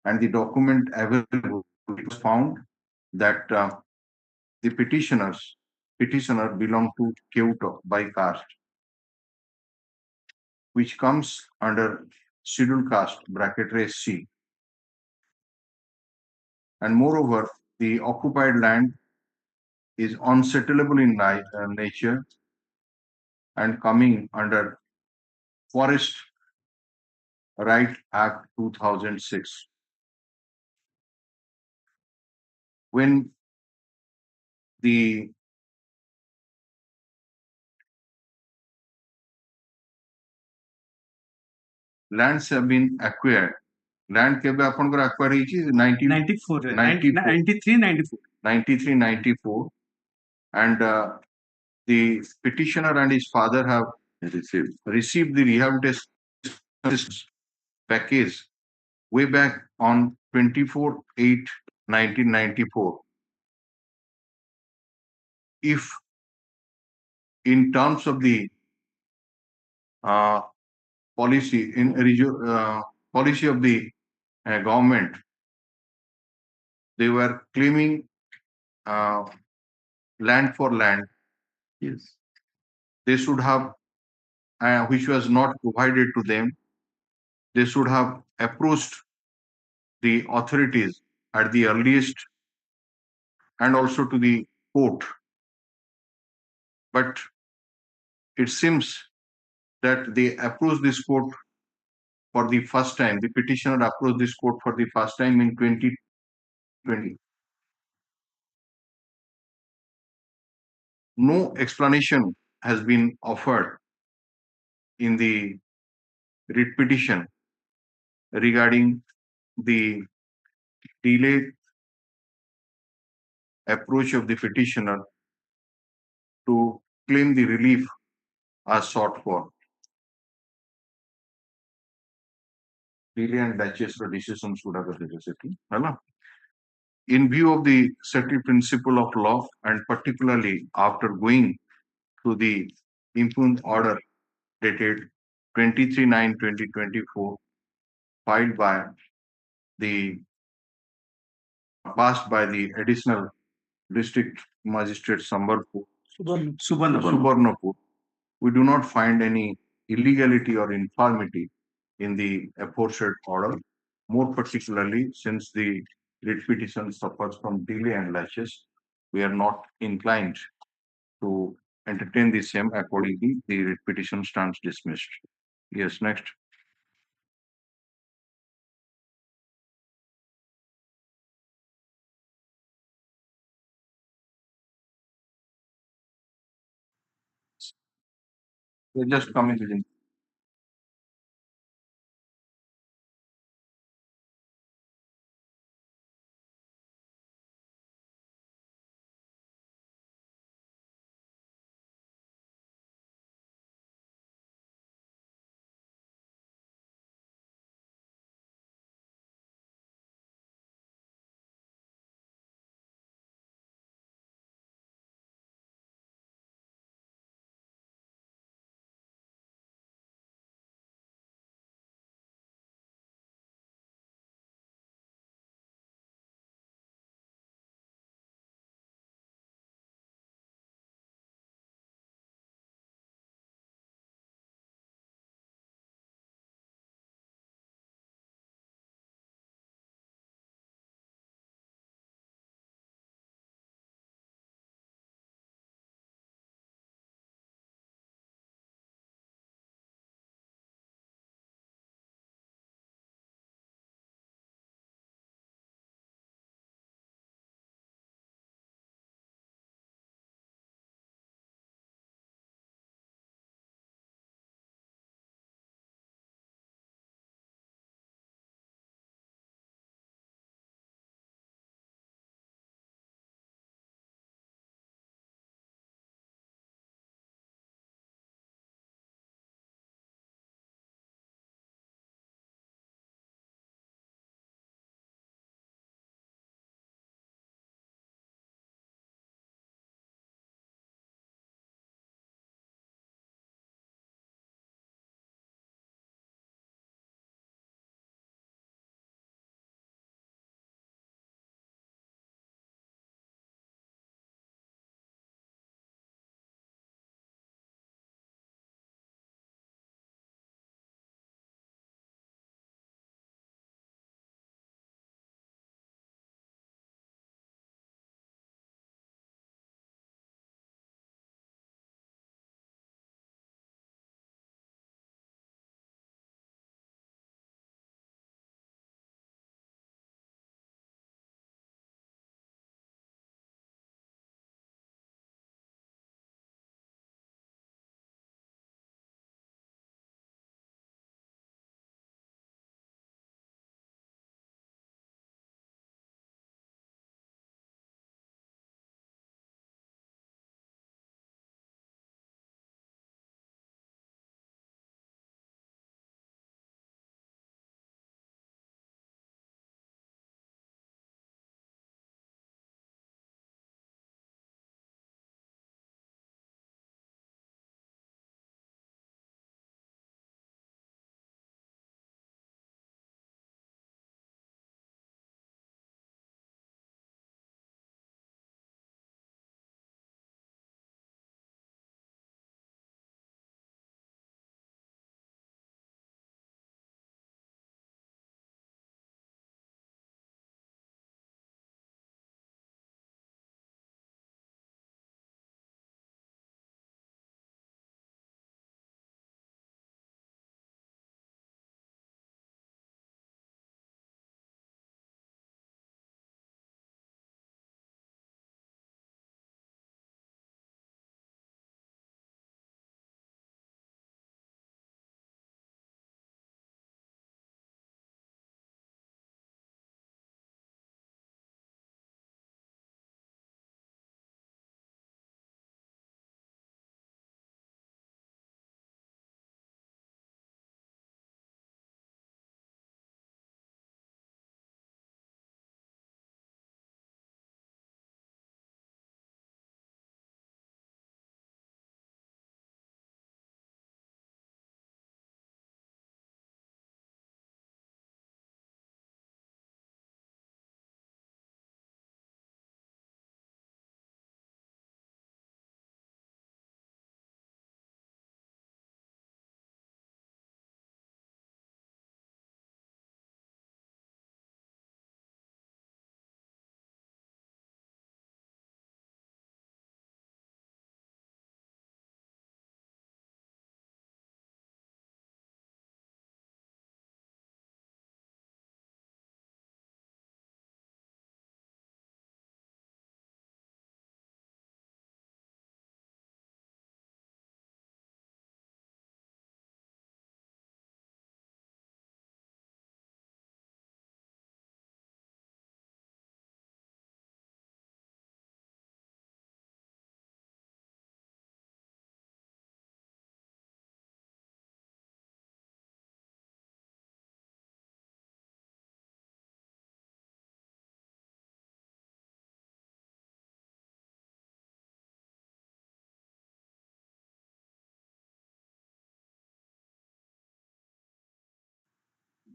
and the document available, it was found that the petitioner belonged to Keuto by caste, which comes under scheduled caste bracket race C. And moreover, the occupied land is unsettlable in nature and coming under Forest Right Act 2006. When the lands have been acquired, land केबे आपनकर acquire ହେଇଛି 94, 93, 94. 93-94, and the petitioner and his father have received the rehabilitation package way back on 24/8/1994. If in terms of the policy policy of the government, they were claiming land for land. Yes. They should have, which was not provided to them. They should have approached the authorities at the earliest and also to the court. But it seems that they approached this court for the first time. The petitioner approached this court for the first time in 2020. No explanation has been offered in the writ petition regarding the delayed approach of the petitioner to claim the relief as sought for. Delay and digest decisions would have a necessity. In view of the settled principle of law, and particularly after going through the impugned order dated 23/9/2024, filed by the passed by the additional district magistrate Subarnapur, we do not find any illegality or infirmity in the aforesaid order. More particularly, since the writ petition suffers from delay and laches, we are not inclined to entertain the same. Accordingly, the writ petition stands dismissed. Yes, next. We're just coming to the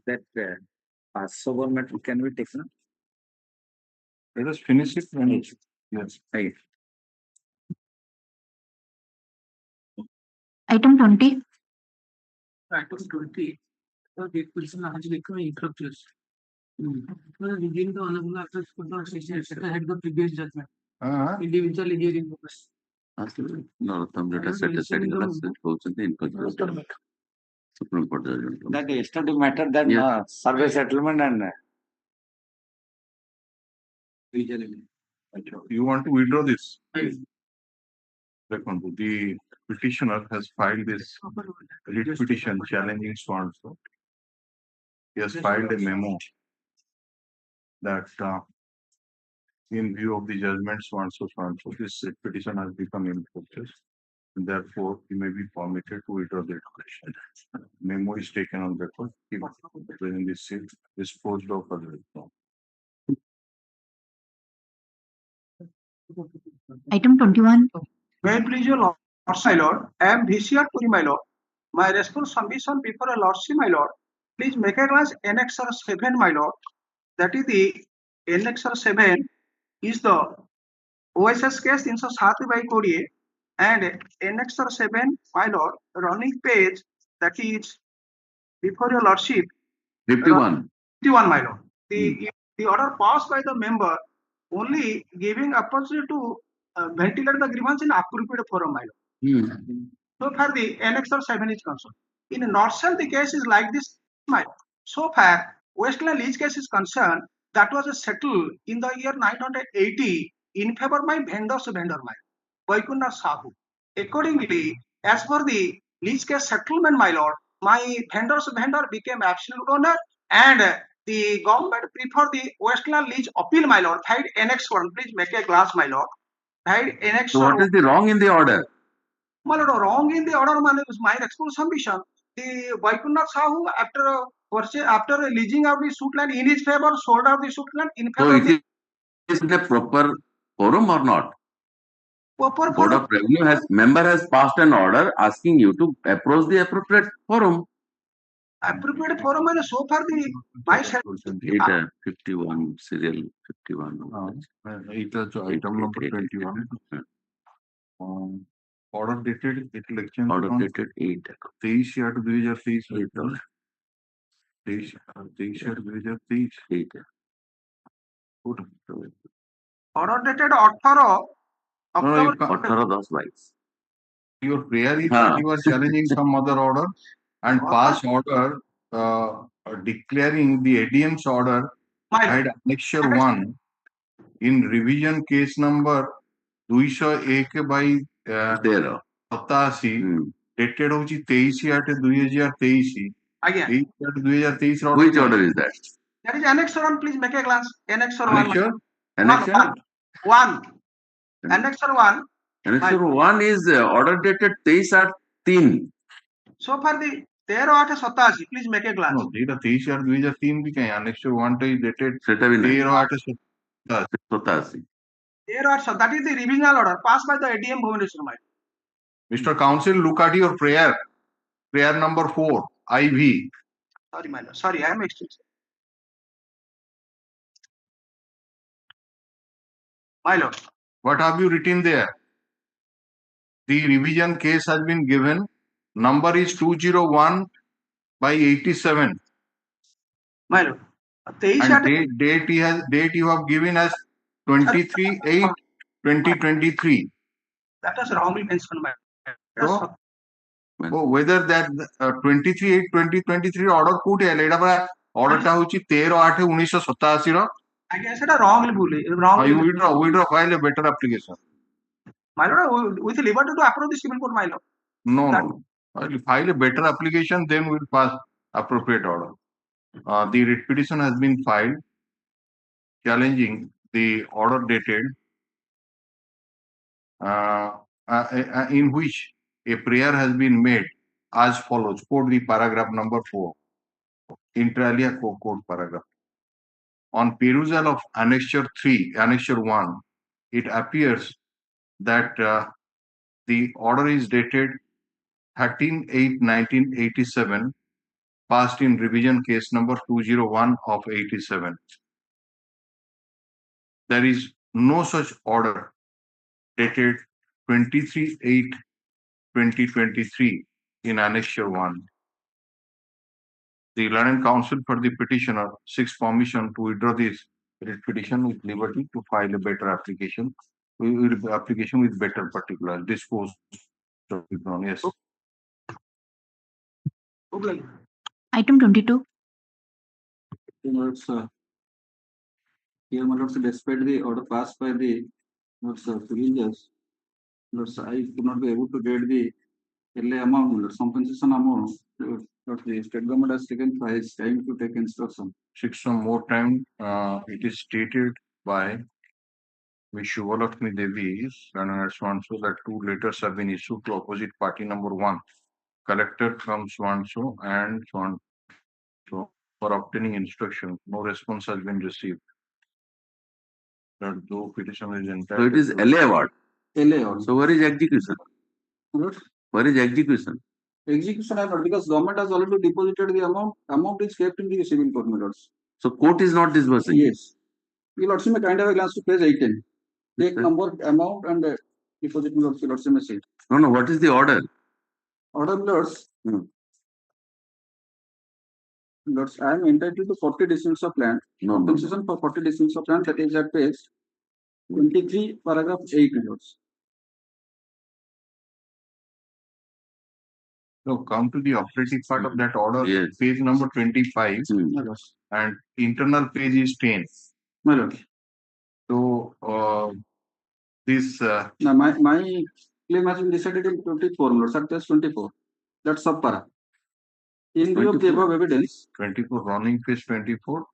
that passover matter can be taken up? Let us finish it. And, yes. Right. Item 20. Item 20, the disposition has become infructuous. Reading the honorable access for the session, had the previous judgment. Individual hearing purpose. Some data set aside in the କହୁଛନ୍ତି inconsistent. Supreme Court judgment. That yesterday matter that Yeah. survey settlement and You want to withdraw this? The petitioner has filed this writ petition challenging so and so. He has filed a memo that in view of the judgment so and so, this writ petition has become infructuous. Therefore, he may be permitted to withdraw the petition. Memo is taken on record. Within this seal, disposed of as withdrawn. Item 21. May it please your lord, my lord, I am VCR Puri, my lord. My response submission before a lordship, my lord. Please make a glance Annexure 7, my lord. That is the Annexure 7 is the OSS case 307/20 and Annexure 7, my lord, running page that is before your lordship. 51. 51, my lord. The order passed by the member only giving opportunity to ventilate the grievance in appropriate forum, my lord. So far, the Annexure 7 is concerned. In Northern, the case is like this, my lord. So far, Westland lease case is concerned, that was settled in the year 1980 in favor of my vendor, my S.K.Sahoo. Accordingly, as per the lease case settlement, my lord, my vendor became absolute owner and the government preferred the Westland lease appeal, my lord. Filed Annex 1, please make a glass, my lord. Filed Annex So what is the wrong in the order? My lord, wrong in the order, my response submission. The S.K.Sahoo after leasing out the suit land in his favor, sold out the suit land in So favor of the it is in a proper forum or not? proper Board of Revenue member has passed an order asking you to approach the appropriate forum. appropriate forum and so far the my set. 51 serial 51. Item number 21. Order dated election. Order dated 8. 23/8/2023. 23/8/2023. Order dated 18 October. 18/10/22. Your prayer is that you are challenging some other order and pass order declaring the ADM's order had Annexure 1 in revision case number 201/87 dated hochi 23/8/2023. Again. 23/8/2023 order. Which order is that? That is Annexure 1, please make a glance. Annexure 1. Annexure? 1. Annexure 1. Annexure 1 is order dated 23/8/3. So far the 13/8/87, please make a glance. No, data 23/8/2023 भी कहीं Annexure 1 is dated सेटा भी नहीं 13/8/87. 87. 13/8, that is the revisional order passed by the ADM Bhubaneswar. Mr. Counsel, look at your prayer. Prayer number 4, IV. Sorry, my lord. Sorry, I am extensive. My lord. What have you written there? The revision case has been given. Number is 201/87. My lord. And date you have given as 23/8/2023. That was wrongly mentioned, my lord. Whether that 23/8/2023 order कोठी है लेडा पर order टा होची 13/8/1987 रो. I guess it wrongly bully. You withdraw file a better application. My lord, with liberty to approve the civil court, my lord. No. File a better application, then we'll pass appropriate order. The writ petition has been filed challenging the order dated in which a prayer has been made as follows. Quote the paragraph number 4. Inter alia quote paragraph. On perusal of Annexure 1, it appears that the order is dated 13/8/1987 passed in revision case number 201 of 87. There is no such order dated 23/8/2023 in Annexure 1. The Learned Counsel for the petitioner seeks permission to withdraw this petition with liberty to file a better application with better particulars. Dispose of withdrawn. Yes. Item 22. Here, my lords, despite the order passed by the civil judge, lords, I could not be able to get the LA amount, lords, compensation amount. Lords, the state government has taken time to take instruction. Seek some more time. It is stated by Ms. Shubhalakshmi Devi and so that 2 letters have been issued to opposite party number 1, collected from so and so for obtaining instruction. No response has been received. That though petition is So entitled. it is LA award. LA award. So where is execution? Lords, Where is execution? execution happened because government has already deposited the amount. Amount is kept in the civil court, my lords. So court is not disbursing. Yes. You lords, may kind of a glance to page 18. Take number, amount, and deposit, my lords. Lords, may see. No, what is the order? Order, lords. Lords, I am entitled to 40 decisions of land. No. Compensation for 40 decisions of land, that is at page 23, paragraph 8, lords. So come to the operative part of that order, Yes. page number 25, My lords. and internal page is 10. My lords. So this Now, my claim has been decided in 24, lords, at page 24. That's subpara. In view of the above evidence, 24 running page 24.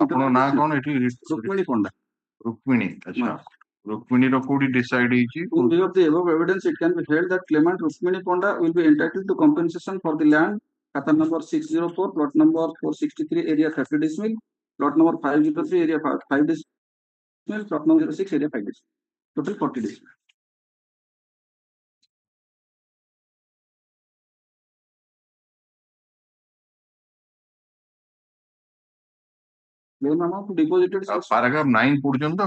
Rukmini ଆପଣ ନାଁ କଣ ଏଠି Ponda. Rukmini ଆଚ୍ଛା ରୁକ୍ମିଣୀର କୋଉଠି decide ହେଇଛି In view of the above evidence, it can be held that claimant Rukmini Ponda will be entitled to compensation for the land, Kata number 604, plot number 463, area 30 decimal, plot number 503, area 5 decimal, plot number 06, area 5 decimal. Total 40 decimal. Claim amount deposited. paragraph 9 পর্যন্ত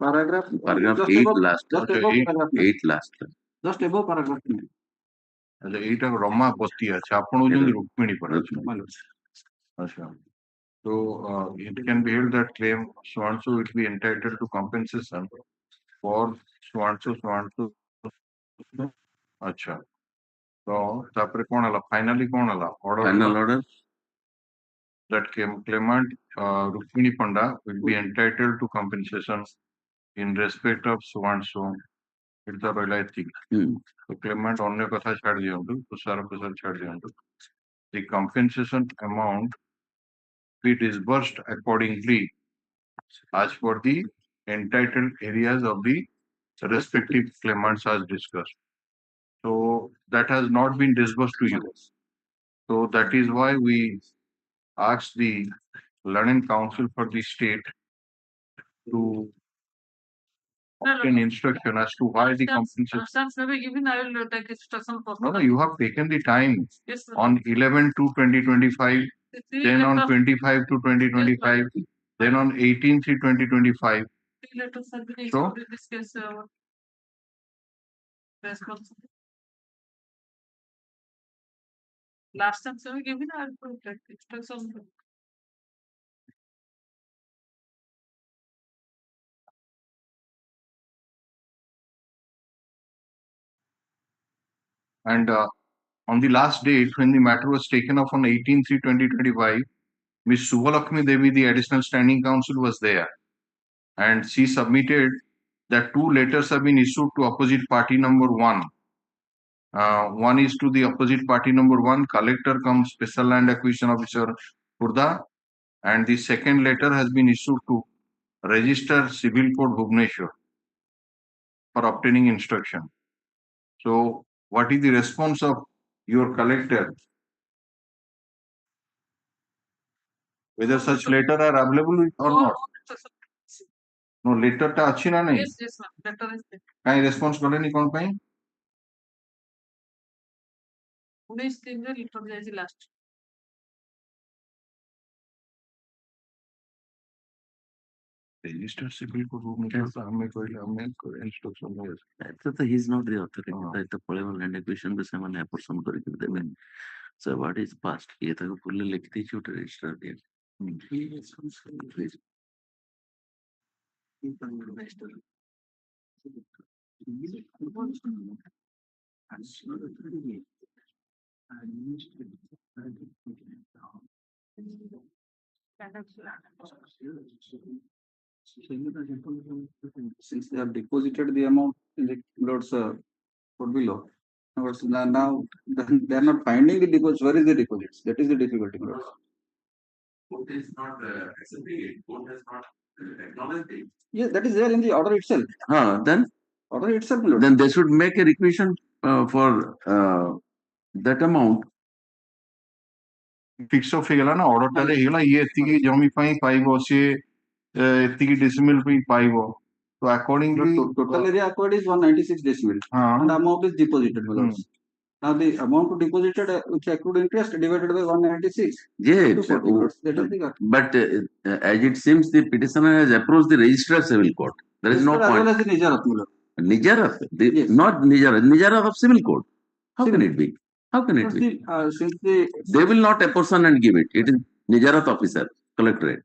Paragraph just 8 above, last. just above paragraph 9. 8 last. Just above paragraph 9. ଆଚ୍ଛା ଏଇଟା ରମାପତି ଅଛି ଆପଣ ହଉଛନ୍ତି ରୁକ୍ମିଣୀ ପରା My lords. ଆଚ୍ଛା so it can be held that claim so and so will be entitled to compensation for so and so ଆଚ୍ଛା ତ ତାପରେ କଣ ହେଲା finally କଣ ହେଲା Final order. that claimant Rukmini Panda will be entitled to compensation in respect of so and so. It's the royalty. So claimant only katha chhad diyantu, tusara chhad diyantu. The compensation amount be disbursed accordingly as per the entitled areas of the respective claimants as discussed. So that has not been disbursed to you. So that is why we asked the Learned Counsel for the state to obtain instruction as to why the compensation. May be given, I will take instruction for. No, you have taken the time Yes, sir. on 11/2/2025, then on 25/2/2025, then on 18/3/2025. 3 letters have been So? issued in this case. Response. Last time, sir, we given, I will take instruction. And on the last date, when the matter was taken up on 18/3/2025, Ms. Shubhalakshmi Devi, the additional standing counsel, was there. And she submitted that 2 letters have been issued to opposite party number 1. One is to the opposite party number 1, collector cum special land acquisition officer Khurda, and the second letter has been issued to Register Civil Court Bhubaneswar for obtaining instruction. So, what is the response of your collector? Whether such letter are available or not? No, letter ta achi na nahi. Yes, yes, ma'am. Letter is there. Kahi response kaleni kon pai? 19 litre ଯାଇଛି last. Registered civil court मतलब तो हमें कोई हमें instruction नहीं है। So he is not the authority. तो पड़ेगा land acquisition पे सामान apportion करके देवे। So what is past? ये तो पूरे लिखती छूट register दिया। Since they have deposited the amount in the loads would be low. Now they are not finding the deposits. Where is the deposits? That is the difficulty. Court is not accepting it. Court has not acknowledged it. Yes, that is there in the order itself. Then Order itself. then they should make a requisition for that amount. Fix of ହେଇଗଲା ନା order ଟାରେ ହେଇଗଲା ଇଏ ଏତିକି ଜମି ପାଇଁ ପାଇବ ସିଏ ଏତିକି decimal ପାଇଁ ପାଇବ so accordingly total area acquired is 196 decimal and amount is deposited. Now the amount deposited which accrued interest divided by 196. Yes, but as it seems the petitioner has approached the registrar civil court. There is no point. As well as the Nijarath. Nijarath, Yes. not Nijarath of civil court. How can it be? How can it be? Since They will not apportion and give it. It is Nijarath officer, collectorate.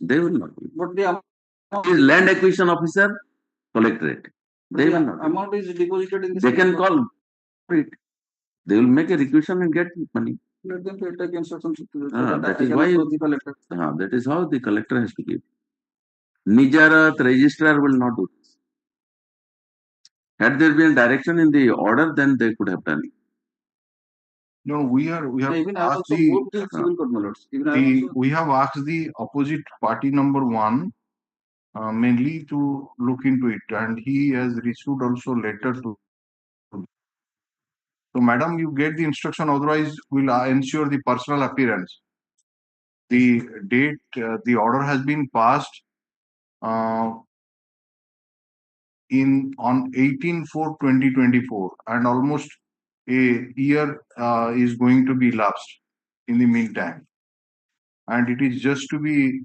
They will not. But the It is land acquisition officer, collectorate. They will not. Amount is deposited in the They can call it. They will make a requisition and get money. Let them take instructions. That is why the collector. That is how the collector has to give. Nijarath registrar will not do this. Had there been direction in the order, then they could have done it. No, we have Even I asked also moved the civil court, my lords. we have asked the opposite party number one mainly to look into it, and he has received also letter to. So, madam, you get the instruction. Otherwise, we'll ensure the personal appearance. The date, the order has been passed on 18/4/2024, and almost a year is going to be lapsed in the meantime, and it is just to be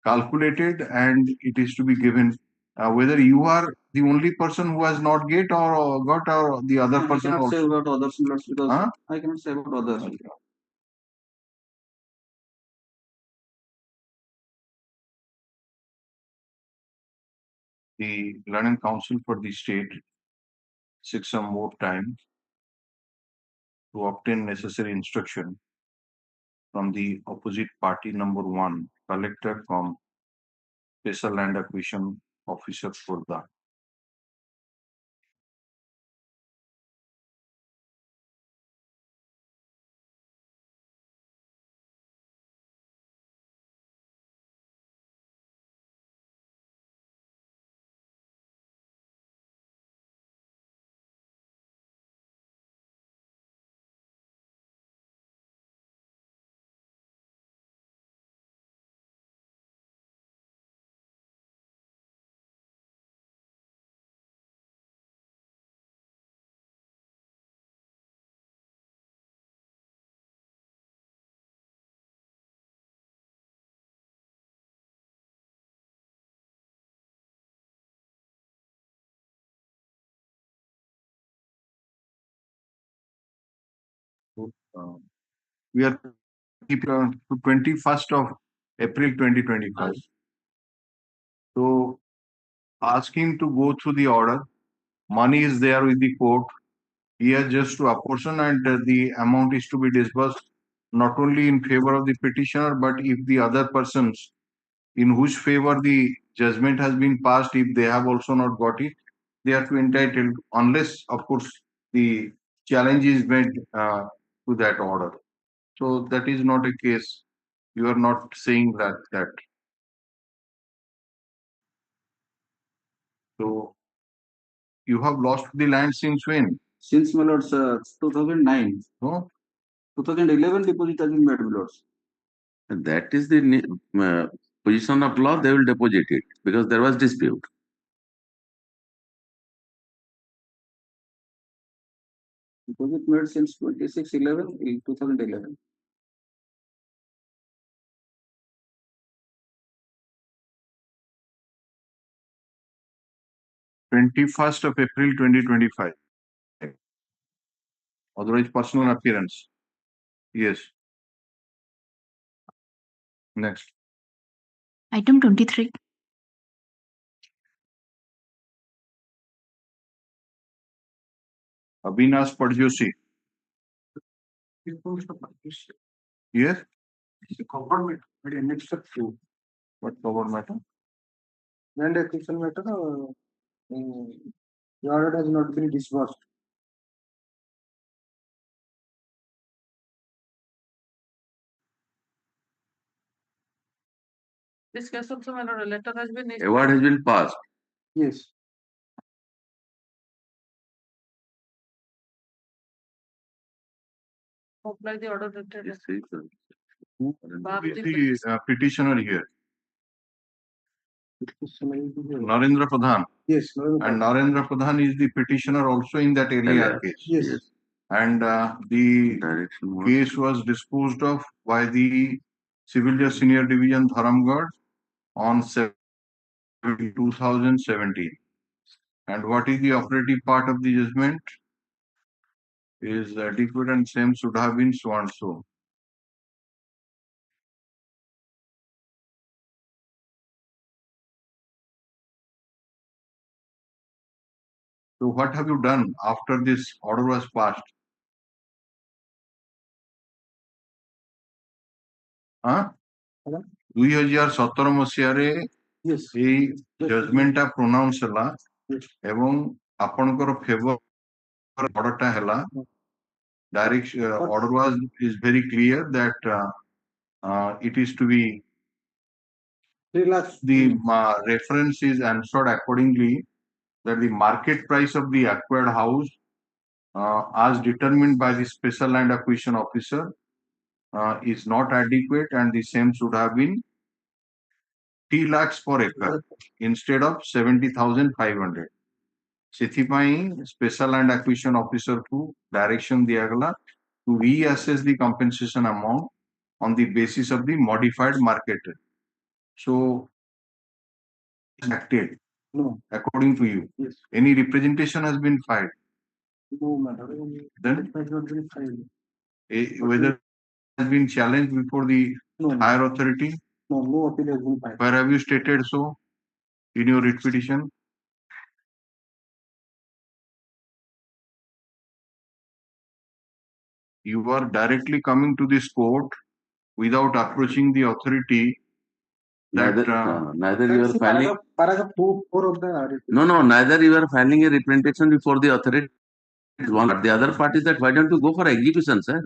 calculated and it is to be given. Whether you are the only person who has not got or the other person I cannot also. say about others because I cannot say about others. The Learning Council for the state seeks some more time to obtain necessary instruction from the opposite party number one, collector from Special Land Acquisition Officer for the. We are keeping to 21st of April 2025. So ask him to go through the order. Money is there with the court. He has just to apportion and the amount is to be disbursed not only in favor of the petitioner, but if the other persons in whose favor the judgment has been passed, if they have also not got it, they are to entitled, unless of course the challenge is made to that order. So that is not a case. You are not saying that. So you have lost the land since when? Since, my lords, 2009. No? 2011 deposit has been made, my lords. That is the position of law. They will deposit it because there was dispute. Deposit made since 26/11/2011. Twenty-first of April 2025. Otherwise, personal appearance. Yes. Next. Item 23. Avinash Padjoshi. Yes. Government, but next up to What cover matter? land acquisition matter, the order has not been disbursed. This case also, my lord, a letter has been issued. Award has been passed. Yes. Apply the order dated. Yes, sir. Who is the petitioner here? Narendra Pradhan. Yes. And Narendra Pradhan is the petitioner also in that earlier case. Yes. And the Direction was case was disposed of by the Civil Judge Senior Division Dharamgarh on 2017. And what is the operative part of the judgment? Is adequate and same should have been so and so. So what have you done after this order was passed? Huh? 2017 ମସିହାରେ Yes. ଏଇ ଜଜମେଣ୍ଟଟା pronouns ହେଲା ଏବଂ ଆପଣଙ୍କର favour ଅର୍ଡରଟା ହେଲା direct order was is very clear that it is to be 3 lakhs. the reference is answered accordingly that the market price of the acquired house as determined by the special land acquisition officer is not adequate and the same should have been 3 lakhs per acre instead of 70,500. ସେଥିପାଇଁ special land acquisition officer କୁ direction ଦିଆଗଲା to reassess the compensation amount on the basis of the modified market rate. So, acted No. according to you. Yes. Any representation has been filed. No matter. Then It has not been filed. whether it has been challenged before the No. higher authority. No appeal has been filed. Where have you stated so in your writ petition? You are directly coming to this court without approaching the authority that neither you are filing. Paragraph 4 of the No, neither you are filing a representation before the authority. One, but the other part is that why don't you go for execution, sir?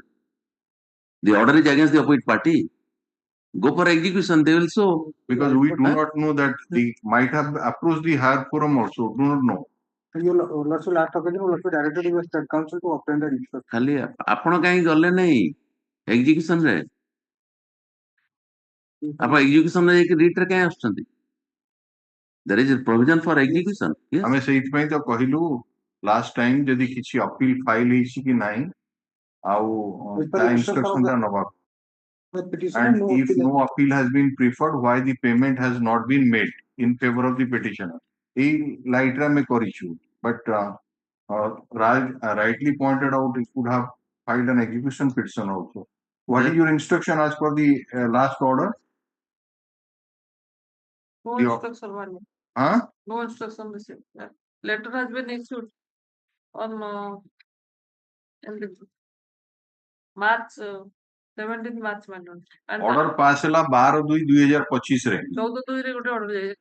The order is against the opposite party. Go for execution. They will show. Because we do not know that they might have approached the higher forum also. Do not know. You lordship last occasion lordship directed the state council to obtain the instruction. ଖାଲି ଆପଣ କାହିଁ ଗଲେ ନାହିଁ execution ରେ? ଆପଣ execution ରେ ଯାଇକି writ ରେ କାହିଁ ଆସୁଛନ୍ତି? There is a provision for execution. Yes. ଆମେ ସେଇଥିପାଇଁ ତ କହିଲୁ last time ଯଦି କିଛି appeal file ହେଇଛି କି ନାହିଁ ଆଉ ତା instruction ଟା ନବାକୁ. And if no appeal has been preferred, why the payment has not been made in favor of the petitioner? এই লাইট রে ଆମେ କରିଛୁ. But Raj rightly pointed out he could have filed an execution petition also. What is your instruction as per the last order? No The- instruction, my lord. Huh? No instruction received. Letter has been issued on in the March 17th March, my lord. And Order pass ହେଲା 12/2/2025 ରେ. 14/2 ରେ ଗୋଟେ order ଯାଇଛି।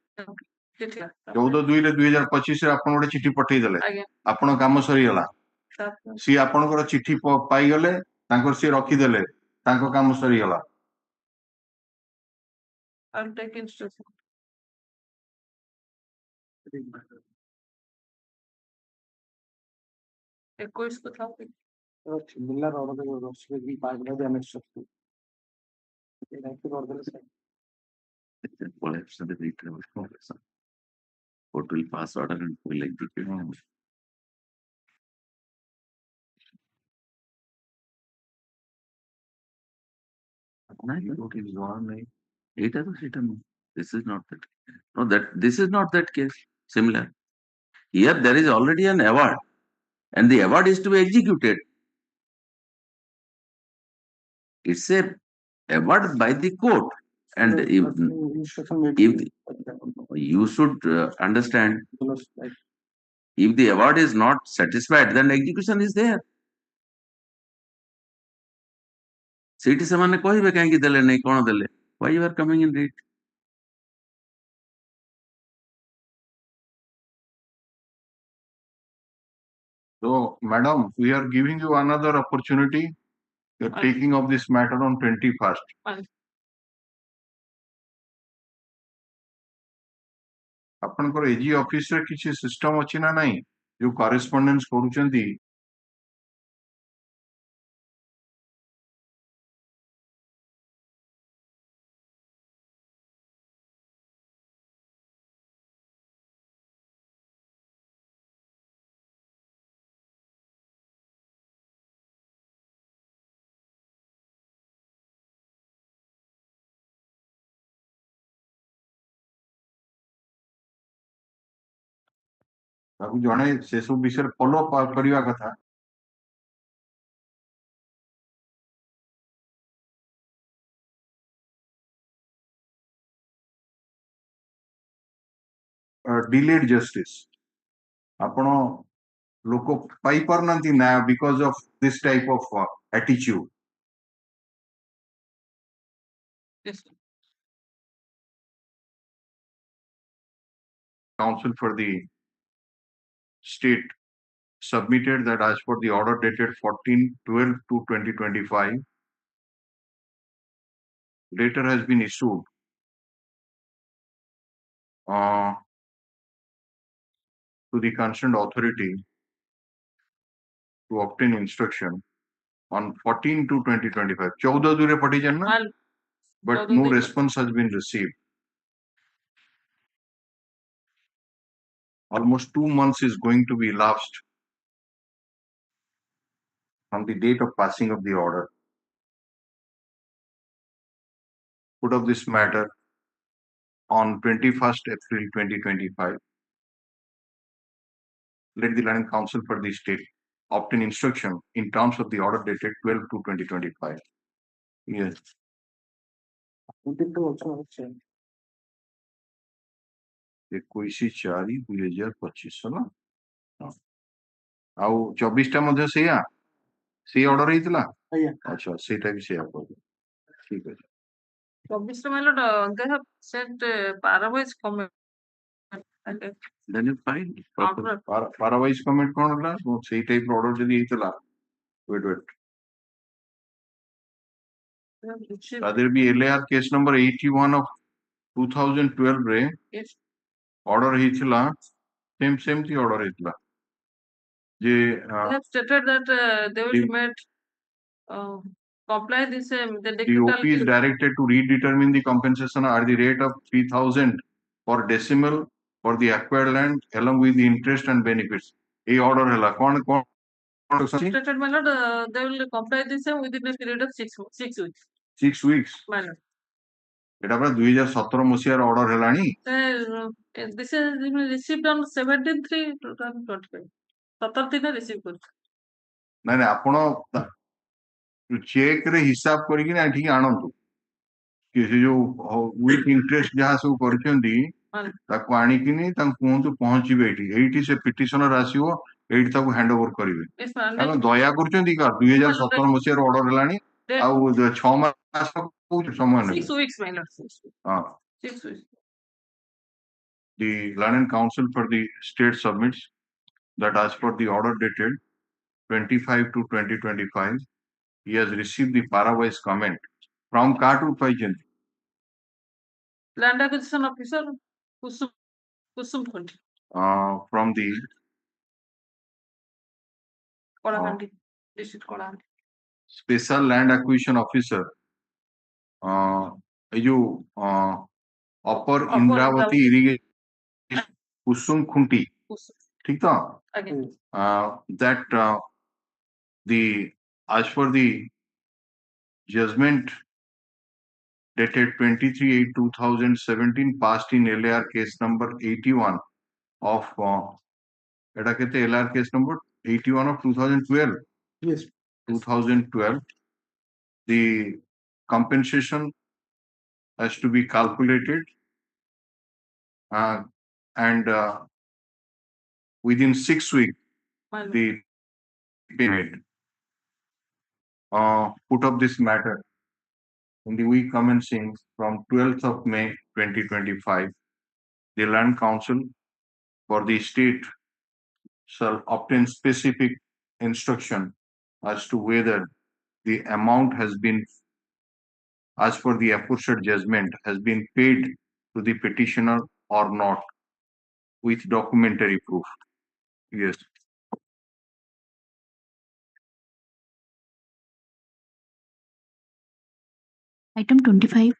ଚିଠି ଲା। 14/2/2025 ରେ ଆପଣ ଗୋଟେ ଚିଠି ପଠେଇ ଦେଲେ। ଆଜ୍ଞା। ଆପଣ କାମ ସରିଗଲା। ତାପରେ ସିଏ ଆପଣଙ୍କର ଚିଠି ପାଇଗଲେ ତାଙ୍କର ସିଏ ରଖିଦେଲେ ତାଙ୍କ କାମ ସରିଗଲା। I'll take instruction. Request the topic. Similar order lordship will pass by the next section. Court will pass order and will execute. This is not that. No, this is not that case. Similar. Here there is already an award, and the award is to be executed. It's a award by the court, and if you should understand, if the award is not satisfied, then execution is there. ସେଇଠି ସେମାନେ କହିବେ କାହିଁକି ଦେଲେ ନାହିଁ କଣ ଦେଲେ, why you are coming in late? So, madam, we are giving you another opportunity. You are taking up this matter on 21st. ଆପଣଙ୍କର AG ଅଫିସରେ କିଛି ସିଷ୍ଟମ ଅଛି ନା ନାହିଁ ଯୋଉ କରେସ୍ପଣ୍ଡେନ୍ସ କରୁଛନ୍ତି ତାକୁ ଜଣେ ସେସବୁ ବିଷୟରେ ଫଲୋ କରିବା କଥା। delayed justice ଆପଣ ଲୋକ ପାଇପାରୁନାହାନ୍ତି ନ୍ୟାୟ because of this type of attitude. Yes. Counsel for the state submitted that as per the order dated 14/12/2025, letter has been issued to the concerned authority to obtain instruction on 14/2/2025. 14/2 पठिजन ना, but no response has been received. Almost 2 months is going to be elapsed from the date of passing of the order. Put up this matter on 21st April 2025. Let the learning counsel for the state obtain instruction in terms of the order dated 12/2/2025. Yes. ଏକୋଇଶ ଚାରି 2025 ନା ଆଉ 24ଟା ମଧ୍ୟ ସେଇଆ ସେଇ order ହେଇଥିଲା। ଆଚ୍ଛା ସେଇଟା ବି ସେଇଆ କରିବେ, ଠିକ ଅଛି। 24 my lord, they have sent parawise comment. Then you find parawise comment କଣ ହେଲା ସେଇ ଟାଇପ ଅର୍ଡର ଯଦି ହେଇଥିଲା ୱେଟ ତା ଦେହରେ ବି LAR କେସ୍ ନମ୍ବର 81 of 2012 ରେ ଅର୍ଡର ହେଇଥିଲା ସେମିତି ଅର୍ଡର ହେଇଥିଲା ଯେ they have stated that they will make comply this the OP is directed to redetermine the compensation at the rate of 3,000 per decimal for the acquired land along with the interest and benefits. A order hela kon stated my lord, they will comply this within a period of 6 weeks. 6 weeks. My lord. এটা পରା 2017 ମସିହାର order ହେଲାଣି। This is received on 17/3/2025. 17 ଦିନ receive କରିଛି। ନାଇଁ ନାଇଁ ଆପଣ check ରେ ହିସାବ କରିକି ନା ଏଠିକି ଆଣନ୍ତୁ କି ସେ ଯୋଉ ୱିଥ୍ ଇଣ୍ଟରେଷ୍ଟ ଯାହା ସବୁ କରିଛନ୍ତି ତାକୁ ଆଣିକିନି ତାଙ୍କୁ କୁହନ୍ତୁ ପହଞ୍ଚିବେ ଏଇଠି ସେ ପିଟିସନର ଆସିବ ଏଇଠି ତାକୁ ହ୍ୟାଣ୍ଡ ଓଭର କରିବେ। ଆମେ ଦୟା କରୁଛନ୍ତି କି 2017 ମସିହାର ଅର୍ଡର ହେଲାଣି ଆଉ 6 ମାସ ସମୟ ନେବେ। 6 weeks my lord. 6 weeks. The Learned Counsel for the state submits that as per the order dated 25/2/2025, he has received the parawise comment from Katu Paijant. Land acquisition officer Kusum Kundi. From the Kolahandi, district Kolahandi. Special Land Acquisition Officer, Upper Indravati Irrigation Kusum Khunti. ठीक था? That as per the judgment dated 23/8/2017 passed in LAR case number 81 of LR case number 81 of 2012. Yes. 2012. The compensation has to be calculated and within 6 weeks the payment. Put up this matter in the week commencing from 12th of May 2025. The Land Council for the state shall obtain specific instruction as to whether the amount has been, as per the aforesaid judgment, has been paid to the petitioner or not, with documentary proof. Yes. Item 25.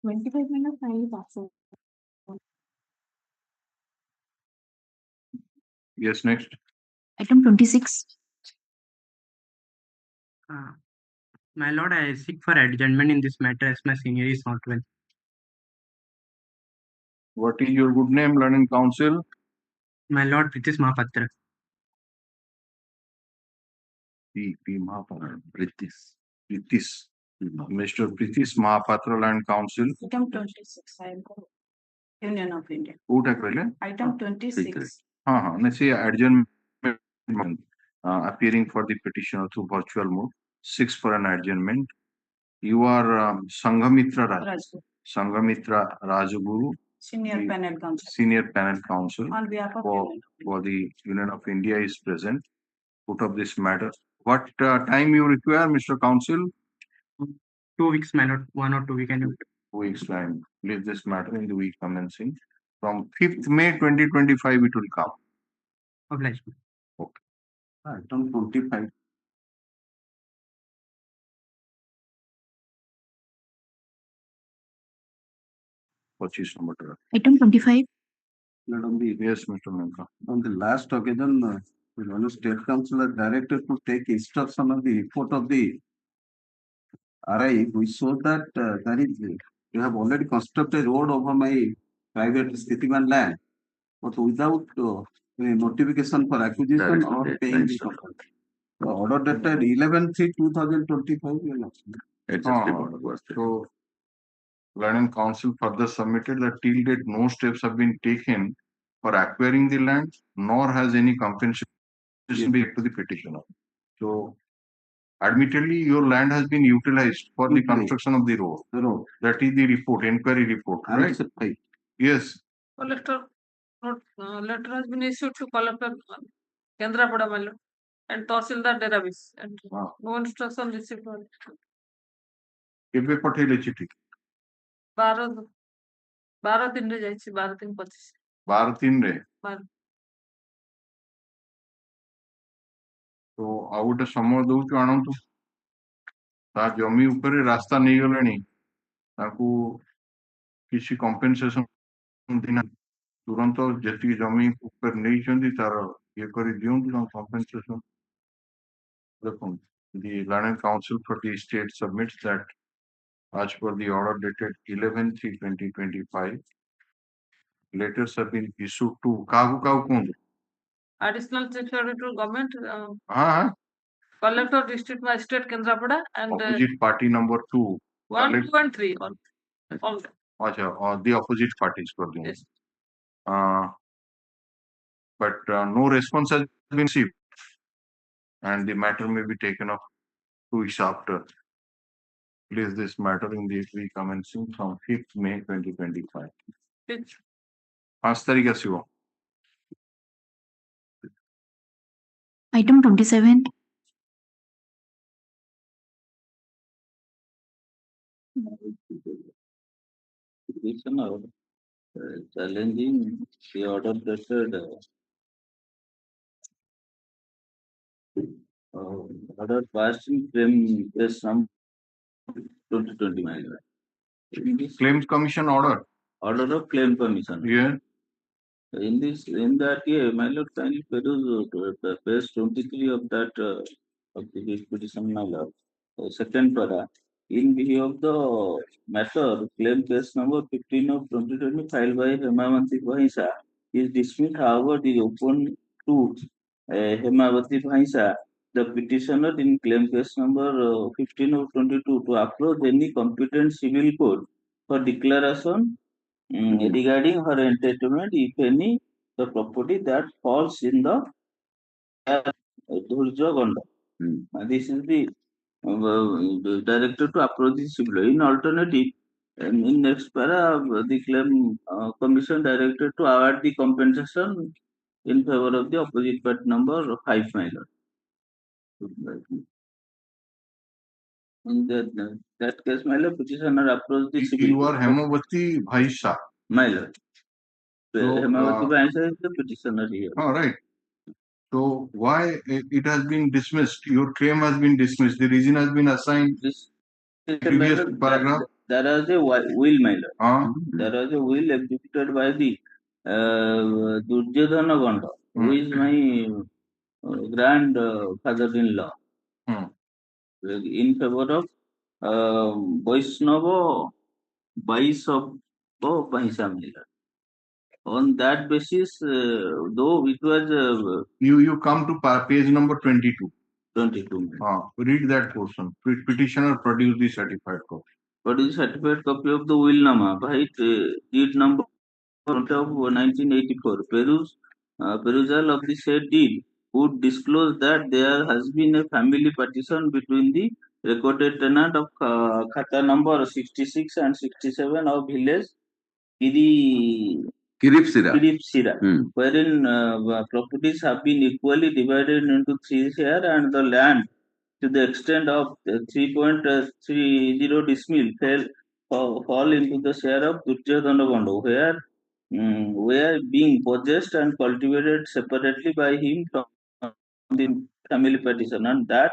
25 minutes I pass. Yes, next. Item 26. My lord, I seek for adjournment in this matter as my senior is not well. What is your good name, learning counsel? My lord, Prithis Mahapatra. P. Mahapatra. Prithis. Mr. Prithis Mahapatra, Land Council. Item 26, I am Union of India. Item 26. Say adjournment appearing for the petitioner through virtual mode. 6 for an adjournment. You are Sanghamitra Rajaguru, Senior Panel Counsel. Senior Panel Counsel On behalf of for the Union of India is present. Put up this matter. What time you require, Mr. Counsel? 2 weeks, my lord. 1 or 2 weeks. 2 weeks time. Leave this matter in the week commencing. From 5th May 2025, it will come. Obliged. Okay. Item 25. Purchase number. Item 25. Yes, Mr. Menka. On the last occasion, the State Council has directed to take instruction on the report of the RI. We saw that there is, you have already constructed a road over my private Sthitiman land, but without notification for acquisition or paying the company. The order dated 11/3/2025. So, Land Council further submitted that till date no steps have been taken for acquiring the land, nor has any compensation been to the petitioner. So, admittedly, your land has been utilized for the construction of the road. That is the report, inquiry report, right? Yes. Collector, letter has been issued to Collector Kendrapada Mallu and Tahsildar Derabis, and no instruction received. କେବେ ପଠେଇଲେ ଚିଠି? 12/3 ରେ ଯାଇଛି, 12/3/25. 12/3 ରେ? ତ ଆଉ ଗୋଟେ ସମୟ ଦଉଛୁ, ଆଣନ୍ତୁ। ତା ଜମି ଉପରେ ରାସ୍ତା ନେଇଗଲେଣି, ତାକୁ କିଛି କମ୍ପେନସେସନ ତୁରନ୍ତ ଯେତିକି ଜମି ଉପରେ ନେଇଛନ୍ତି ତାର ଇଏ କରି ଦିଅନ୍ତୁ, କମ୍ପେନସେସନ। ଦେଖନ୍ତୁ, the Land Council for the state submits that as per the order dated 11/3/2025, letters have been issued to kahu Additional Secretary to Government, Collector District Magistrate Kendrapada, and opposite party number 2. 1, 2 and 3 all. The opposite parties for them. Yes. But no response has been received, and the matter may be taken up 2 weeks after. Place this matter in the week commencing from 5th May 2025. 5 तारीख ଆସିବ। Item 27. Challenging the order dated order passed in case number 2020. Claims Commission order. Order of Claim Commission. Yeah. In that year, my lord, kindly peruse page 23 of that of the petition, my lord. Second para. In view of the matter, claim case number 15 of 2020 filed by Hemavati Bhaisa is dismissed. However, the open to Hemavati Bhaisa, the petitioner in claim case number 15 of 22 to approach any competent civil court for declaration regarding her entitlement, if any, the property that falls in the Dhurja Ganda. This is the director to approach the civil. In alternative, in next para, the claim commission directed to award the compensation in favor of the opposite party number 5 minor. In that case, minor petitioner approached the civil. You are Hemavati Bhaisa. Minor. So, Hemavati Bhaisa is the petitioner here. All right. So why it has been dismissed? Your claim has been dismissed. The reason has been assigned. This Previous paragraph. There was a will, minor. There was a will executed by the Duryodhana Ganda, who is my grandfather-in-law, in favor of Vaishnava Bhaisa Miller. On that basis, though it was you come to page number 22. 22. Read that portion. Petitioner produce the certified copy. Produce certified copy of the will nama by deed number of 1984. Perusal of the said deed would disclose that there has been a family partition between the recorded tenant of Khata number 66 and 67 of village Kiripsira, wherein properties have been equally divided into 3 shares, and the land to the extent of 3.30 decimal fall into the share of Duryodhana Ganda, where being possessed and cultivated separately by him from the family partition, and that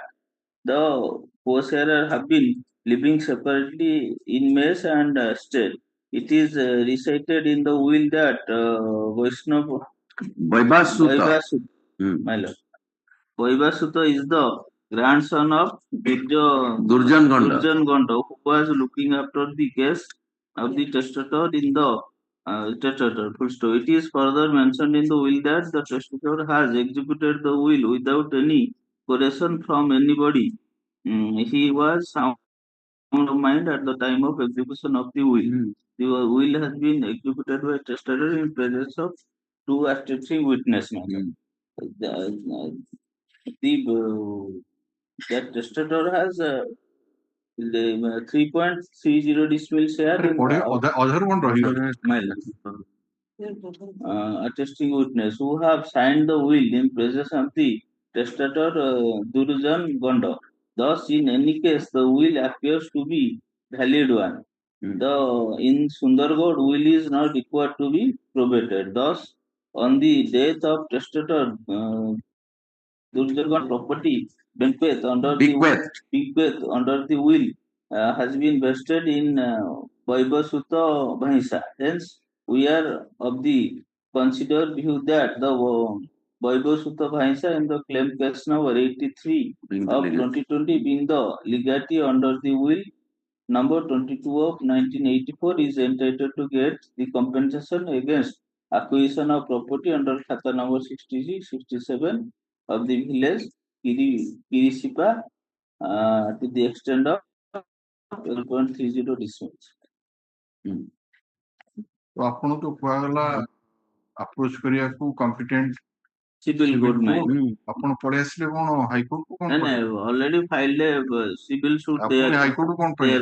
the co-sharer have been living separately in mess and state. It is recited in the will that Vaibhasuta is the grandson of Durjan Ganda, who was looking after the case of the testator in the testator. It is further mentioned in the will that the testator has executed the will without any correction from anybody. He was sound of mind at the time of execution of the will. The will has been executed by testator in presence of 2 attesting witnesses. That testator has 3.30 decimal share in other one attesting witness who have signed the will in presence of the testator Durjan Ganda. Thus, in any case, the will appears to be valid one. In Sundargod, will is not required to be probated. Thus, on the death of testator Durjan property bequeath under the will has been vested in Vaibhasuta Bhaisa. Hence, we are of the considered view that the Vaibhasuta Bhaisa in the claim case number 83 of 2020 being the legatee under the will number 22 of 1984 is entitled to get the compensation against acquisition of property under Khata number 66, 67 of the village Kirisipa to the extent of 12.30 decimals. तो आपण तो कुआगला approach करिया को competent civil court में आपण पढे आसले कोन high court को कोन नहीं already filed civil suit there high court को कोन पढे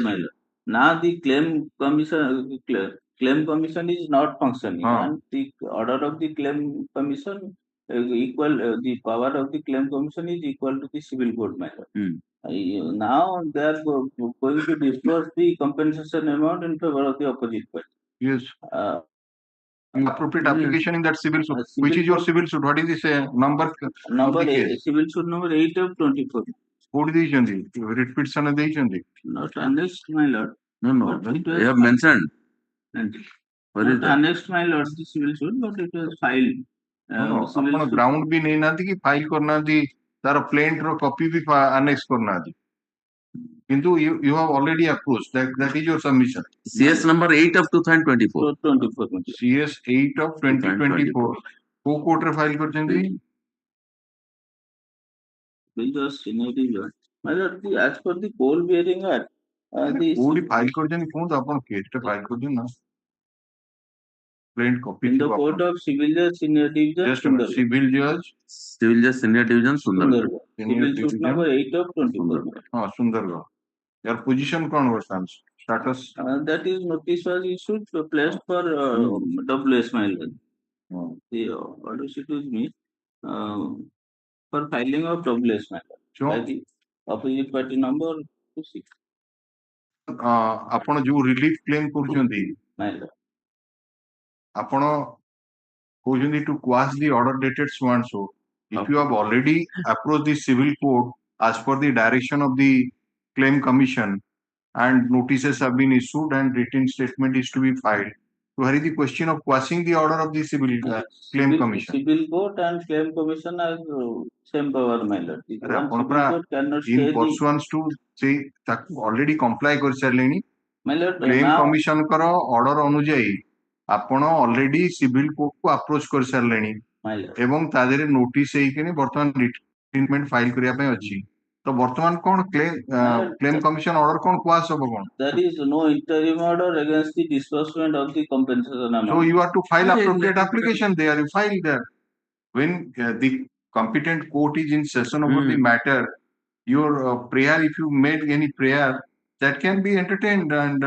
now the claim commission is not functioning and the order of the claim commission the power of the claim commission is equal to the civil court matter. Now they are going to disburse the compensation amount in favor of the opposite party. Yes. Appropriate application in that civil suit. Which is your civil suit? What is this number? Civil suit number 8 of 24. What is the writ petition ଦେଇଛନ୍ତି? Not annexed, my lord. No. You have mentioned. What is that? Annexed, my lord, the civil suit, but it was filed. ଆପଣ ground ବି ନେଇନାହାନ୍ତି କି file କରିନାହାନ୍ତି ତାର ପ୍ଲେଣ୍ଟ ର copy ବି annexe କରିନାହାନ୍ତି Kintu you have already approached. That is your submission. CS number 8 of 2024. 24. CS 8 of 2024. Who court re file karchandi? Just senior division. My lord, as per the coal bearing act, Who file karchandi? Kung apan case ta file karchandi na? Plain copy. In the court of civil judge senior division. Just a minute. Civil judge Senior division Sundargarh. Civil suit number 8 of 24. Sundargarh. Your position kon was status? That is notice was issued placed for WS my lord. The order sheet was me for filing of WS my lord. By the opposite party number 26. ଆପଣ ଯୋଉ relief claim କରୁଛନ୍ତି ଆପଣ କହୁଛନ୍ତି to quash the order dated so and so. If you have already approached the civil court as per the direction of the claim commission and notices have been issued and written statement is to be filed, so here is the question of quashing the order of the civil claim commission. Civil court and claim commission are same power my lord. In pursuance to say already comply କରି ସାରିଲେଣି claim commission କର order ଅନୁଯାୟୀ ଆପଣ already civil court କୁ approach କରି ସାରିଲେଣି ଏବଂ ତା ଦେହରେ notice ହେଇକିନି ବର୍ତ୍ତମାନ ରିଟ୍ରିଟମେଣ୍ଟ ଫାଇଲ କରିବା ପାଇଁ ଅଛି ତ ବର୍ତ୍ତମାନ କଣ claim commission order କଣ quash ହବ କଣ? There is no interim order against the disbursement of the compensation amount. So you have to file appropriate application there. You file there. When the competent court is in session over the matter, your prayer, if you made any prayer, that can be entertained, and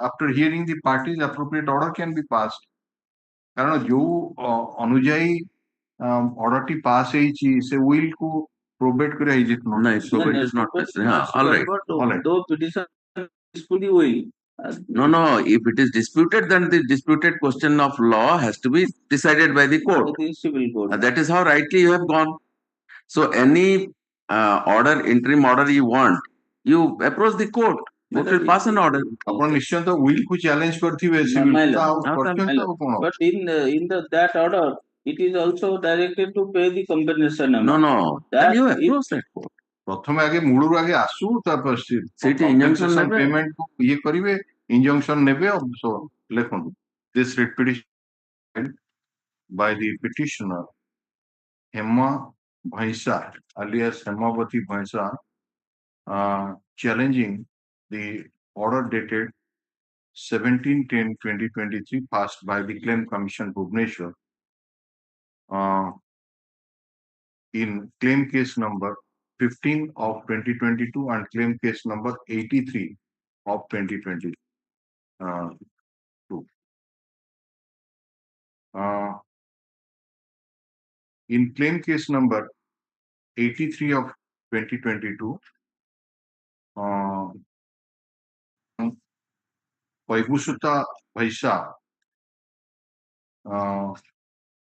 after hearing the parties, appropriate order can be passed. କାରଣ ଯୋଉ ଅନୁଯାୟୀ ଅର୍ଡରଟି pass ହେଇଛି ସେ will କୁ probate କରିବା ହେଇଛି ନାଇଁ probate is not necessary. All right. Though petition is fully will. No. If it is disputed, then the disputed question of law has to be decided by the court. Civil court. That is how rightly you have gone. So any interim order you want, you approach the court. Court will pass an order. ଆପଣ ନିଶ୍ଚୟ ତ will କୁ challenge କରିଥିବେ but in that order it is also directed to pay the compensation amount. No. Then you approach that court. ପ୍ରଥମେ ଆଗେ ମୂଳରୁ ଆଗେ ଆସୁ ତାପରେ ସେଇଠି injunction ନେବେ ପେମେଣ୍ଟ କୁ ଇଏ କରିବେ injunction ନେବେ ଲେଖନ୍ତୁ this writ petition by the petitioner Hema Bhaisa alias Hemavati Bhaisa challenging the order dated 17/10/2023 passed by the Claim Commission Bhubaneswar in claim case number 15 of 2022 and claim case number 83 of 2022. In claim case number 83 of 2022, Vaibhusuta Vaisa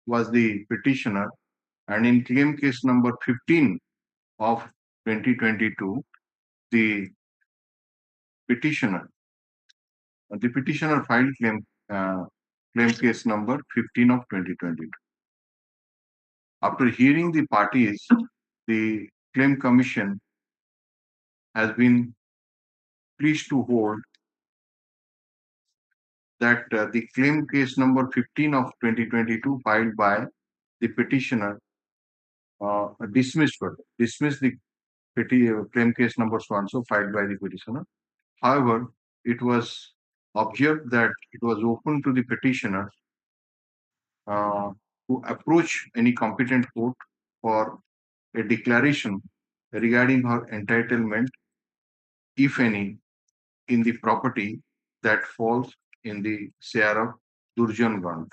was the petitioner, and in claim case number 15 of 2022, the petitioner filed claim case number 15 of 2022. After hearing the parties, the claim commission has been pleased to hold that the claim case number 15 of 2022 filed by the petitioner dismiss the claim case number so and so filed by the petitioner. However, it was observed that it was open to the petitioner to approach any competent court for a declaration regarding her entitlement, if any, in the property that falls in the share of Durjan Gand.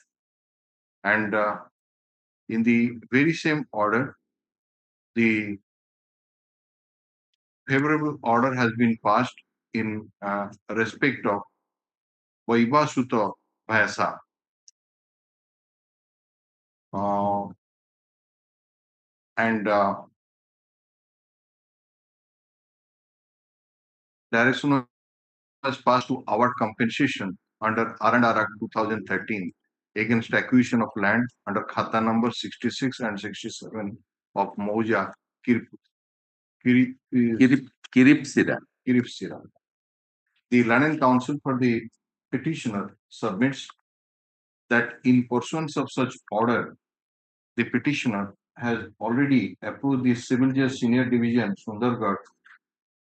And in the very same order, the favorable order has been passed in respect of Vaibhusuta Vaisa. And direction was passed to award compensation under R&R Act 2013 against acquisition of land under Khata number 66 and 67 of Mauja Kiripsira. Kiripsira. The learned counsel for the petitioner submits that in pursuance of such order, the petitioner has already approved the Civil Judge Senior Division Sundargarh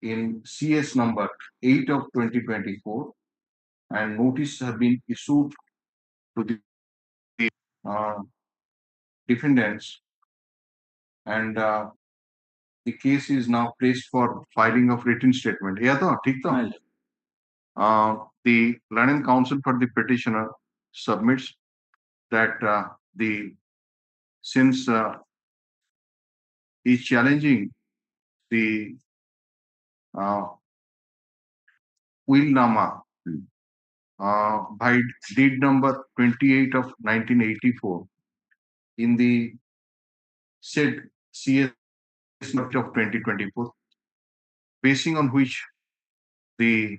in CS number 8 of 2024, and notice have been issued to the defendants, and the case is now placed for filing of written statement. Yeah, ठीक था? The learned counsel for the petitioner submits that since he is challenging the Willnama by deed number 28 of 1984 in the said CS of 2024, basing on which the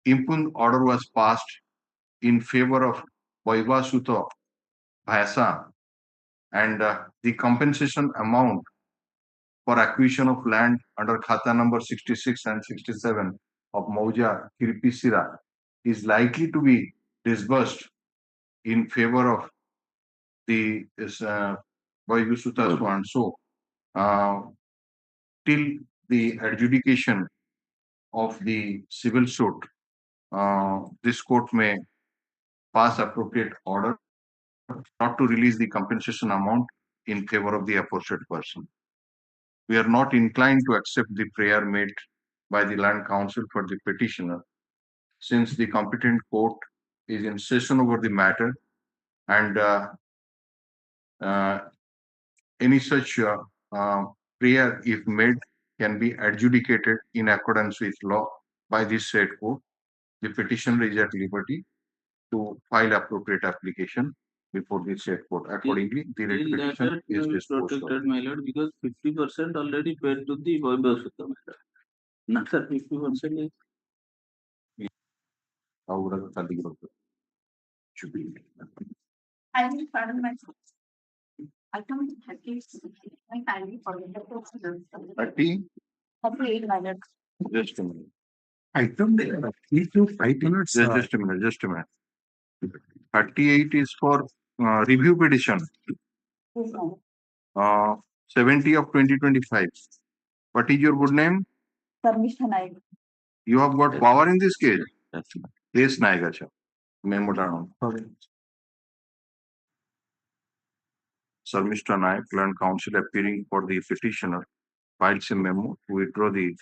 impugned order was passed in favor of Vaivasuta Bhasa, and the compensation amount for acquisition of land under Khata number 66 and 67 of Mauja Kirpisira is likely to be disbursed in favor of the Vaivasuta so and so till the adjudication of the civil suit. This court may pass appropriate order not to release the compensation amount in favor of the aforesaid person. We are not inclined to accept the prayer made by the land counsel for the petitioner, since the competent court is in session over the matter, and any such prayer, if made, can be adjudicated in accordance with law by this said court. The petitioner is at liberty to file appropriate application before the said court. Accordingly, the writ petition is disposed of. Protected, my lord, because 50% already paid to the Vaibhasutta, my lord. Not sir, 50% is. I will pardon myself. Item 30. My kindly forward the procedure. 30. 38 minutes. Just a minute. Item 3 to 5 minutes. Just a minute. 38 is for review petition. 70 of 2025. What is your good name? Sarmisha Naik. You have got power in this case? Yes, Naik. Acha. Memo down. Sir, Mr. Naik, learned counsel appearing for the petitioner, files a memo to withdraw the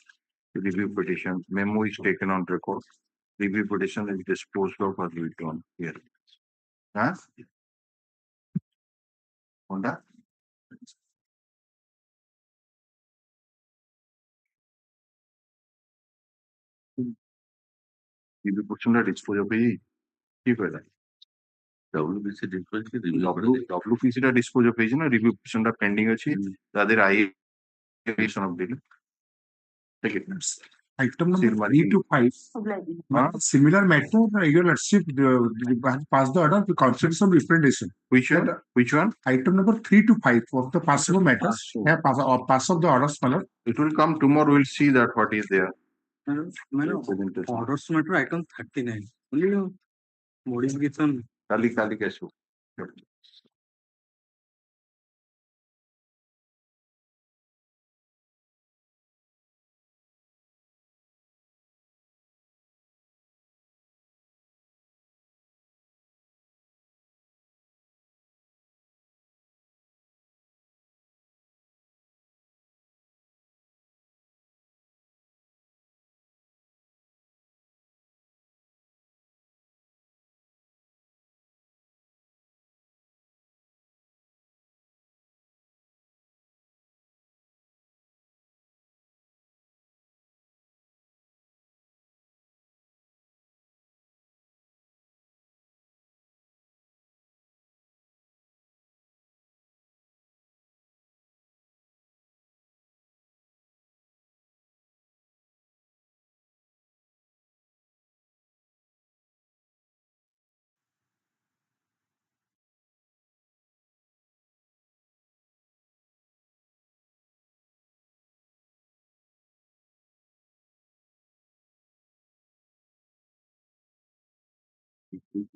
review petition. Memo is taken on record. Review petition is disposed of as withdrawn here. Huh? Honda? Review petition dispose of it. ठीक है WPC dispose WPC টা dispose of হয়েছে না review পিটিশনটা pending আছে তাদের আইএশন of দিলে ঠিক আছে Item number 3 to 5. Similar matter, your lordship pass the order of the consensus of representation. Which one? Item number 3 to 5 of the passable matters. Pass of the orders, my lord. It will come tomorrow. We'll see that what is there. Orders matter item 39. Only modification. Kali कैसे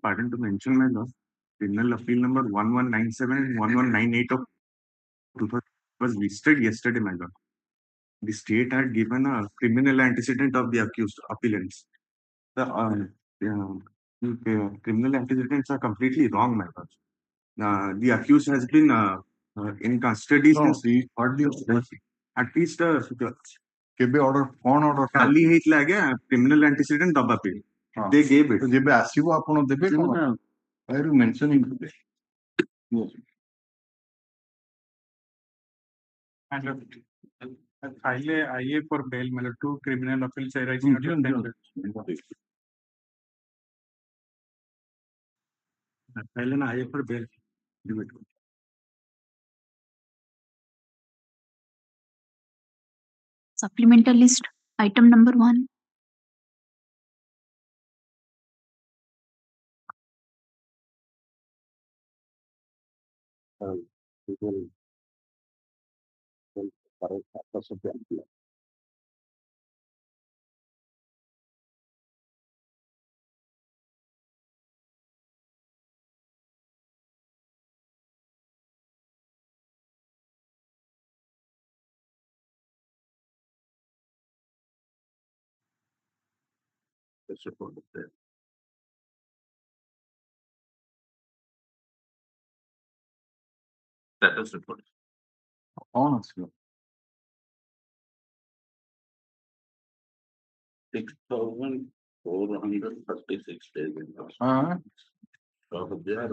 Pardon to mention, my lord, criminal appeal number 1197 and 1198 of 2000 was listed yesterday, my lord. The state had given a criminal antecedent of the accused appellants. The criminal antecedents are completely wrong, my lord. The accused has been in custody since at least केबे order कौन order खाली ହେଇଥିଲା ଆଜ୍ଞା criminal antecedent ଦବା ପାଇଁ they gave it जेबे आसीबो आपण देबे कोन I will mention in today File IA for bail, matter two criminal appeals arising out of file an IA for bail. Supplemental list, item number 1. Status report. कौन आसीबो 6,436 days. हां So they are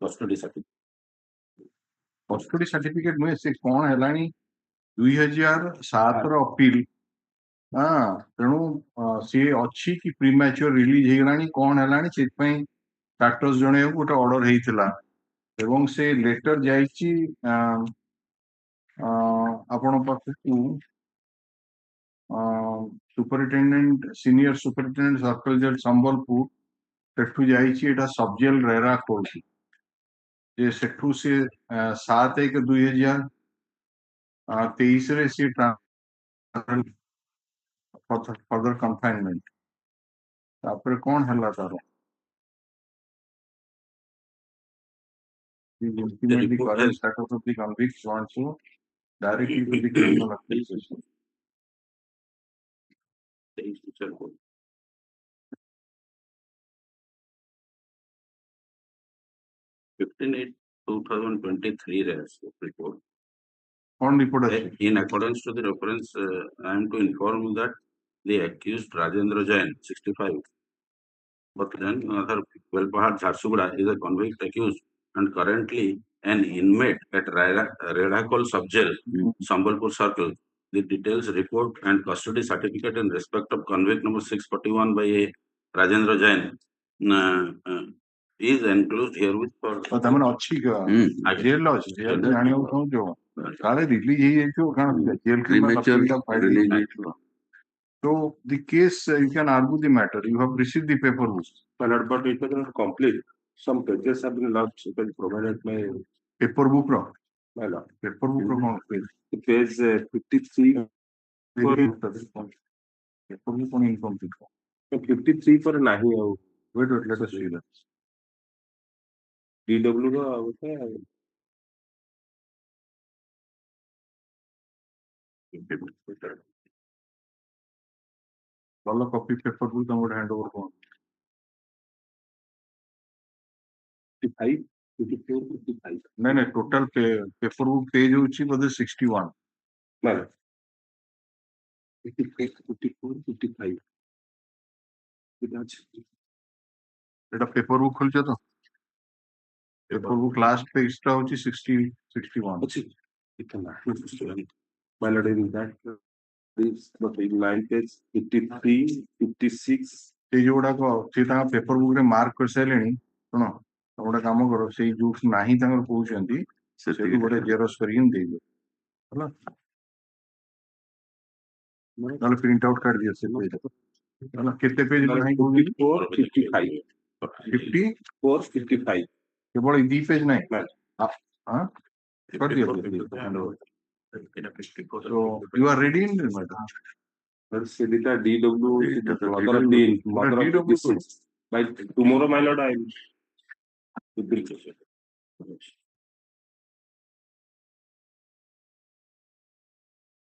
custody certificate. Custody certificate नुहे से कौन हेलानी 2007 रो appeal हां तेणु सी अछि कि premature release हेगलानी कौन हेलानी से पई स्टाटस जणे गोटे ऑर्डर हेइतिला एवं से लेटर जाईची आपण पाखु सुपरिटेंडेंट सीनियर सुपरिटेंडेंट सर्कल जज संबलपुर सेठू जाईची एटा सब जेल रेरा कोर्ट जे सेठू से 7/1/2023 रे सी फर्दर कन्फाइनमेंट तापर कौन हल्ला तारो implement the current status of the convict so and so directly to the criminal accusation. Fifteen 2023 report. कौन रिपोर्ट अछि In accordance to the reference, I am to inform you that the accused Rajendra Jain, 65, but then another Velpahar Jharsuguda is a convict accused and currently an inmate at Redakol Subjail, Sambalpur Circle. The details report and custody certificate in respect of convict number 641 by a Rajendra Jain is enclosed herewith for. तमन अछि का jail law अछि jail जानि हो जो काले release हे जो कान jail Premature release. So the case you can argue the matter you have received the paperwork but it was complete some pages have been lost so provided by paperwork ro paperwork ro कौन page 53 paperwork कौन incomplete 53 पर नहीं है wait let us see that DW रो होता है वाला copy paperwork तुम hand over कौन 55 54 55 नहीं टोटल पेपरवर्क पेज होची बोधे 61 नहीं 54 55 एटा पेपरवर्क खोलछ तो पेपरवर्क लास्ट पेज टा होची 60 61 अच्छी इतना my lord in that is but in line page 53 56 से जोड़ा को से ता पेपरवर्क रे मार्क कर सैलेनी सुनो गोटे काम करो से जूस नाही तांगर कहउछंती से गोटे जेरोस करिन दे दो हला नाले प्रिंट आउट कर दियो से पेज କେତେ ପେଜ ନାହିଁ କହୁଛନ୍ତି 54, 55. 50 କେବଳ ଏଇ 2 ପେଜ ନାହିଁ କରିଦିଅ so you are ready in this matter Sedita DW, mother of the deceased. By tomorrow, my lord, I will.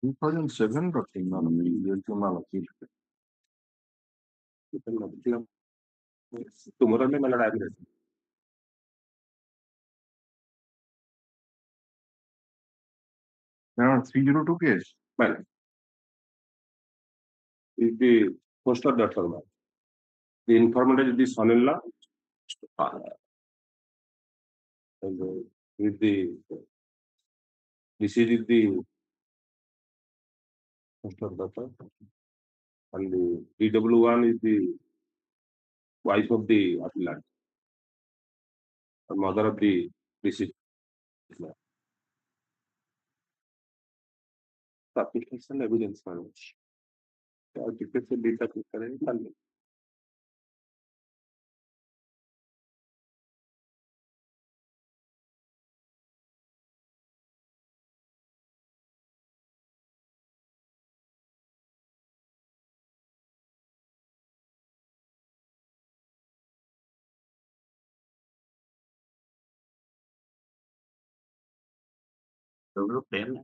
2007 Tomorrow, my lord, I will. Now 302 case. Well, is the poster that for the informant is the son-in-law, and with the deceased is the poster daughter, and the DW1 is the wife of the appellant, or mother of the deceased. Application evidence manage. Application data preparation. W10.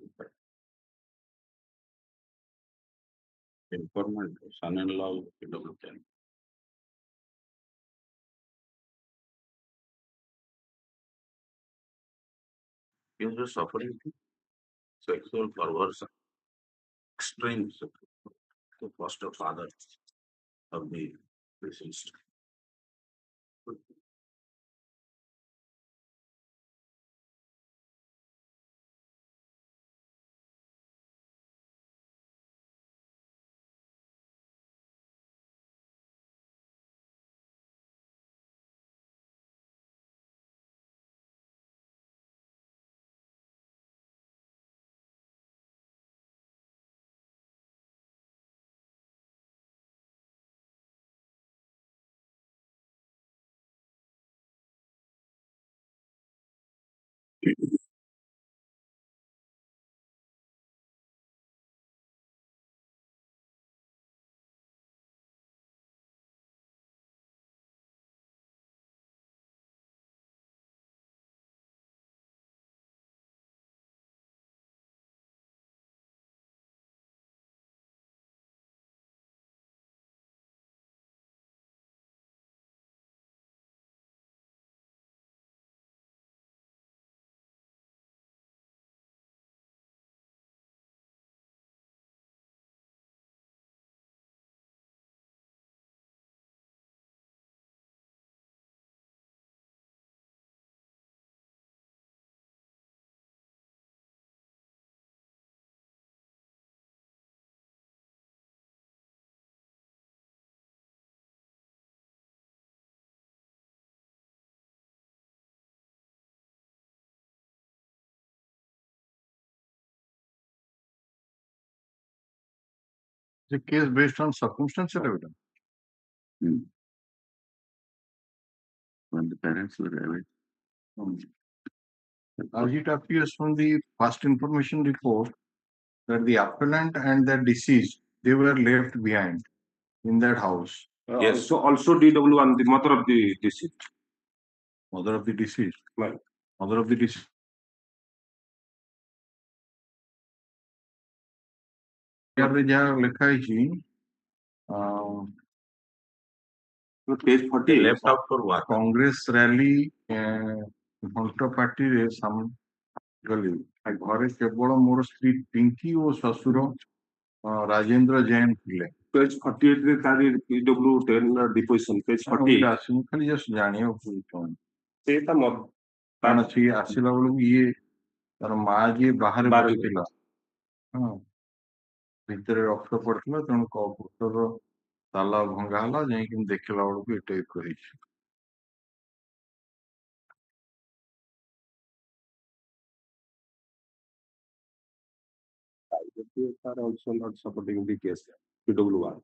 Informant, son-in-law, W10. He was suffering sexual perversion, extreme the foster father of the deceased. The case based on circumstantial evidence. When the parents were away. As it appears from the first information report that the appellant and the deceased, they were left behind in that house. Yes, so also DW1, the mother of the deceased. Mother of the deceased. Right. Mother of the deceased. ଯାହା ଲେଖା ହେଇଛି page 40 left out for what? Congress rally ଘଣ୍ଟ ପାର୍ଟିରେ ଗଲି ଘରେ କେବଳ ମୋର ସ୍ତ୍ରୀ ପିଙ୍କି ଓ ଶ୍ୱଶୁର ରାଜେନ୍ଦ୍ର ଜୈନ ଥିଲେ page 48 ରେ ତାରି PW10 deposition page 48 ଆସିନି ଖାଲି ଜଷ୍ଟ ଜାଣିବାକୁ ଚାହୁଁଛି ସେଟା କାରଣ ସିଏ ଆସିଲା ବେଳକୁ ଇଏ ତାର ମା ଯିଏ ବାହାରେ ବସିଥିଲା ହଁ ଭିତରେ ରକ୍ତ ପଡିଥିଲା ତେଣୁ କପୁଟର ତାଲା ଭଙ୍ଗା ହେଲା ଯାଇକି ଦେଖିଲା ବେଳକୁ ଏଟା ହେଇଛି are also not supporting the case PW1.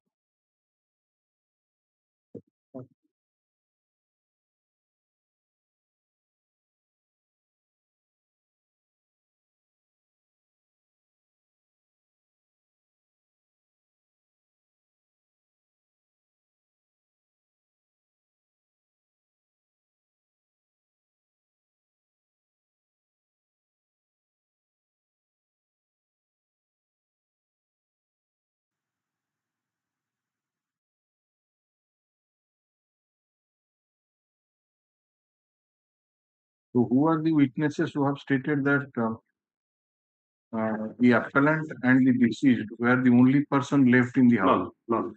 So who are the witnesses who have stated that the appellant and the deceased were the only person left in the house? None.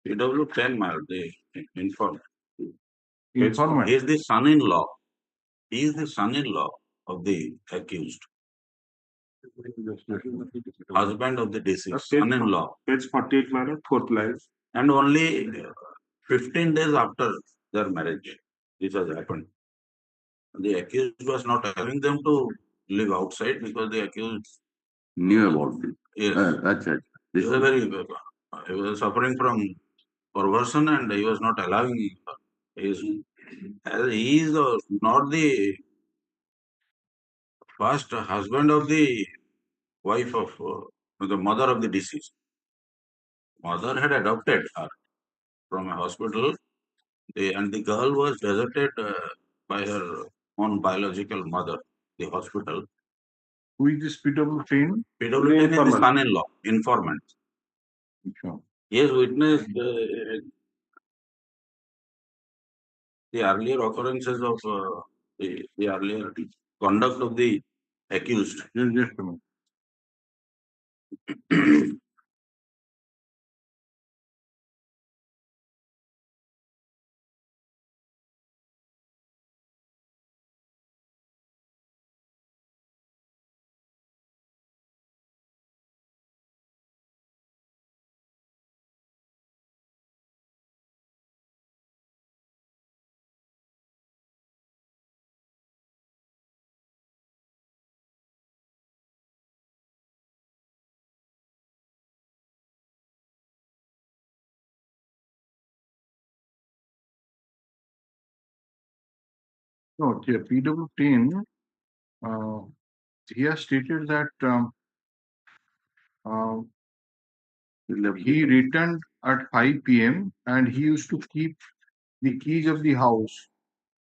PW10 the informant. Informant. He is the son-in-law. He is the son-in-law of the accused. Husband of the deceased, son-in-law. Page 48, madam, fourth line. And only 15 days after their marriage, this has happened. The accused was not allowing them to live outside because the accused Knew about it. Yes. Achha. He was very he was suffering from perversion and he was not allowing as he is not the first husband of the wife of the mother of the deceased. Mother had adopted her from a hospital and the girl was deserted by her own biological mother, the hospital. Who is this PW10? PW10 is the son-in-law, informant. Sure. He has witnessed the earlier occurrences of the earlier conduct of the accused. Just a minute. No, the PW10, he has stated that he returned at 5 p.m. and he used to keep the keys of the house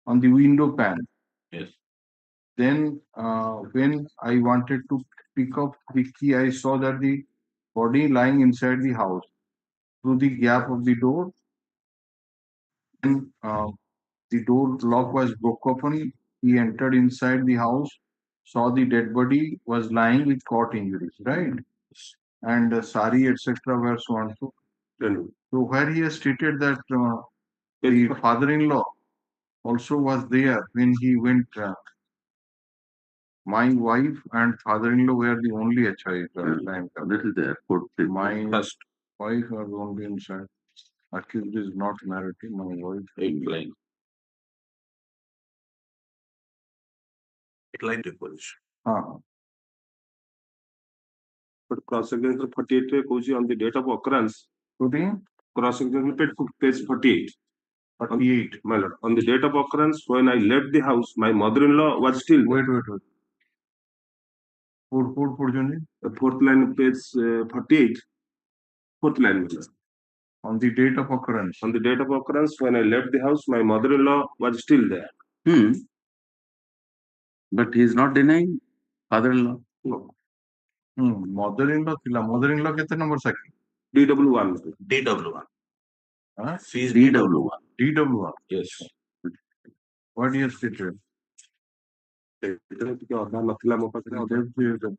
on the window pane. Yes. Then when I wanted to pick up the key, I saw that the body lying inside the house. Through the gap of the door, then the door lock was broke open. He entered inside the house, saw the dead body was lying with cut injuries, right? And sari, etc. were so and so. So where he has stated that the father-in-law also was there when he went. My wife and father-in-law were the only child. This is the airport. My wife was only inside. Accused is not married to my wife. Incline. Incline to position. But cross-examination 48 goes on the date of occurrence. Cross-examination page 48. 48. My lord, on the date of occurrence, when I left the house, my mother-in-law was still there. Wait. Fourth line, page 48. Fourth line. On the date of occurrence. On the date of occurrence, when I left the house, my mother-in-law was still there. But he is not denying father-in-law. No. Mother-in-law thila. Mother-in-law kete number saki? DW1. DW1. Fees DW1. DW1. Yes. What he has stated? The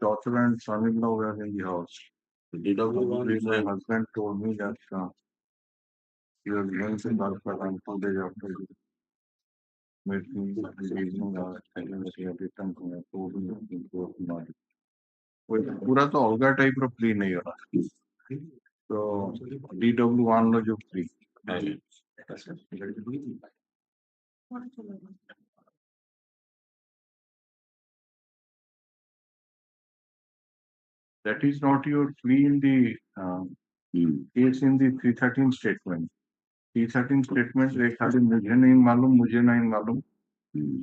daughter and son-in-law were in the house. DW1. My husband told me that he was going to Calcutta and 2 days after he met me evening and he had returned to me. Told me that he was not. पूरा तो अलगा type रो plea नहीं हो रहा तो DW1 लो जो plea that is not your plea in the case in the 313 statement. 313 statement they खाली मुझे नहीं मालूम.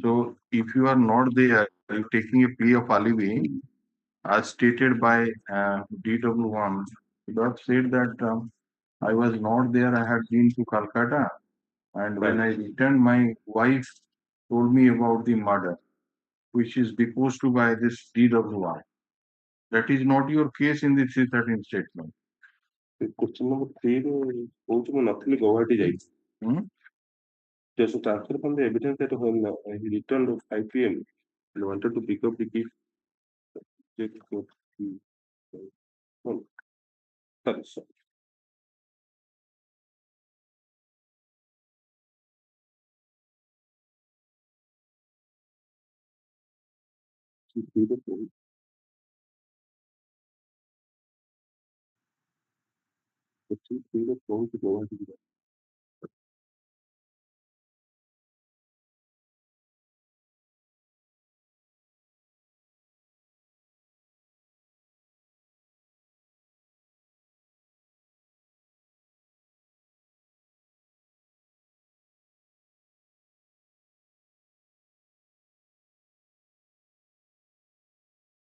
So if you are not there, you taking a plea of alibi as stated by DW1. You have said that I was not there. I had been to Calcutta, and when I returned, my wife told me about the murder, which is deposed to by this DW1. That is not your case in the 313 statement. Question number 3 କହୁଛି ମୁଁ ନଥିଲି ଗୌହାଟୀ ଯାଇଛି There's a transfer from the evidence that when he returned at 5 p.m. and wanted to pick up the key. Sorry, sorry.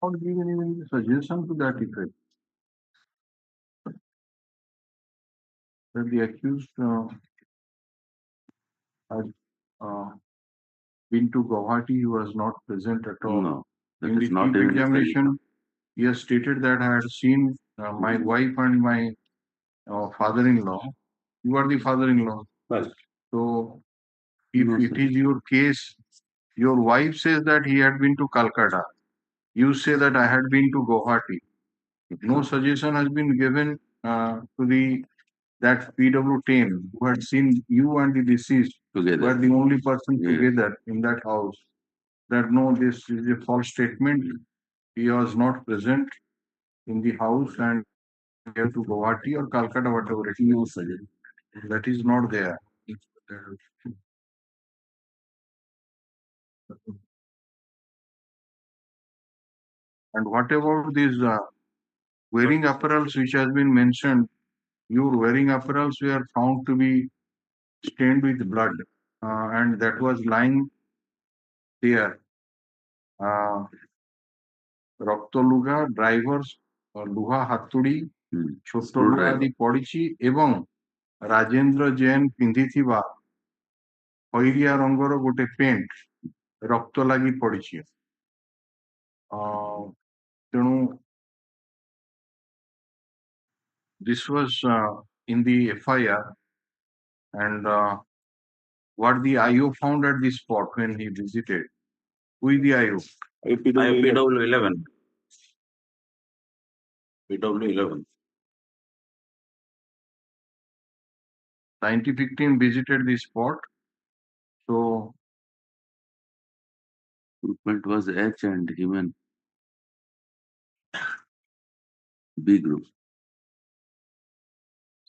Not given any suggestion to that effect. That the accused had been to Guwahati, he was not present at all. No, that In is the not chief even examination, he has stated that I had seen my wife and my father-in-law. You are the father-in-law. Right. So, if No, it sir. is your case, your wife says that he had been to Calcutta. You say that I had been to Guwahati. No suggestion has been given to that PW team who had seen you and the deceased together. were the only person Yes. together in that house. That no, this is a false statement. He was not present in the house and he had to Guwahati or Calcutta, whatever it is. No suggestion. That is not there. And what about these wearing apparels which has been mentioned? Your wearing apparels were found to be stained with blood, and that was lying there. ରକ୍ତଲୁଗା drivers ଲୁହା ହାତୁଡ଼ି ଛୋଟ ଲୁହା ଆଦି ପଡ଼ିଛି ଏବଂ ରାଜେନ୍ଦ୍ର ଜୈନ ପିନ୍ଧିଥିବା ଖଇରିଆ ରଙ୍ଗର ଗୋଟେ ପେଣ୍ଟ ରକ୍ତ ଲାଗି ପଡ଼ିଛି। ତେଣୁ this was in the FIR, and what the IO found at the spot when he visited. Who is the IO? PW11. PW11. Scientific team visited the spot. So Equipment was H and human B group.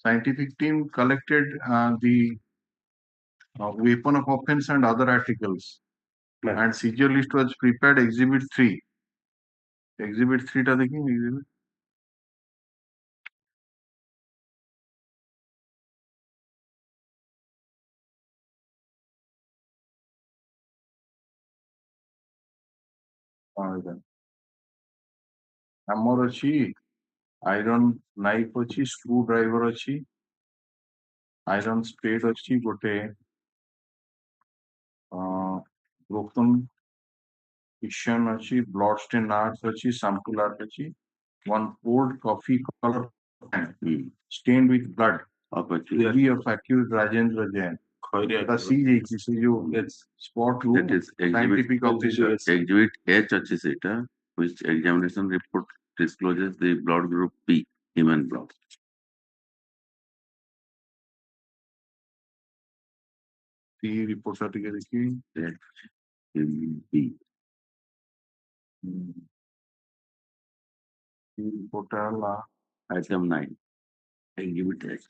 scientific team collected the weapon of offense and other articles. Right. And seizure list was prepared. Exhibit 3. Exhibit 3 টা দেখি exhibit. ଆମର ଅଛି iron knife ଅଛି, screw driver ଅଛି, iron ସ୍ପେଡ୍ ଅଛି, ଗୋଟେ broken Ition ଅଛି, blood stain marks ଅଛି, sample art ଅଛି, one old coffee color stained with blood. Be of accused Rajendra Jain. The CJ, spot room, that is scientific officer. Exhibit H ଅଛି ସେଇଟା, which examination report discloses the blood group B, human blood. C report ଟା ଟିକେ ଦେଖି. B. C report ଟା ହେଲା Item 9. Exhibit H.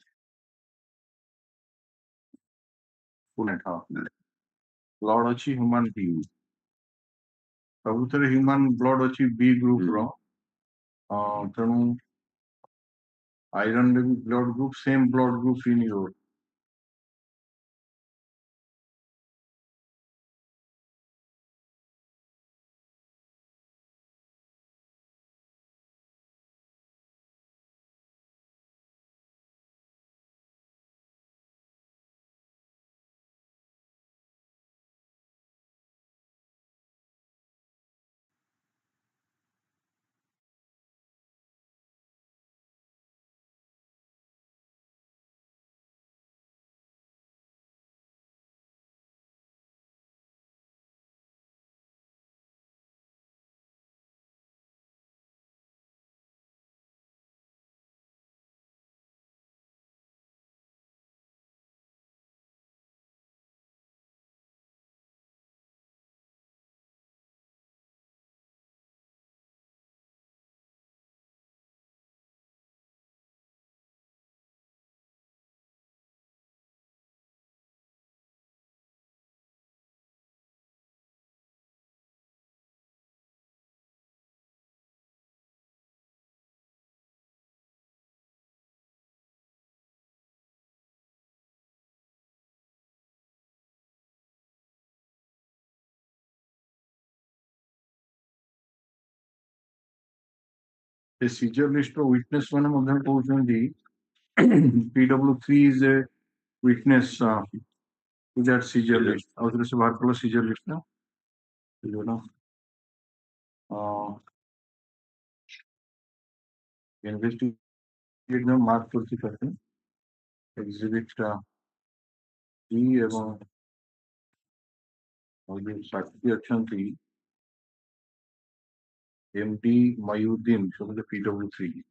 Blood ଅଛି human B. ସବୁଥିରେ human blood ଅଛି B group ର. ତେଣୁ iron ରେ ବି blood group, same blood group in your. a seizure list of witness ମାନେ ମଧ୍ୟ କହୁଛନ୍ତି PW3 is a witness to that seizure list. ଆଉ ଥରେ ସେ ବାହାର କଲା seizure list ନା investigate ମାର୍କ କରିଛି ତାକୁ exhibit E ଏବଂ ଯୋଉ ସାକ୍ଷୀ ଅଛନ୍ତି MD Mayuddin from the PW3.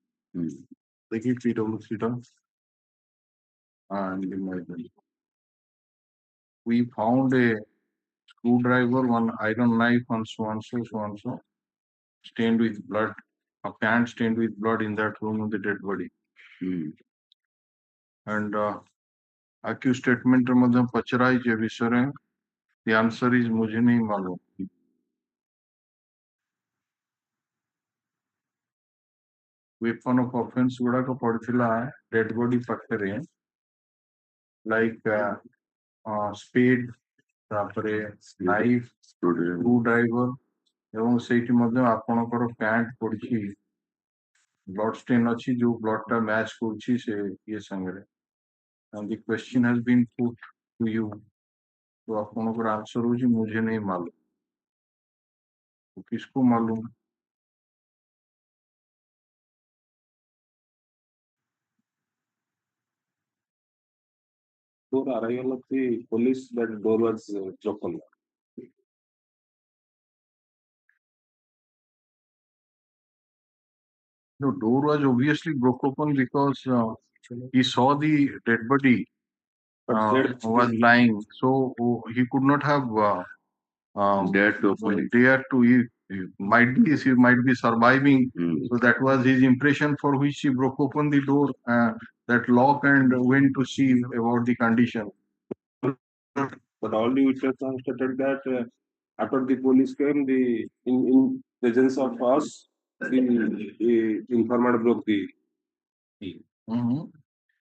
They give PW3 down. And we found a screwdriver, one iron knife, and so on, so, stained with blood, a can stained with blood in that room of the dead body. And accused statement madhya pachara je visare. The answer is mujhe nahi malum. Weapon of offense gudaka padithila dead body pakhare, like spade, knife, screwdriver, এবং ସେଇଠି ମଧ୍ୟ ଆପଣଙ୍କର pant ପଡିଛି blood stain ଅଛି ଯୋଉ blood ଟା match କରୁଛି ସେ ଇଏ ସାଙ୍ଗରେ and the question has been put to you तो ଆପଣଙ୍କର ଆନ୍ସର ହଉଛି मुझे नहीं मालूम तो किसको मालूम Door arrival of the police, that door was broken. The door was obviously broke open because he saw the dead body was lying, so he could not have dare to he might be surviving. So that was his impression for which he broke open the door, that lock, and went to see about the condition. But all the witnesses stated that after the police came, in presence of us, the informant broke the key.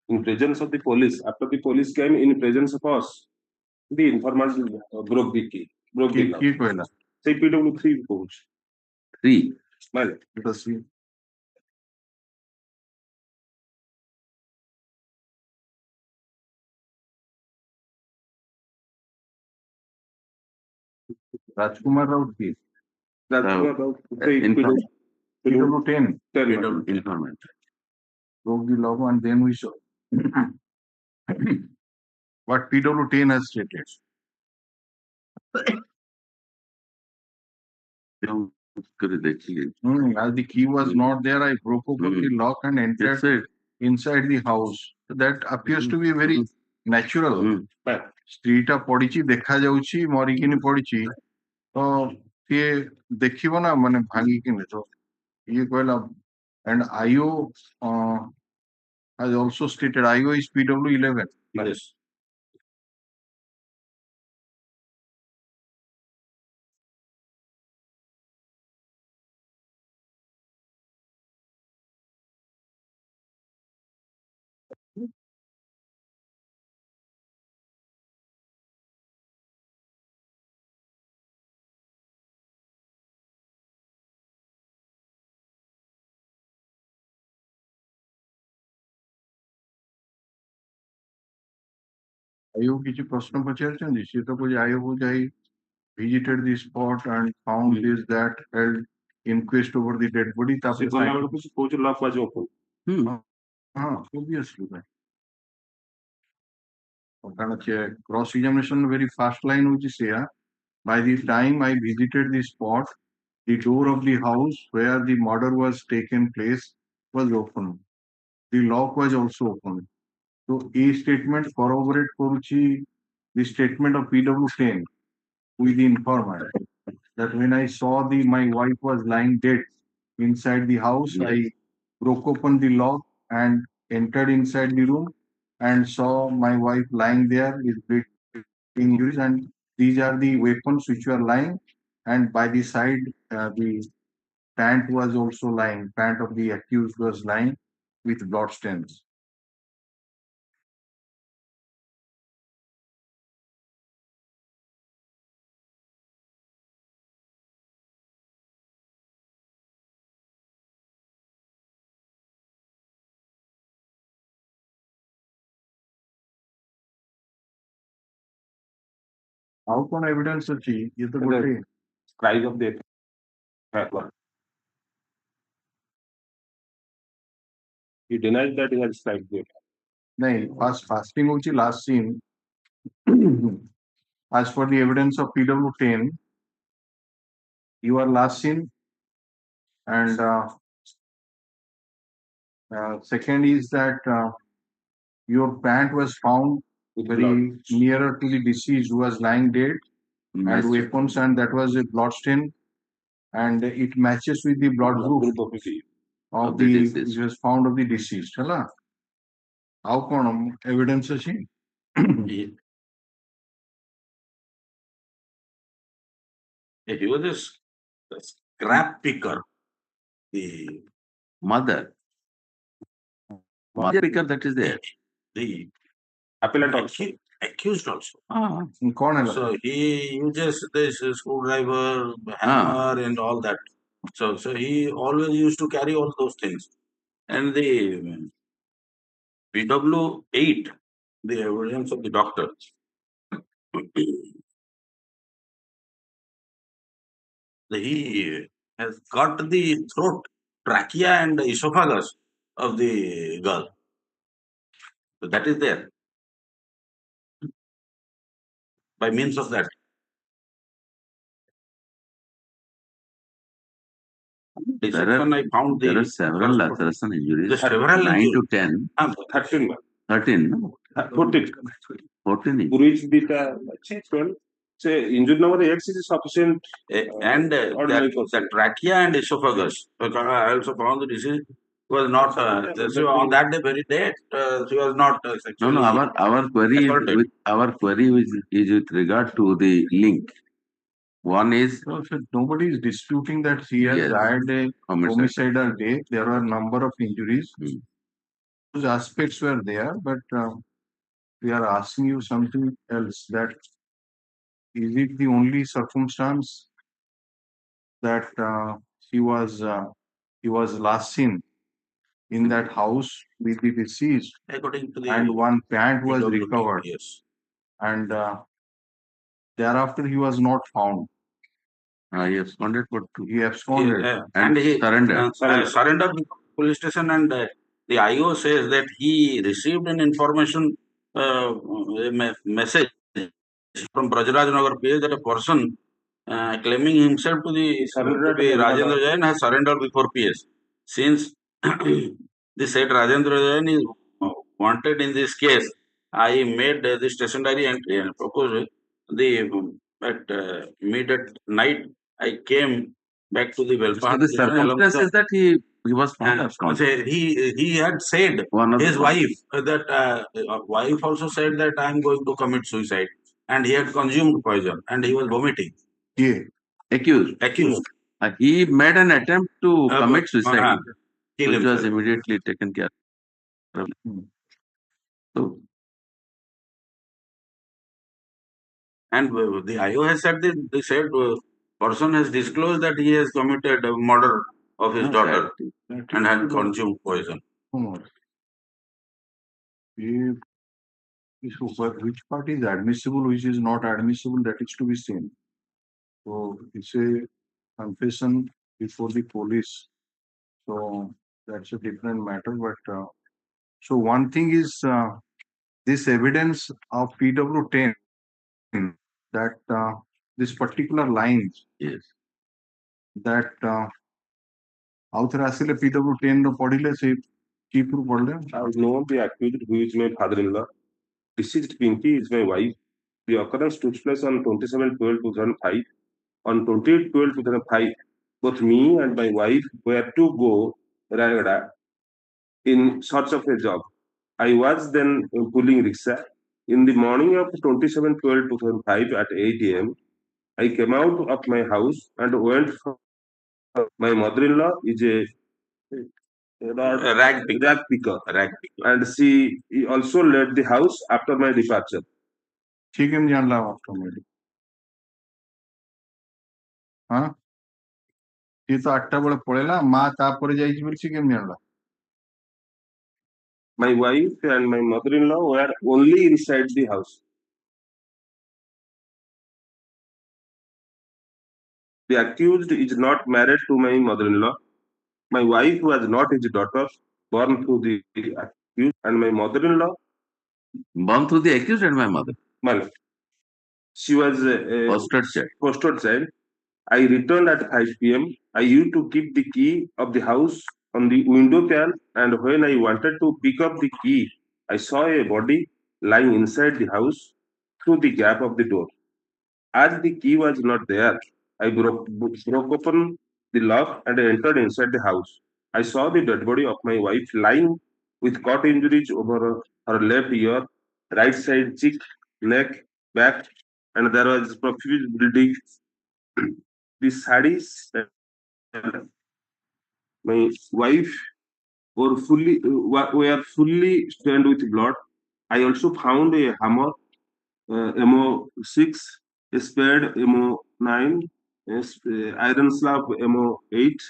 In presence of the police, after the police came, in presence of us, the informant broke the key. Broke the lock. Say PW3 coach. 3. Well, let us see. Rajkumar Raut ki. Rajkumar Raut. PW10. Informant. Broke the lock, and then we saw what PW10 has stated. As the key was not there, I broke open the lock and entered inside the house. That appears to be very natural. ସ୍ତ୍ରୀଟା ପଡିଛି ଦେଖା ଯାଉଛି ମରିକିନି ପଡିଛି ତ ସିଏ ଦେଖିବ ନା ମାନେ ଭାଙ୍ଗିକିନି ତ ଇଏ କହିଲା and IO has also stated IO is PW11. Yes. IO କିଛି ପ୍ରଶ୍ନ ପଚାରିଛନ୍ତି ସିଏ ତ କହୁଛି IO କୁ ଯାଇ visited the spot and found this that held inquest over the dead body. ସେ ଗଲା ବେଳକୁ ସେ କହୁଛି lock was open. Obviously. Cross examination very fast line which is here. By the time I visited the spot, the door of the house where the murder was taken place was open. The lock was also open. So a statement corroborate koruchi the statement of PW10 with the informant that when I saw my wife was lying dead inside the house, I broke open the lock and entered inside the room and saw my wife lying there with bleeding injuries, and these are the weapons which were lying, and by the side the pant was also lying, pant of the accused was lying with blood stains. ଆଉ କଣ evidence ଅଛି? ଇଏ ତ ଗୋଟେ scribe of the FIR. He denies that he had scribed the FIR. ନାଇଁ fasting ହଉଛି last seen. As per the evidence of PW10, you are last seen, and second is that your pant was found very nearer to the deceased who was lying dead, and weapons, and that was a blood stain, and it matches with the blood group of the which was found of the deceased. Hala? How kଣ evidence ଅଛି? He was a scrap picker. The mother picker that is there. The appellant also. Accused also. କଣ ହେଲା? So he uses this screwdriver, hammer, and all that. So he always used to carry all those things. And the PW8, the evidence of the doctor. He has cut the throat, trachea, and esophagus of the girl. So that is there. By means of that. I found there are several laceration injuries. Several 9 to 10. 13. 13. 14. 14. Bruise dita 12. Say injury number 8 is sufficient. And the trachea and esophagus. Because I also found the disease was not so on that day, very day, she was not sexually. No, our query is with regard to the link. One is So nobody is disputing that he has died a homicidal death. There were a number of injuries. Those aspects were there, but we are asking you something else. That is it the only circumstance that he was last seen in that house with the deceased, according to the and one pant was PW, recovered, yes. and thereafter he was not found. He absconded, but He absconded and he surrendered. surrendered to police station, and the IO says that he received an information message from Brajraj Nagar PA that a person claiming himself to the Rajendra Jain has surrendered before PS. Since the said Rajendra Jain is wanted in this case, I made the station diary entry and proposed the at mid at night I came back to the welfare. The circumstances that he was found absconded. He had said his wife that wife also said that I am going to commit suicide, and he had consumed poison and he was vomiting. Yeah. Accused. He made an attempt to commit suicide, which was immediately taken care of. So, and the IO has said that the said person has disclosed that he has committed a murder of his daughter and had consumed poison. Which part is admissible, which is not admissible, that is to be seen. So it's a confession before the police. So that's a different matter. But so one thing is this evidence of PW10 that this particular lines that author ଆସିଲେ PW10 ର ପଢିଲେ ସେ chief ରୁ ପଢିଲେ. I know the accused, who is my father-in-law. Deceased Pinky is my wife. The occurrence took place on 27/12/2005. On 28/12/2005, both me and my wife were to go Rayagada in search of a job. I was then pulling rickshaw. In the morning of 27/12/2005 at 8 a.m., I came out of my house and went for my mother-in-law is a rag picker, and she also left the house after my departure. ठीक है, जान ला after me. हाँ, ये तो 8ଟା ବେଳେ ପଳେଇଲା, ମା ତାପରେ ଯାଇଛି ବୋଲି ସେ କେମିତି ଜାଣିଲା? My wife and my mother-in-law were only inside the house. The accused is not married to my mother-in-law. My wife was not his daughter, born through the accused, and my mother-in-law, Born through the accused and my mother. She was a Fostered child. fostered child. I returned at 5 p.m. I used to keep the key of the house on the window pane, and when I wanted to pick up the key, I saw a body lying inside the house through the gap of the door. As the key was not there, I broke open the lock and entered inside the house. I saw the dead body of my wife lying with cut injuries over her left ear, right side cheek, neck, back, and there was profuse bleeding. The sarees my wife were fully stained with blood. I also found a hammer, MO6, a spade, MO9, iron slab, MO8,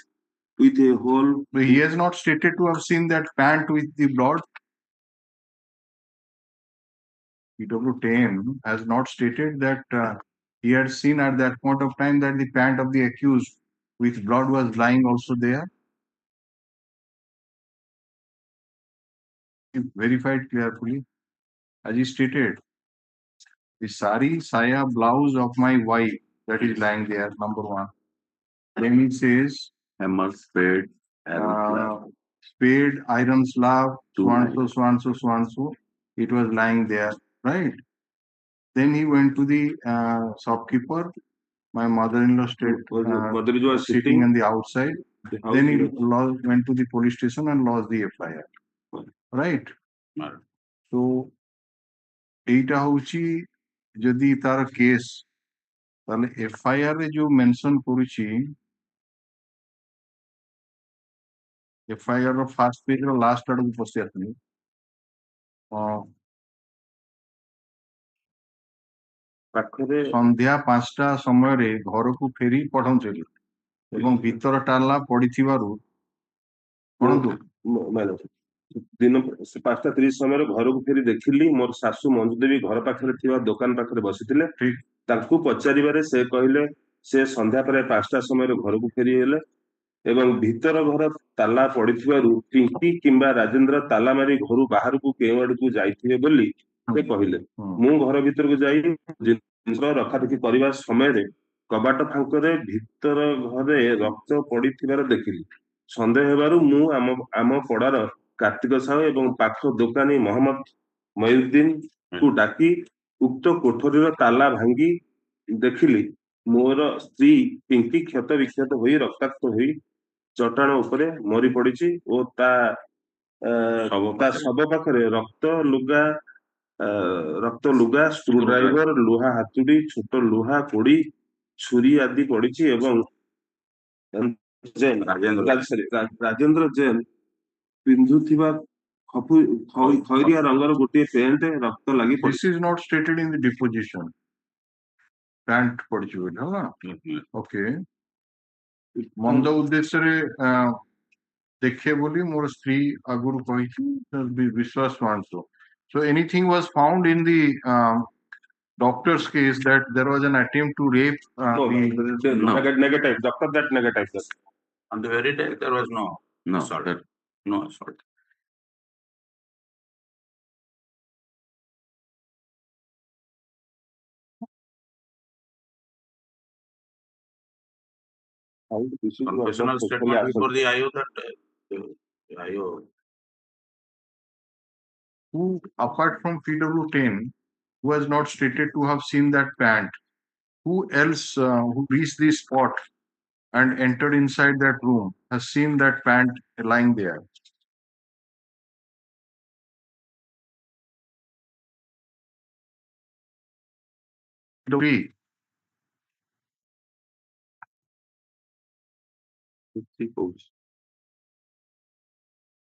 with a hole. But he has not stated to have seen that pant with the blood. PW10 has not stated that he had seen at that point of time that the pant of the accused with blood was lying also there. He verified carefully. As he stated, the sari, saya, blouse of my wife that is lying there, number one. Then he says, Hammer, spade, iron slab. Spade, iron slab, so and Two so, so and so, so and so. It was lying there, right? Then he went to the shopkeeper. My mother-in-law Mother-in-law was sitting on the outside. the house. Then he went to the police station and lost the FIR. Right? So, এইটা হচ্ছে যদি তার case তাহলে FIR এ যে mention করেছি FIR first page ର last ଆଡକୁ ପଶି ଆସିନି ପାଖରେ ସନ୍ଧ୍ୟା 5ଟା ସମୟରେ ଘରକୁ ଫେରି ପଢୁଥିଲି ଏବଂ ଭିତର ତାଲା ପଡିଥିବାରୁ ପଢନ୍ତୁ ଦିନ 5:30 ସମୟରେ ଘରକୁ ଫେରି ଦେଖିଲି ମୋର ଶାଶୁ ମଞ୍ଜୁ ଦେବୀ ଘର ପାଖରେ ଥିବା ଦୋକାନ ପାଖରେ ବସିଥିଲେ। ତାଙ୍କୁ ପଚାରିବାରେ ସେ କହିଲେ ସେ ସନ୍ଧ୍ୟା ପ୍ରାୟ 5ଟା ସମୟରେ ଘରକୁ ଫେରିଗଲେ ଏବଂ ଭିତର ଘର ତାଲା ପଡିଥିବାରୁ ପିଙ୍କି କିମ୍ବା ରାଜେନ୍ଦ୍ର ତାଲା ମାରି ଘରୁ ବାହାରକୁ କେଉଁ ଆଡକୁ ଯାଇଥିବେ ବୋଲି ସେ କହିଲେ। ମୁଁ ଘର ଭିତରକୁ ଯାଇ ଜିନିଷ ରଖାରଖି କରିବା ସମୟରେ କବାଟ ଫାଙ୍କରେ ଭିତର ଘରେ ରକ୍ତ ପଡିଥିବାର ଦେଖିଲି। ସନ୍ଦେହ ହେବାରୁ ମୁଁ ଆମ ପଡାର କାର୍ତ୍ତିକ ସାହୁ ଏବଂ ପାଖ ଦୋକାନୀ ମହମ୍ମଦ ମଇଉଦ୍ଦିନ କୁ ଡାକି ଉକ୍ତ କୋଠରୀର ତାଲା ଭାଙ୍ଗି ଦେଖିଲି ମୋର ସ୍ତ୍ରୀ ପିଙ୍କି କ୍ଷତ ବିକ୍ଷତ ହୋଇ ରକ୍ତାକ୍ତ ହୋଇ ଚଟାଣ ଉପରେ ମରି ପଡିଛି ଓ ତା ଶବ ପାଖରେ ରକ୍ତ ଲୁଗା, ସ୍କ୍ରୁଡ୍ରାଇଭର, ଲୁହା ହାତୁଡି, ଛୋଟ ଲୁହା କୋଡି, ଛୁରୀ ଆଦି ପଡିଛି ଏବଂ ରାଜେନ୍ଦ୍ର ଜେନ ପିନ୍ଧୁଥିବା ଖଇରିଆ ରଙ୍ଗର ଗୋଟିଏ ପ୍ୟାଣ୍ଟ ରକ୍ତ ଲାଗି This is not stated in the deposition. Pant ପଡିଛି ବୋଲି ହେଲା ଓକେ ମନ୍ଦ ଉଦ୍ଦେଶ୍ୟରେ ଦେଖେ ବୋଲି ମୋର ସ୍ତ୍ରୀ ଆଗରୁ କହିଛି ବିଶ୍ୱାସ ମାଣନ୍ତୁ so anything was found in the doctor's case that there was an attempt to rape negative doctor that negative on the very day there was no assault. No assault. Confessional statement before the IO that the IO who apart from PW10 who has not stated to have seen that pant who else who reached the spot and entered inside that room has seen that pant lying there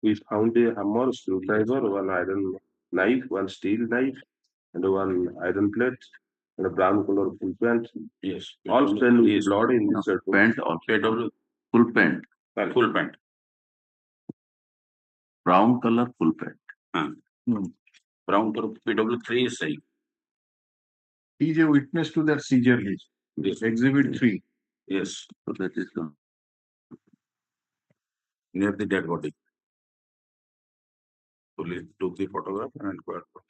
We found a hammer, screwdriver, one iron knife, one steel knife, and one iron plate, and a brown color full pant. Yes. All stained with blood in this pant or PW full pant. Full pant. Brown color full pant. Brown color PW3 is saying. He is a witness to that seizure list. Yes. Exhibit 3. Yes, So that is near the dead body. Police took the photograph and inquired for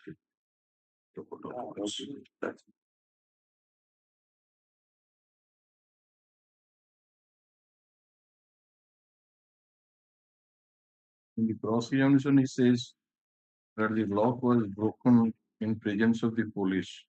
the photographs. That's in the cross-examination, he says that the lock was broken in presence of the police.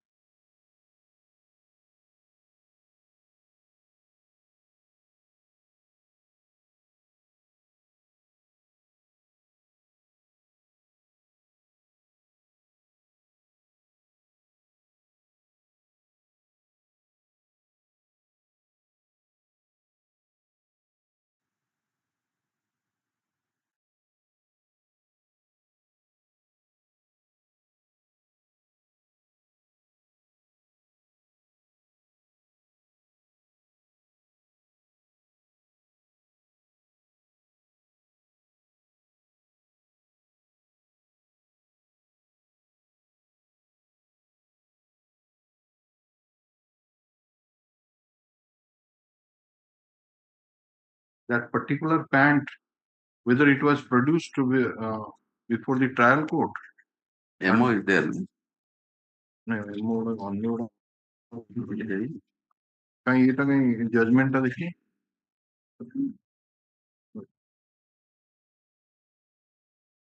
That particular pant, whether it was produced before the trial court. MO is there. कहीं ये तो कहीं judgement था देखिए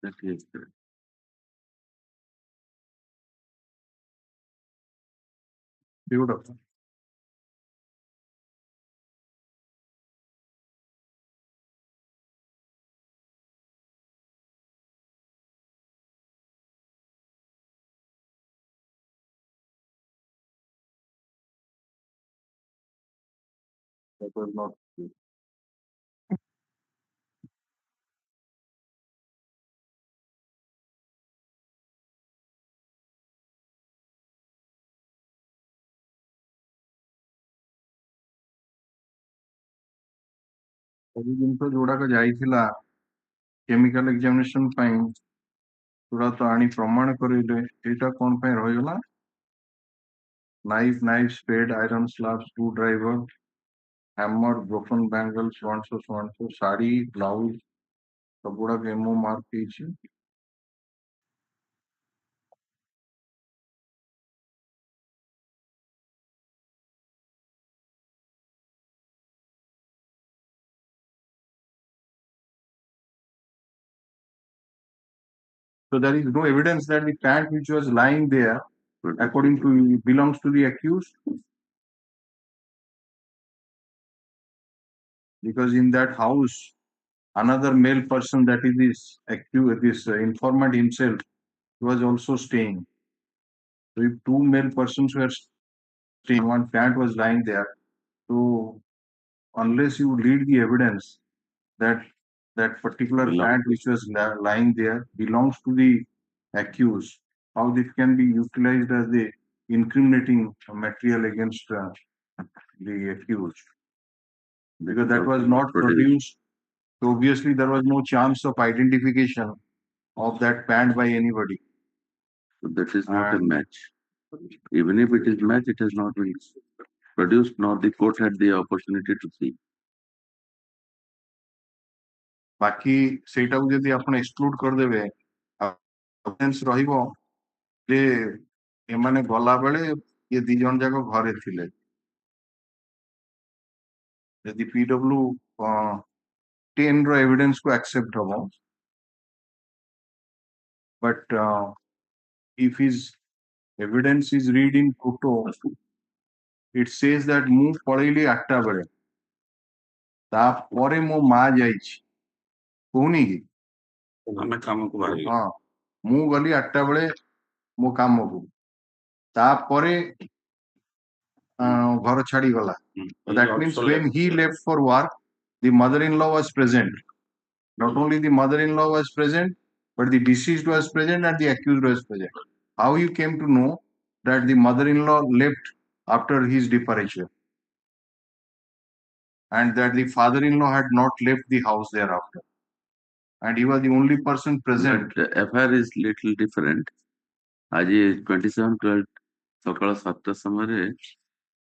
That is there. Beautiful. That was not true. ସବୁ ଜିନିଷ ଯୋଉଡାକ ଯାଇଥିଲା chemical examination ପାଇଁ ପୁରା ତ ଆଣି ପ୍ରମାଣ କରିଲେ ଏଇଟା କଣ ପାଇଁ ରହିଗଲା knife spade iron slab screwdriver hammer broken bangles so and so sari blouse ସବୁଗୁଡାକ ଏମଓ ମାର୍କ ହେଇଛି So there is no evidence that the pant which was lying there, according to belongs to the accused, because in that house, another male person, that is this accused, this informant himself, was also staying. So if two male persons were staying, one pant was lying there. So unless you read the evidence that that particular pant which was lying there belongs to the accused, how this can be utilized as the incriminating material against the accused? Because that was not produced. So obviously there was no chance of identification of that pant by anybody. So that is not a match. Even if it is match, it has not been produced, nor the court had the opportunity to see. बाकी ସେଇଟାକୁ ଯଦି ଆପଣ ଏକ୍ସକ୍ଲୁଡ କରିଦେବେ evidence ରହିବ ଯେ ଏମାନେ ଗଲା ବେଳେ ଇଏ ଦି ଜଣ ଯାକ ଘରେ ଥିଲେ ଯଦି PW 10 ର ଏଭିଡେନ୍ସ କୁ ଆକ୍ସେପ୍ଟ ହବ but if his evidence is read in toto it says that ମୁଁ ପଳେଇଲି 8ଟା ବେଳେ ତାପରେ ମୋ ମା ଯାଇଛି କହୁନି କି ଆମେ କାମକୁ ବାହାରି ହଁ ମୁଁ ଗଲି 8ଟା ବେଳେ ମୋ କାମକୁ ତାପରେ ଘର ଛାଡି ଗଲା that means when he left for work the mother-in-law was present not only the mother-in-law was present but the deceased was present and the accused was present how you came to know that the mother-in-law left after his departure and that the father-in-law had not left the house thereafter and he was the only person present. But the affair is little different. आज 27/12 ସକାଳ 7ଟା ସମୟରେ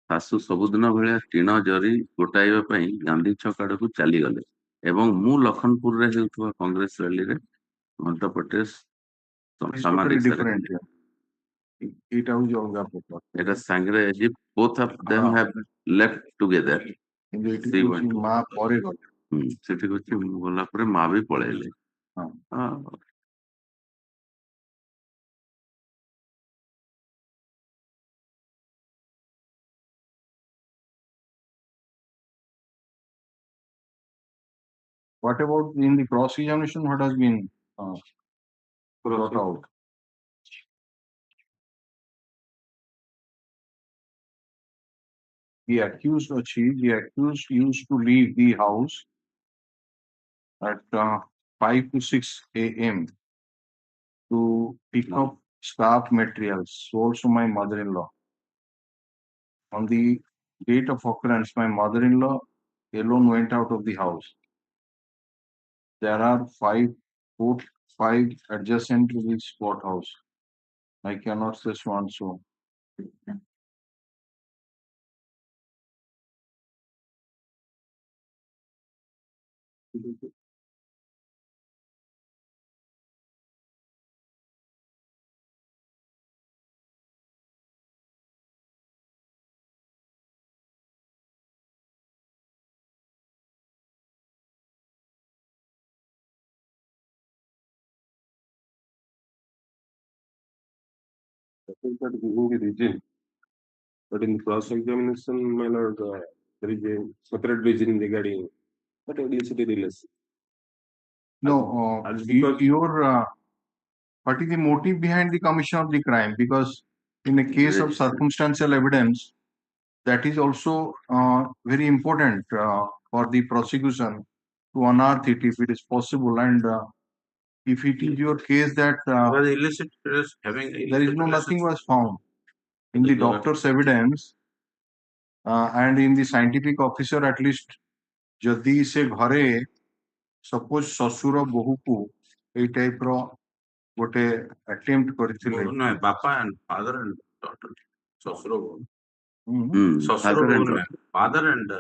ଶାଶୁ ସବୁଦିନ ଭଳିଆ ଟିଣ ଜରି ଗୋଟାଇବା ପାଇଁ ଗାନ୍ଧୀ ଛକ ଆଡକୁ ଚାଲିଗଲେ ଏବଂ ମୁଁ ଲଖନପୁରରେ ହେଉଥିବା କଂଗ୍ରେସ ରାଲିରେ ଘଣ୍ଟ ପଟେ totally different. It ହଉଛି ଅଲଗା ପ୍ରକାର ଏଟା ସାଙ୍ଗରେ ଯେ both of them have left together. କିନ୍ତୁ ଏଠି କହୁଛି ମା ପରେ ଗଲେ ସେଠି କହୁଛି ମୁଁ ଗଲା ପରେ ମା ବି ପଳେଇଲେ। What about in the cross examination? What has been brought out? The accused used to leave the house at 5 to 6 a.m. to pick up scarf materials sold to my mother-in-law. On the date of occurrence, my mother-in-law alone went out of the house. There are 5 adjacent to this courthouse. I cannot say so and so. That giving the reason, but in cross-examination, my lord, there is a separate reason regarding that illicit illness. No, what is the motive behind the commission of the crime? Because in a case of circumstantial evidence, that is also very important for the prosecution to unearth it if it is possible. And if it is your case that illicit having there is nothing was found in the doctor's evidence and in the scientific officer, at least जदि से घरे suppose ससुर बोहू को ए type रो गोटे attempt करथिले ना बापा एंड फादर एंड डॉटर ससुर फादर एंड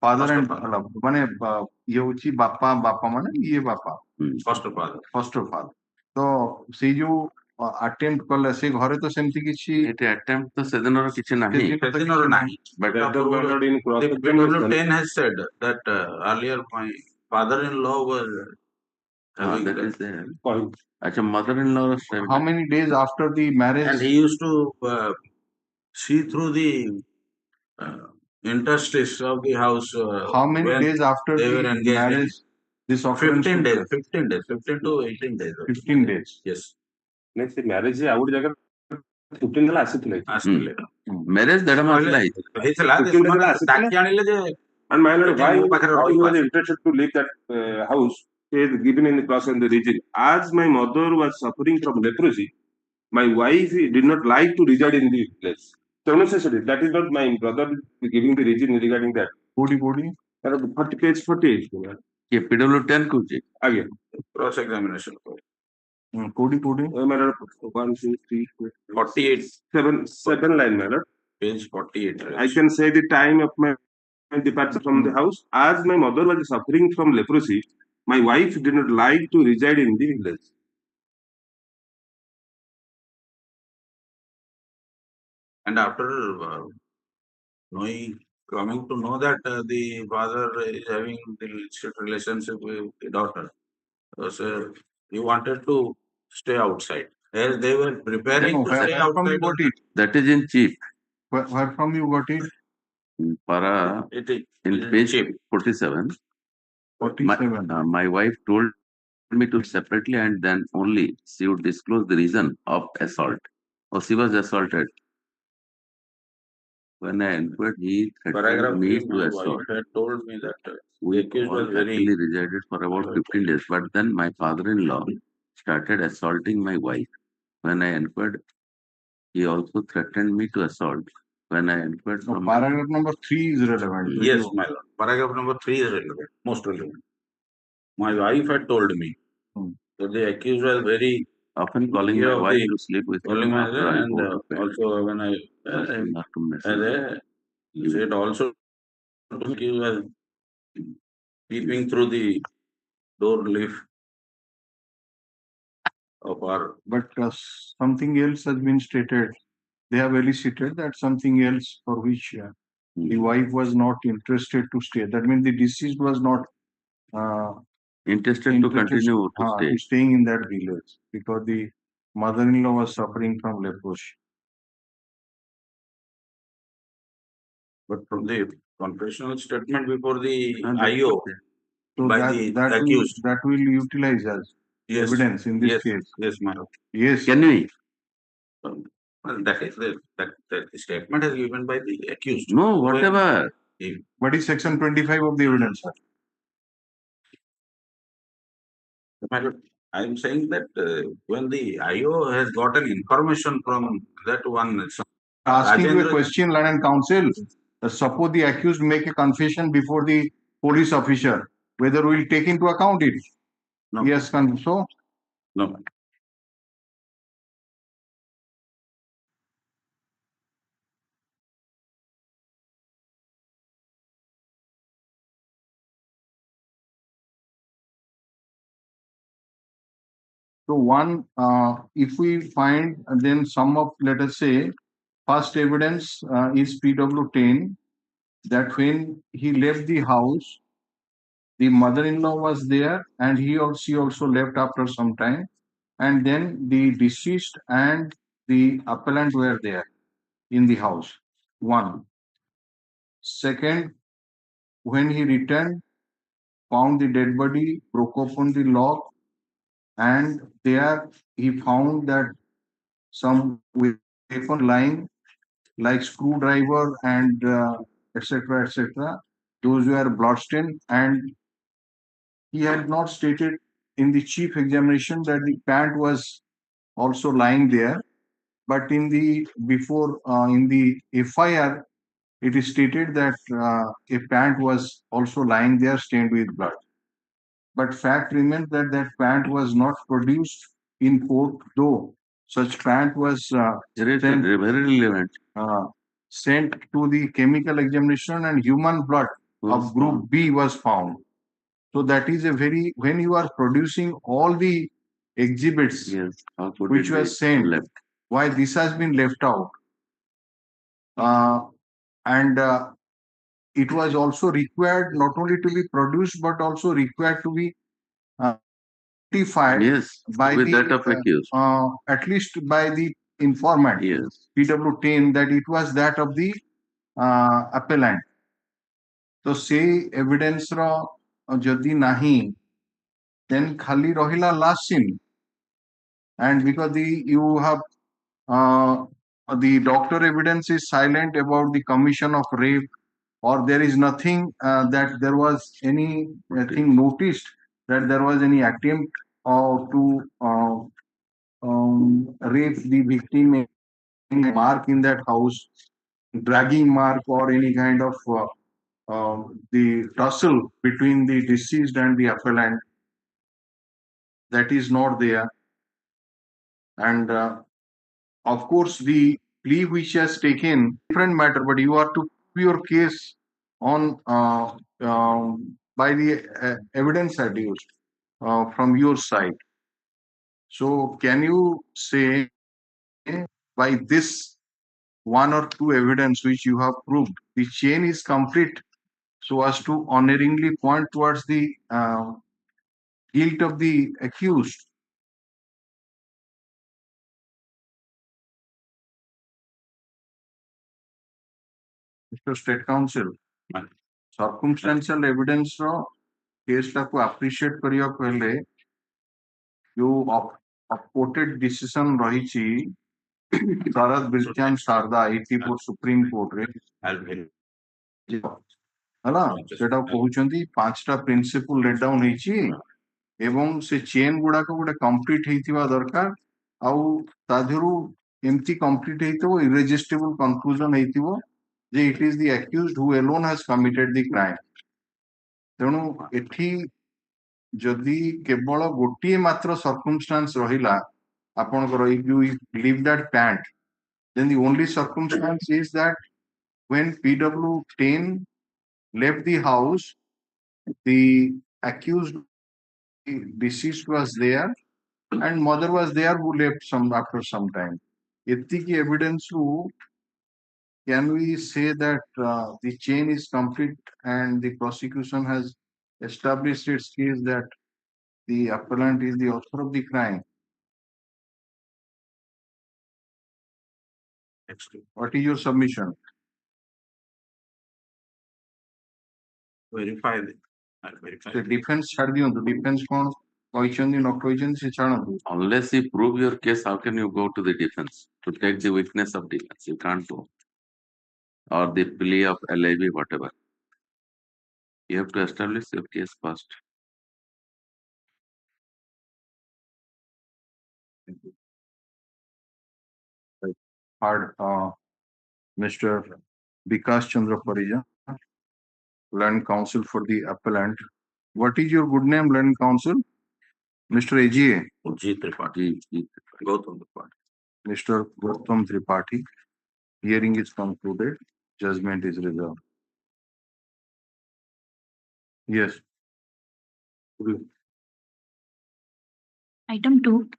फादर एंड माने ये होची बापा बापा माने ये बापा फर्स्ट फादर तो से जो अटेम्प्ट कले से घरे तो सेमती किछि एटे अटेम्प्ट तो सेदिनर किछि नाही सेदिनर नाही but the Criminal 10 has said that earlier my father-in-law was having that is the point. Acha mother-in-law was how many days after the marriage and he used to see through the interstices of the house how many days after they the were engaged marriage this occurrence 15 days 15 to 18 days 15 days yes next marriage आ ଗୋଟେ ଜାଗା 15 ଦିନ ଆସିଥିଲେ marriage ଦେଢ ମାସ ହେଇଥିଲା 15 ଦିନ ଆସିଥିଲେ and my lord why you were interested to leave that house is given in the clause and the reason as my mother was suffering from leprosy my wife did not like to reside in the place that is not my brother giving the reason regarding that body 40 page 48 ये PW 10 कुछ again cross examination कोडी my lord 1 2 3 48 7 line my lord page 48 I can say the time of my departure from the house as my mother was suffering from leprosy my wife did not like to reside in the village and after coming to know that the father is having the relationship with the daughter so he wanted to stay outside as they were preparing to stay outside that is in chief where from you got it para it is in page 47 my wife told me to separately and then only she would disclose the reason of assault or she was assaulted when I inquired he threatened me to assault had told me that we was very resided for about 15 days but then my father-in-law started assaulting my wife when I inquired he also threatened me to assault when I inquired from paragraph number 3 is relevant yes my lord paragraph number 3 is relevant most relevant my wife had told me that the accused was very often calling my wife to sleep with her Calling my after I and go to bed. also when I Not to message. said also to give peeping through the door leaf of our. But something else has been stated. They have elicited that something else for which the wife was not interested to stay. That means the deceased was not Interested to continue to stay. to staying in that village because the mother-in-law was suffering from leprosy. But from the confessional statement before the And IO So by that the that will accused. that will utilize as Yes. evidence in this Yes. case. Yes, madam. Yes. Can we? Well, that is that the statement is given by the accused. No, whatever. What is section 25 of the evidence, sir? Madam, I am saying that when the IO has gotten information from that one, Asking you a Rajendra- question, Land and Counsel. Suppose the accused make a confession before the police officer, whether we will take into account it. No. Yes, so No. So one, if we find then some of, let us say, first evidence is PW10 that when he left the house, the mother-in-law was there and she also left after some time. And then the deceased and the appellant were there in the house. One. Second, when he returned, found the dead body, broke open the lock, and there he found that some weapon lying like screwdriver and etc. etc. Those were bloodstained, and he had not stated in the chief examination that the pant was also lying there, but in the before in the FIR it is stated that a pant was also lying there stained with blood. But fact remains that that pant was not produced in court, though such pant was Very sent, relevant. Sent to the chemical examination and human blood of group B was found. So that is a very, when you are producing all the exhibits which were sent, why this has been left out. And it was also required not only to be produced but also required to be notified by with the that of accused. At least by the informant, PW10, that it was that of the appellant. So say evidence ro jodi nahi, then khali rahila last scene, and because you have the doctor evidence is silent about the commission of rape, or there is nothing that there was anything noticed that there was any attempt to rape the victim, any mark in that house, dragging mark or any kind of the tussle between the deceased and the appellant, that is not there. And of course, the plea which has taken different matter, but you are to prove your case on by the evidence adduced from your side. So can you say by this one or two evidence which you have proved, the chain is complete so as to honoringly point towards the guilt of the accused? Mr. State Counsel, circumstantial evidence ର case ଟାକୁ appreciate କରିବାକୁ ହେଲେ ଯୋଉ quoted decision ରହିଛି Sharad ବିରଚାନ୍ଦ Saradha 84 supreme କୋର୍ଟରେ ହେଲା, ସେଟା କହୁଛନ୍ତି 5ଟା ପ୍ରିନ୍ସିପଲ ଲେଟ୍ ଡାଉନ୍ ହେଇଛି ଏବଂ ସେ ଚେନ୍ ଗୁଡାକ ଗୋଟେ କମ୍ପ୍ଲିଟ ହେଇଥିବା ଦରକାର, ଆଉ ତା ଦେହରୁ ଏମିତି କମ୍ପ୍ଲିଟ ହେଇଥିବ irresistible conclusion ହେଇଥିବ ଯେ it is the accused who alone has committed the crime. ତେଣୁ ଏଠି ଯଦି କେବଳ ଗୋଟିଏ ମାତ୍ର circumstance ରହିଲା if you leave that pant, then the only circumstance is that when PW10 left the house, the accused, the deceased was there, and mother was there who left after some time. Etiki evidence who can we say that the chain is complete and the prosecution has established its case that the appellant is the author of the crime? What is your submission? Verify. I'll verify. So defense छाड़ दियो तो defense कौन କହିଛନ୍ତି ନ କହିଛନ୍ତି ସେ ଛାଡ଼ନ୍ତୁ. Unless you prove your case, how can you go to the defense to take the witness of defense? You can't go. Or the plea of LIB, whatever. You have to establish your case first. Hard, Mr. Vikas Chandra Parija, learned counsel for the appellant. What is your good name, learned counsel? Mr. AGA. G. Tripathi. Gautam Tripathi. Mr. Gautam Tripathi. Hearing is concluded. Judgment is reserved. Yes. Item 2.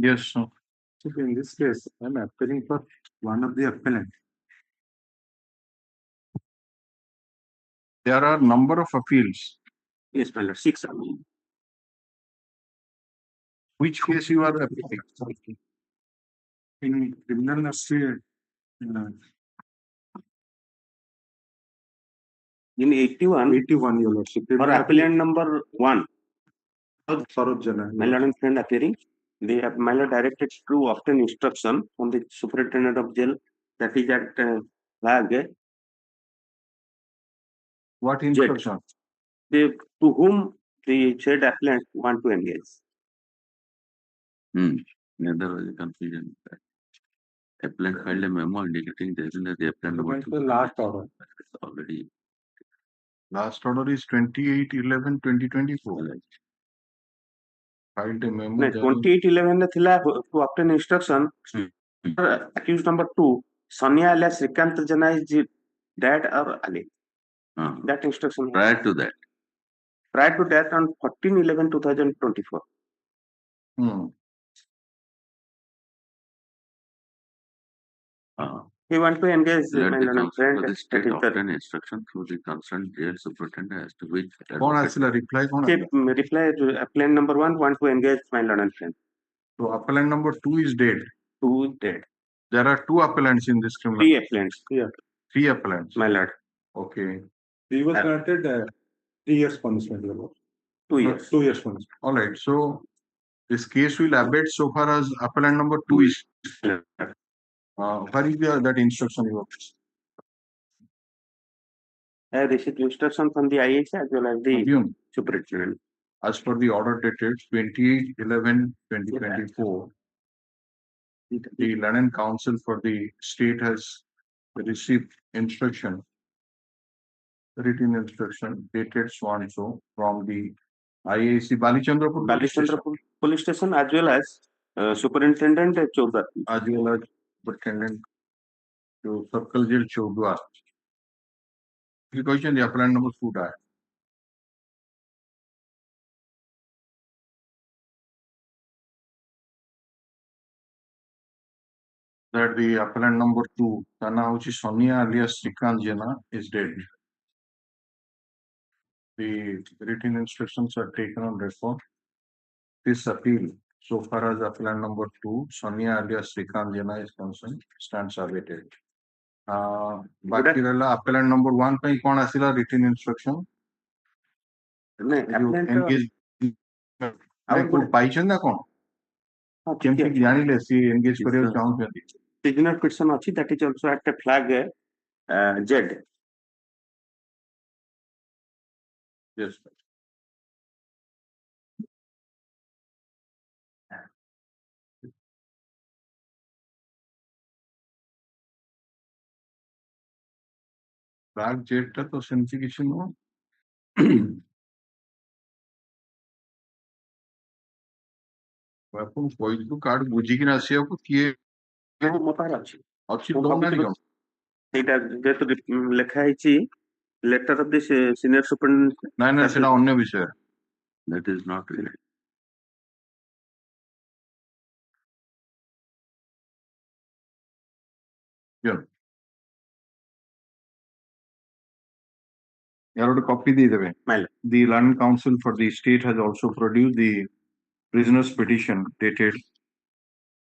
Yes, sir. In this case, I'm appealing for one of the appellant. There are number of appeals. Yes, my lord, 6. Which case you are appealing? In criminal nursery, in 81, your lordship. For appellant number 1, Saroj Jana, my lord and friend appearing, my lord directed to obtain instruction from the superintendent of jail, that is at Lag, What instruction? to whom the said appellant want to engage. There was a confusion. Appellant filed a memo indicating that the appellant What's the last order? already. Last order is 28/11/2024. Filed a memo. 28/11 to obtain instruction. Accused number 2, Sonia alias Srikant Jana is dead or alive. That instruction. Prior to that on 14/11/2024. He want to engage let the counsel friend. for the state obtain instruction through the concerned jail superintendent as to which reply reply to appellant number 1 want to engage my lord and friend. So appellant number 2 is dead. 2 is dead. There are 2 appellants in this criminal. 3 appellants. Yeah. 3 appellants. My lord. Okay. He was granted 3 years punishment. 2 years. 2 years punishment. All right. So this case will abate so far as appellant number 2 is. Where is that instruction you have? I have received instruction from the IAC as well as the superintendent. As per the order dated 28/11/2024, the London Council for the state has received instruction, written instruction dated so and so from the IAC Balichandrapur police station as well as superintendent Chaudhar. As well as superintendent to circle jail Chaudhar. The question the appellant number 2 died. That the appellant number 2, Tana Sonia alias Srikant Jana, is dead. The written instructions are taken on record. This appeal, so far as appellant number 2, Sonia alias Srikant Jana is concerned, stands abated. Appellant number 1 ପାଇଁ କଣ ଆସିଲା written instruction? Engage ପାଇଛନ୍ତି ନା କଣ? କେମିତି ଜାଣିଲେ ସେ engage କରିବାକୁ ଚାହୁଁଛନ୍ତି? Prisoner petition ଅଛି, that is also at a flag Z. Yes. Track jet टा तो सेमती किसी नो ଆପଣ କହିଥିଲୁ କାର୍ଡ ବୁଝିକିନା ଆସିବାକୁ କିଏ ମୋ ପାଖରେ ଅଛି ଅଛି ମୁଁ ଦଉନାହାନ୍ତି ଭାବୁଥିଲି କଣ ସେଇଟା ଯେହେତୁ ଲେଖା ହେଇଛି letter of the senior superintendent ନାଇଁ ନାଇଁ ସେଟା ଅନ୍ୟ ବିଷୟ That is not it. यार ଗୋଟେ କପି ଦେଇଦେବେ ମାଇଲା The Land Council for the state has also produced the prisoner's petition dated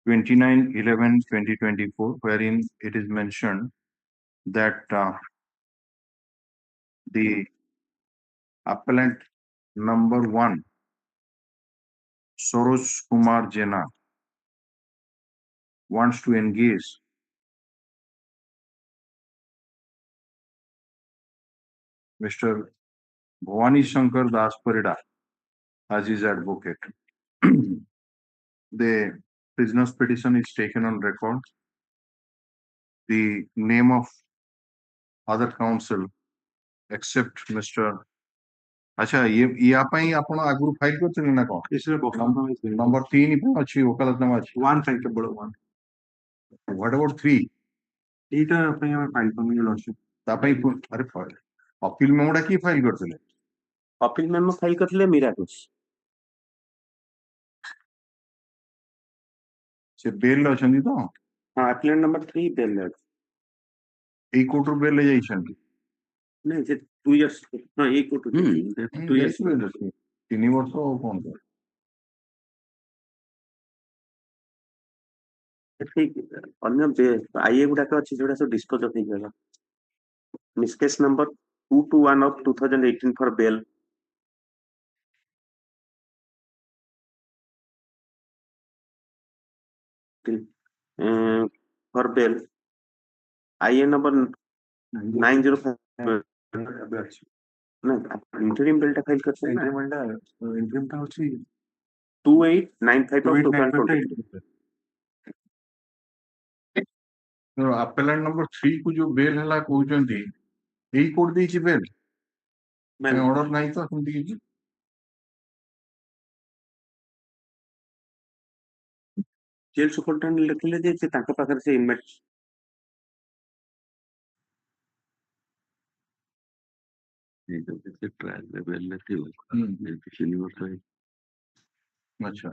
29/11/2024, wherein it is mentioned that the appellant number 1, Soroj Kumar Jena, wants to engage Mr. Bhavani Shankar Das Parida as his advocate. The prisoner's petition is taken on record. The name of other counsel except Mr. अच्छा या ପାଇଁ ଆପଣ ଆଗରୁ file କରିଥିଲେ ନା କଣ number 3 ପାଇଁ ଅଛି ଓକାଲତନାମା ଅଛି 1 ପାଇଁ କେବଳ 1 what about 3 ଏଇଟା ପାଇଁ ଆମେ ଫାଇଲ କରିନୁ ଲର୍ଡସିପ ତା ପାଇଁ ଆରେ ଅପିଲ ମେମୋଟା କିଏ ଫାଇଲ କରିଥିଲେ ଅପିଲ ମେମୋ ଫାଇଲ କରିଥିଲେ ମିରାକୁସ ସେ ବେଲ ଅଛନ୍ତି ତ ହଁ ଆପିଲେଣ୍ଟ ନମ୍ବର 3 ବେଲ ଅଛି ଏଇ କୋର୍ଟରୁ ବେଲ ଯାଇଛନ୍ତି ନାଇଁ ସେ 2 ଇୟର୍ସ ହଁ ଏଇ କୋର୍ଟ 2 ଇୟର୍ସ 3 ବର୍ଷ ଆଉ କଣ ଠିକ ଅନ୍ୟ ଆଇଏ ଗୁଡାକ ଅଛି ଯୋଉଟା ସବୁ ଡିସ୍ପୋଜ ଅଫ ହେଇଗଲା misc case number 221 of 2018 for bail for bail IA number 905 ନା interim bill ଟା ଫାଇଲ କରିଥିଲେ ନା ଇଣ୍ଟରିମ୍ ଟା ଅଛି 2895 of 2020 ଆପେଲାଣ୍ଟ ନମ୍ବର 3 କୁ ଯୋଉ ବେଲ ହେଲା କହୁଛନ୍ତି ଏଇ କୋର୍ଟ ଦେଇଛି ବେଲ ଅର୍ଡର ନାହିଁ ତ ସେମିତି କିଛି ଜେଲ ସୁପରିଟେଣ୍ଡେଣ୍ଟ ଲେଖିଲେ ଯେ ସେ ତାଙ୍କ ପାଖରେ ସେ ଇନମେଟ୍ ट्रायल लेवल लेती हो पिछली वर्ष है अच्छा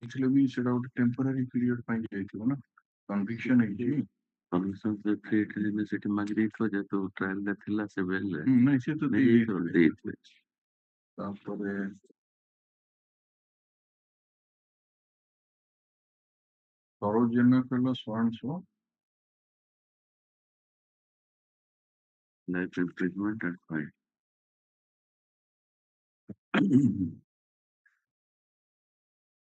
इसलिए भी सेटा ଗୋଟେ टेम्पररी पीरियड ପାଇଁ ଯାଇଥିବ ନା କନଭିକ୍ସନ ହେଇଛି କମିଶନ ସେ ଫ୍ରି ଟ୍ରିଟମେଣ୍ଟ ସେଠି ମାଗି ଦେଇଥିବ ଯେହେତୁ ଟ୍ରାଏଲ ରେ ଥିଲା ସେ ବେଲ ରେ ନାଇଁ ସେ ତ ଦେଇଥିବେ ତାପରେ ସରୋଜ ଜେନା କହିଲା so life imprisonment and fine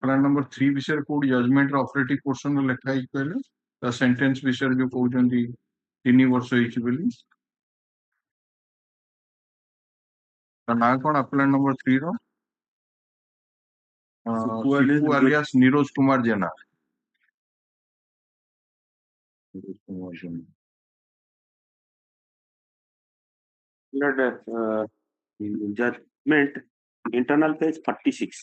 plan number 3 विषय कोड जजमेंट ऑपरेटिव पोर्शन रे लेखा ही कहले ता सेंटेंस विषय जो कहउचंदी 3 वर्ष होइछि बोली ता ना कोन plan number 3 row सिपू alias Neeraj Kumar Jena judgment internal page 46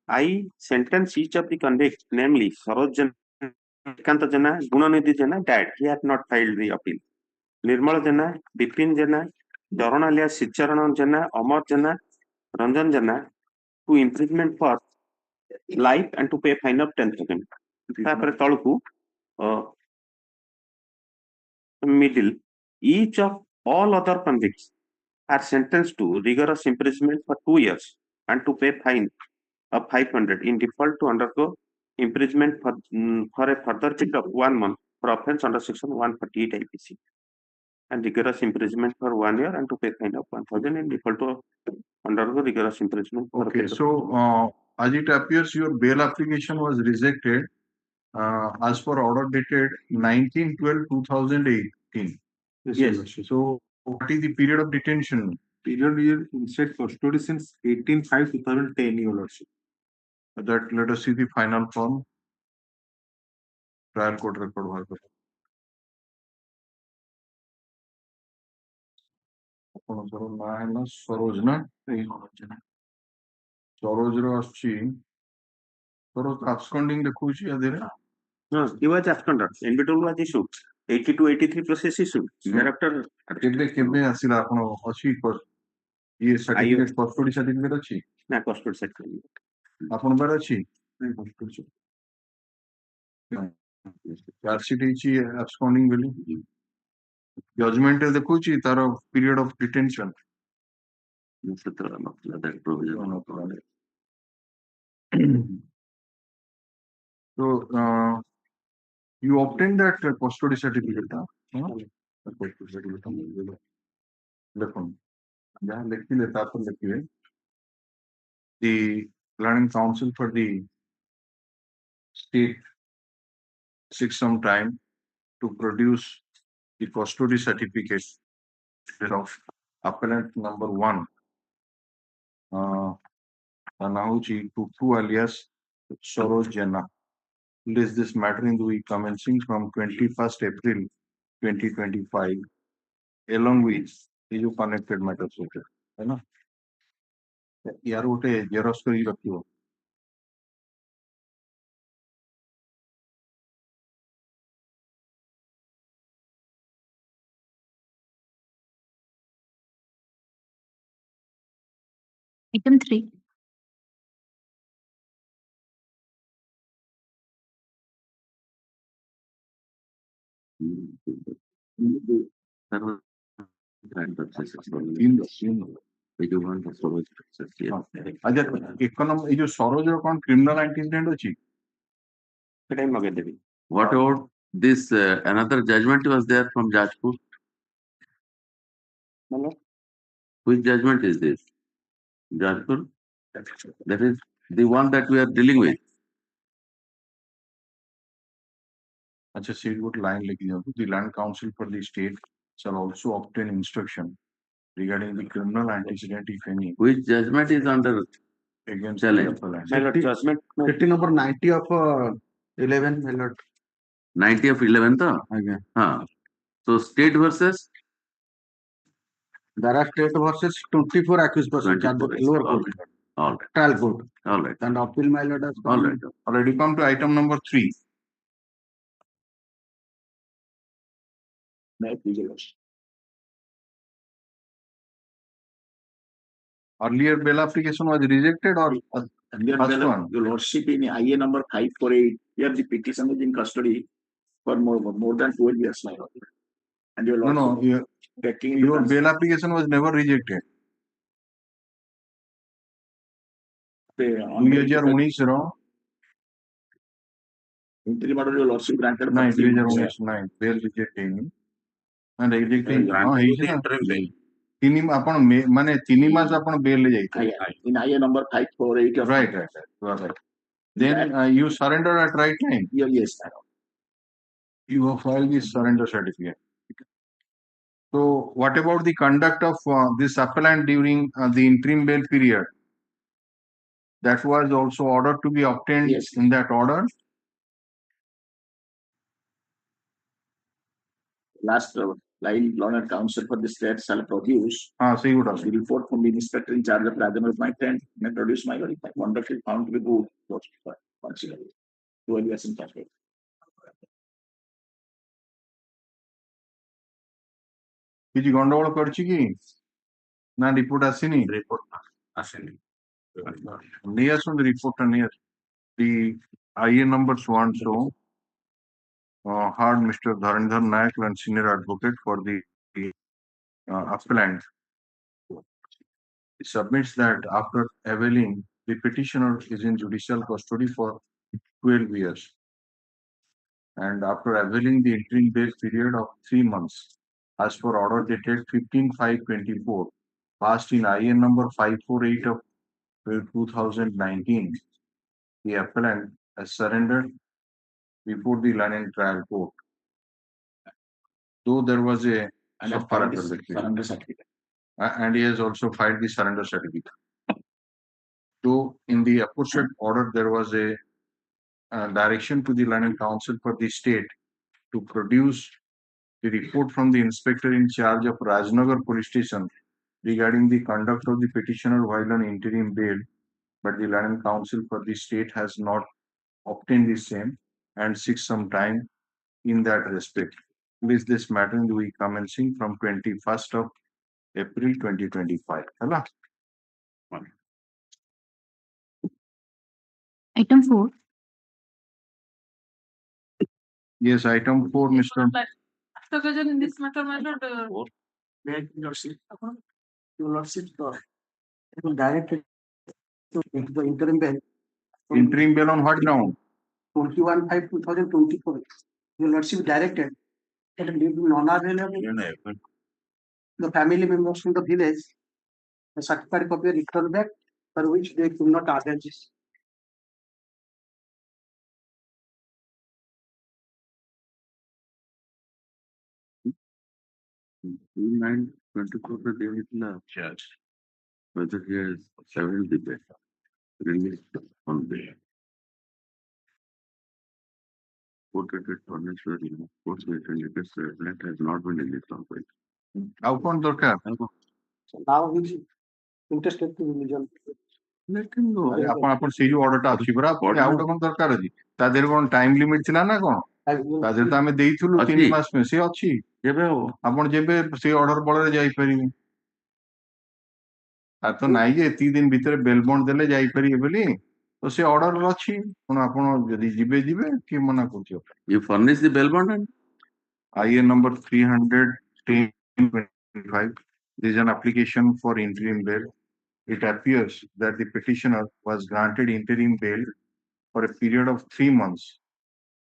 I sentence each of the convicts, namely Saroj Jana, Shrikant Jana, Gunanidhi Jana, died. He had not filed the appeal. Nirmal Jana, Bipin Jana, Charan alias Chittaranja Jana, Amar Jana, Ranjan Jana, to imprisonment for life and to pay fine of 10,000. Tapare tolku middle. Each of all other convicts are sentenced to rigorous imprisonment for 2 years and to pay fine of 500 in default to undergo imprisonment for a further period of 1 month for offence under section 148 IPC and rigorous imprisonment for 1 year and to pay fine of 1,000 in default to undergo rigorous imprisonment. Okay, so as it appears your bail application was rejected as per order dated 19/12/2018. Yes. So what is the period of detention? Period is instead custody since 18/5/2010 your lordship. That let us see the final form. Trial court record बाहर कर ଆପଣଙ୍କର ନାଁ ହେଲା ସରୋଜ ନା ସରୋଜର ଆସୁଛି Saroj absconding ଦେଖଉଛି ୟା ଦେହରେ No, he was absconded. Individual was issued. 80 to 83 process issued. Thereafter, କେବେ ଆସିଲା ଆପଣ ଅଛି ଇଏ ସାର୍ଟିଫିକେଟ କଷ୍ଟଡି ସାର୍ଟିଫିକେଟ ଅଛି na custody certificate. ଆପଣ ପାଖରେ ଅଛି ଚାର୍ଜସିଟ୍ ହେଇଛି absconding ବୋଲି ଜଜମେଣ୍ଟ ଦେଖଉଛି ତାର period of detention So you obtained that custody certificate, custody certificate. ଦେଖନ୍ତୁ ଯାହା ଲେଖିଲେ ତାପରେ ଲେଖିବେ the learning council for the state took some time to produce the custody certificate of appellant number 1 Nahuji Tutu alias Soroj Jana list this matter in the week commencing from 21st April 2025 along with the connected matters है ना यार गोटे Xerox करी रखियो Item 3. अच्छा एक number ये जो सरोज कौन क्रिमिनल एंटीसीडेंट अछि That I magad debi. What about this? Another judgment was there from Jajpur. Hello? Which judgment is this? Jajpur? That is the one that we are dealing with. अच्छा seat good line लिखी जाओ the land council for the state shall also obtain instruction regarding the criminal antecedent if any Which judgment is under against challenge? the appellant. My lord, judgment. Petty number 90 of 11, my lord. 90 of 11 though? Again. So state versus There are state versus 24 accused persons at the 24. lower All court, right. All right. trial court. All right. And appeal, my lord, has All come. right. Already come to item number 3. Earlier bail application was rejected or first one? Your Lordship, in IA number 548, here the petition is in custody for more than 12 years now. And your No, Lordship, your bail application was never rejected. 2019 ର Interim order, your Lordship granted. ନାଇଁ 2019 ନାଇଁ bail reject ହେଇନି and rejecting ହେଇଛି ନା ତିନି ଆପଣ ମାନେ 3 ମାସ ଆପଣ bail ରେ ଯାଇଥିଲେ In IA number 548 of right you are right then you surrender at right time yes, you have filed the surrender certificate. So what about the conduct of this appellant during the interim bail period? That was also ordered to be obtained in that order. Last line, Learned Council for the state shall produce see what the report from the inspector in charge of Rajam of my friend may produce my conduct is found to be good. Consider 12 years in custody. କିଛି ଗଣ୍ଡଗୋଳ କରିଛି କି ନା report ଆସିନି Report ascending. ନେଇ ଆସନ୍ତୁ ରିପୋର୍ଟଟା ନେଇ ଆସ the IA numbers 1 so hard Mr. Dharendra Nayak and senior advocate for the appellant submits that after availing the petitioner is in judicial custody for 12 years and after availing the interim bail period of 3 months as per order dated 15/5/24 passed in IN number 548 of 2019 the appellant has surrendered before the London trial court. Though there was a surrender certificate. And he has also filed the surrender certificate. Though in the aforesaid order there was a direction to the Learned Council for the state to produce the report from the inspector in charge of Rajnagar police station regarding the conduct of the petitioner while on interim bail, but the Learned Council for the state has not obtained the same and seeks some time in that respect. Please, this matter will be commencing from 21st of April 2025. Hello? Item 4. Yes, item 4, Mr. Occasion in this matter, my lord. Your lordship, directed into the interim bail. Interim bail on what ground? 21/5/2024. Your lordship directed that due to non-available the family members from the village, the certified copy returned back for which they could not avail this. Nine 24 judge whether he has several debates released on bail. Quoted it unnecessarily. Courts may indicate the event has not been released on bail. ଆଉ କଣ ଦରକାର? Now he is interested to religion. ଆପଣ ସେଇ ଯୋଉ ଅର୍ଡରଟା ଅଛି ପରା ଆଉ ଗୋଟେ କଣ ଦରକାର ଅଛି ତା ଦେହରେ କଣ ଟାଇମ ଲିମିଟ ଥିଲା ନା କଣ ତା ଦେହରେ ତ ଆମେ ଦେଇଥିଲୁ 3 ମାସ ପାଇଁ ସେ ଅଛି କେବେ ହବ ଆପଣ ଯେବେ ସେଇ ଅର୍ଡର ବଳରେ ଯାଇପାରିବେ ଆଉ ତ ନାଇଁ ଯେ ଏତିକି ଦିନ ଭିତରେ ବେଲ ବଣ୍ଡ ଦେଲେ ଯାଇପାରିବେ ବୋଲି ତ ସେ ଅର୍ଡର ଅଛି କଣ ଆପଣ ଯଦି ଯିବେ ଯିବେ କିଏ ମନା କରୁଛି you furnish the bail bond IN number 310/25. There is an application for interim bail. It appears that the petitioner was granted interim bail for a period of 3 months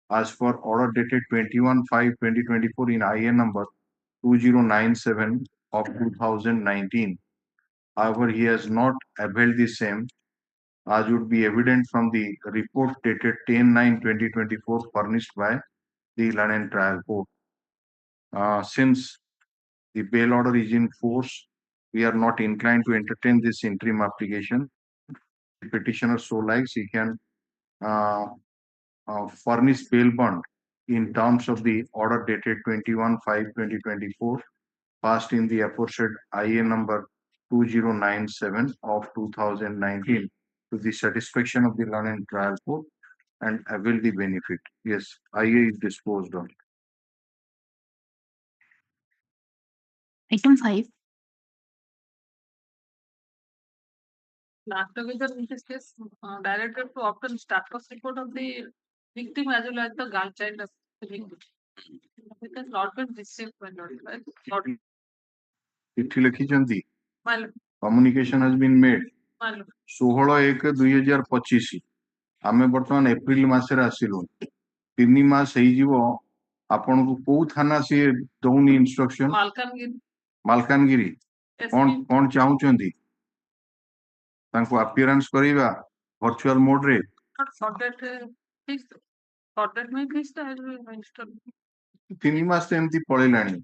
as per order dated 21/5/2024 in IN number 2097 of 2019. However, he has not availed the same, as would be evident from the report dated 10/9/2024 furnished by the Learned Trial Court. Since the bail order is in force, we are not inclined to entertain this interim application. The petitioner so likes, he can furnish bail bond in terms of the order dated 21/5/2024, passed in the aforesaid IN number 2097 of 2019 to the satisfaction of the Learned Trial Court and avail the benefit. Yes, IA is disposed of. Item 5. Last occasion in this case, directed to obtain status report of the victim as well as the guardian of the victim. It has not been received by lord. ଚିଠି ଲେଖିଛନ୍ତି My lord. Communication has been made My lord. 16/1/2025 ଆମେ ବର୍ତ୍ତମାନ April ମାସରେ ଆସିଲୁ 3 ମାସ ହେଇଯିବ ଆପଣଙ୍କୁ କୋଉ ଥାନା ସିଏ ଦଉନି ଇନଷ୍ଟ୍ରକ୍ସନ ମାଲକାନଗିରି କଣ ଚାହୁଁଛନ୍ତି ତାଙ୍କୁ ଆପିୟରାନ୍ସ କରିବା ଭର୍ଚୁଆଲ ମୋଡରେ ତିନି ମାସ ଏମିତି ପଳେଇଲାଣି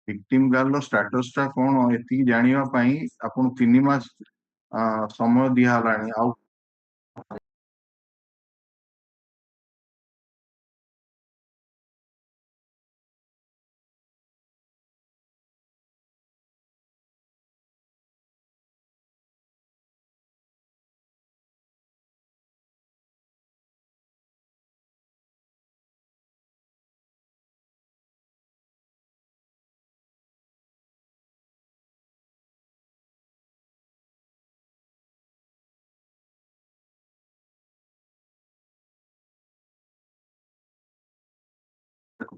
ଭିକ୍ଟିମ ଗାର୍ଡର ଷ୍ଟାଟସ ଟା କଣ ଏତିକି ଜାଣିବା ପାଇଁ ଆପଣ 3 ମାସ ସମୟ ଦିଆହେଲାଣି ଆଉ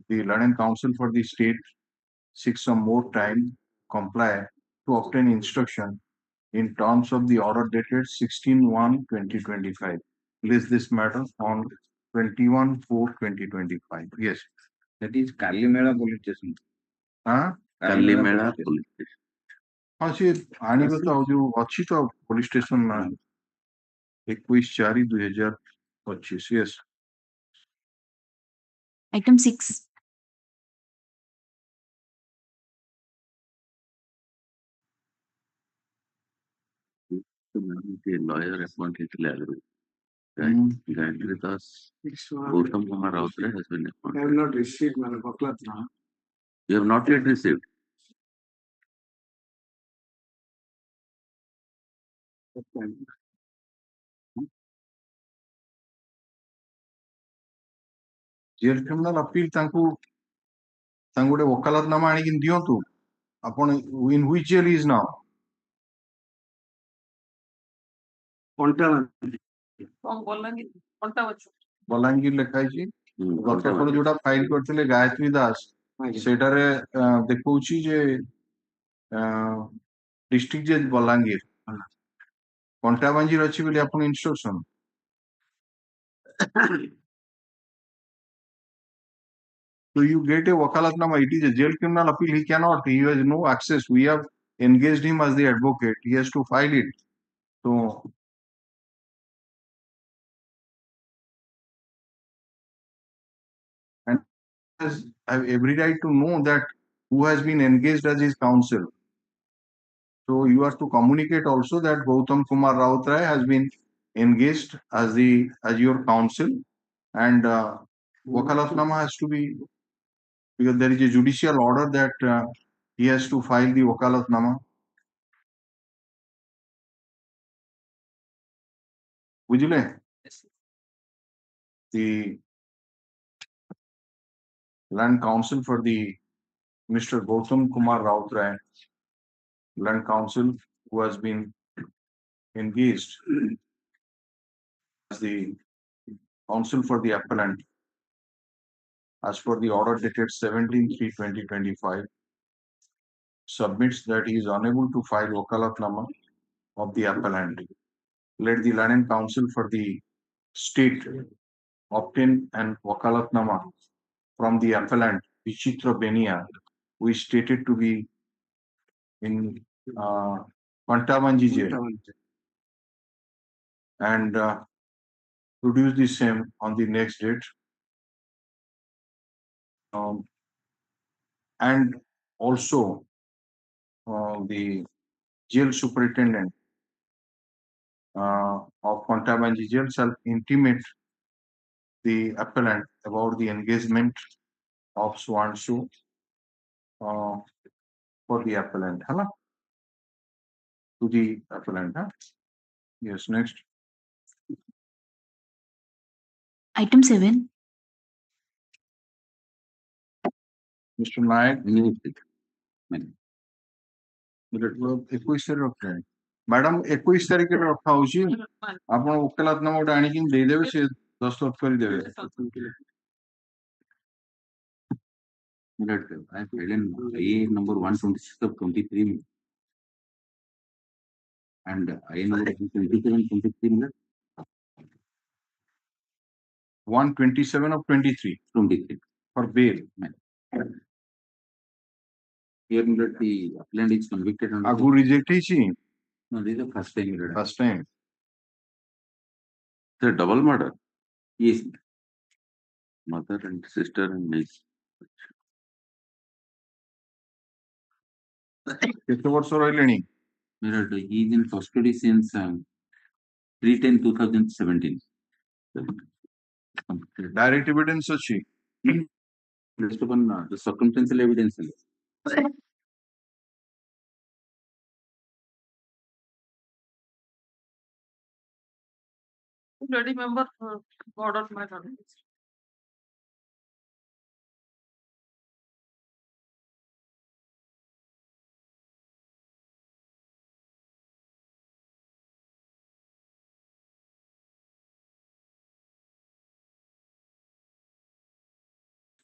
the Learned Council for the state seeks some more time to comply to obtain instruction in terms of the order dated 16/1/2025. Place this matter on 21/4/2025. Yes. That is Kalimela police station. Kalimela police station. हाँ सी आने तो जो अच्छी तो police station ना 21/4/2025. Yes. Item 6. The lawyer appointed Legible. Gayatri Das, Gautam Kumar Rautre has been appointed. I have not received my booklet now. You have not yet received. Jail criminal appeal गोटे वकालतनामा आनिक दिंतु आपण in which jail is now Balangir लिखाई गतथर जोटा file करथिले गायत्री दास सेटारे देखौची जे district जज बलांगीर कंटाबांजीर अछि बोली आपण instruction So you get a wakalatnama. It is a jail criminal appeal. He cannot. He has no access. We have engaged him as the advocate. He has to file it. So and has have every right to know that who has been engaged as his counsel. So you have to communicate also that Gautam Kumar Rautray has been engaged as your counsel, and wakalatnama has to be, because there is a judicial order that he has to file the wakalatnama. बुझले the land counsel for the Mr. Gautam Kumar Rautray, land counsel who has been engaged as the counsel for the appellant as per the order dated 17/3/2025, submits that he is unable to file wakalatnama of the appellant. Let the land counsel for the state obtain an wakalatnama from the appellant Vichitra Benia, who is stated to be in Pantavanji jail, and produce the same on the next date. And also the jail superintendent of Pantavanji jail shall intimate the appellant about the engagement of Swanshu for the appellant. Hala? To the appellant. Huh? Yes, next. Item 7. Mr. Nayak. 21 तारिख रखा है madam 21 तारिख रखा होची आपण वकालतनामा गोटे आनिक देदेवे से दस्तखत कर देवे I filed in IA number 126 of 23 and IA number 127 127 of 23 for bail. Here the appellant is convicted on Agu reject ichi. No, this is the first time. First time. The double murder. Yes. Mother and sister and niece. केते वर्ष रहिलेनी He is in custody since 3/10/2017. Direct evidence अछि Based upon the circumstantial evidence. Already member ordered my notice.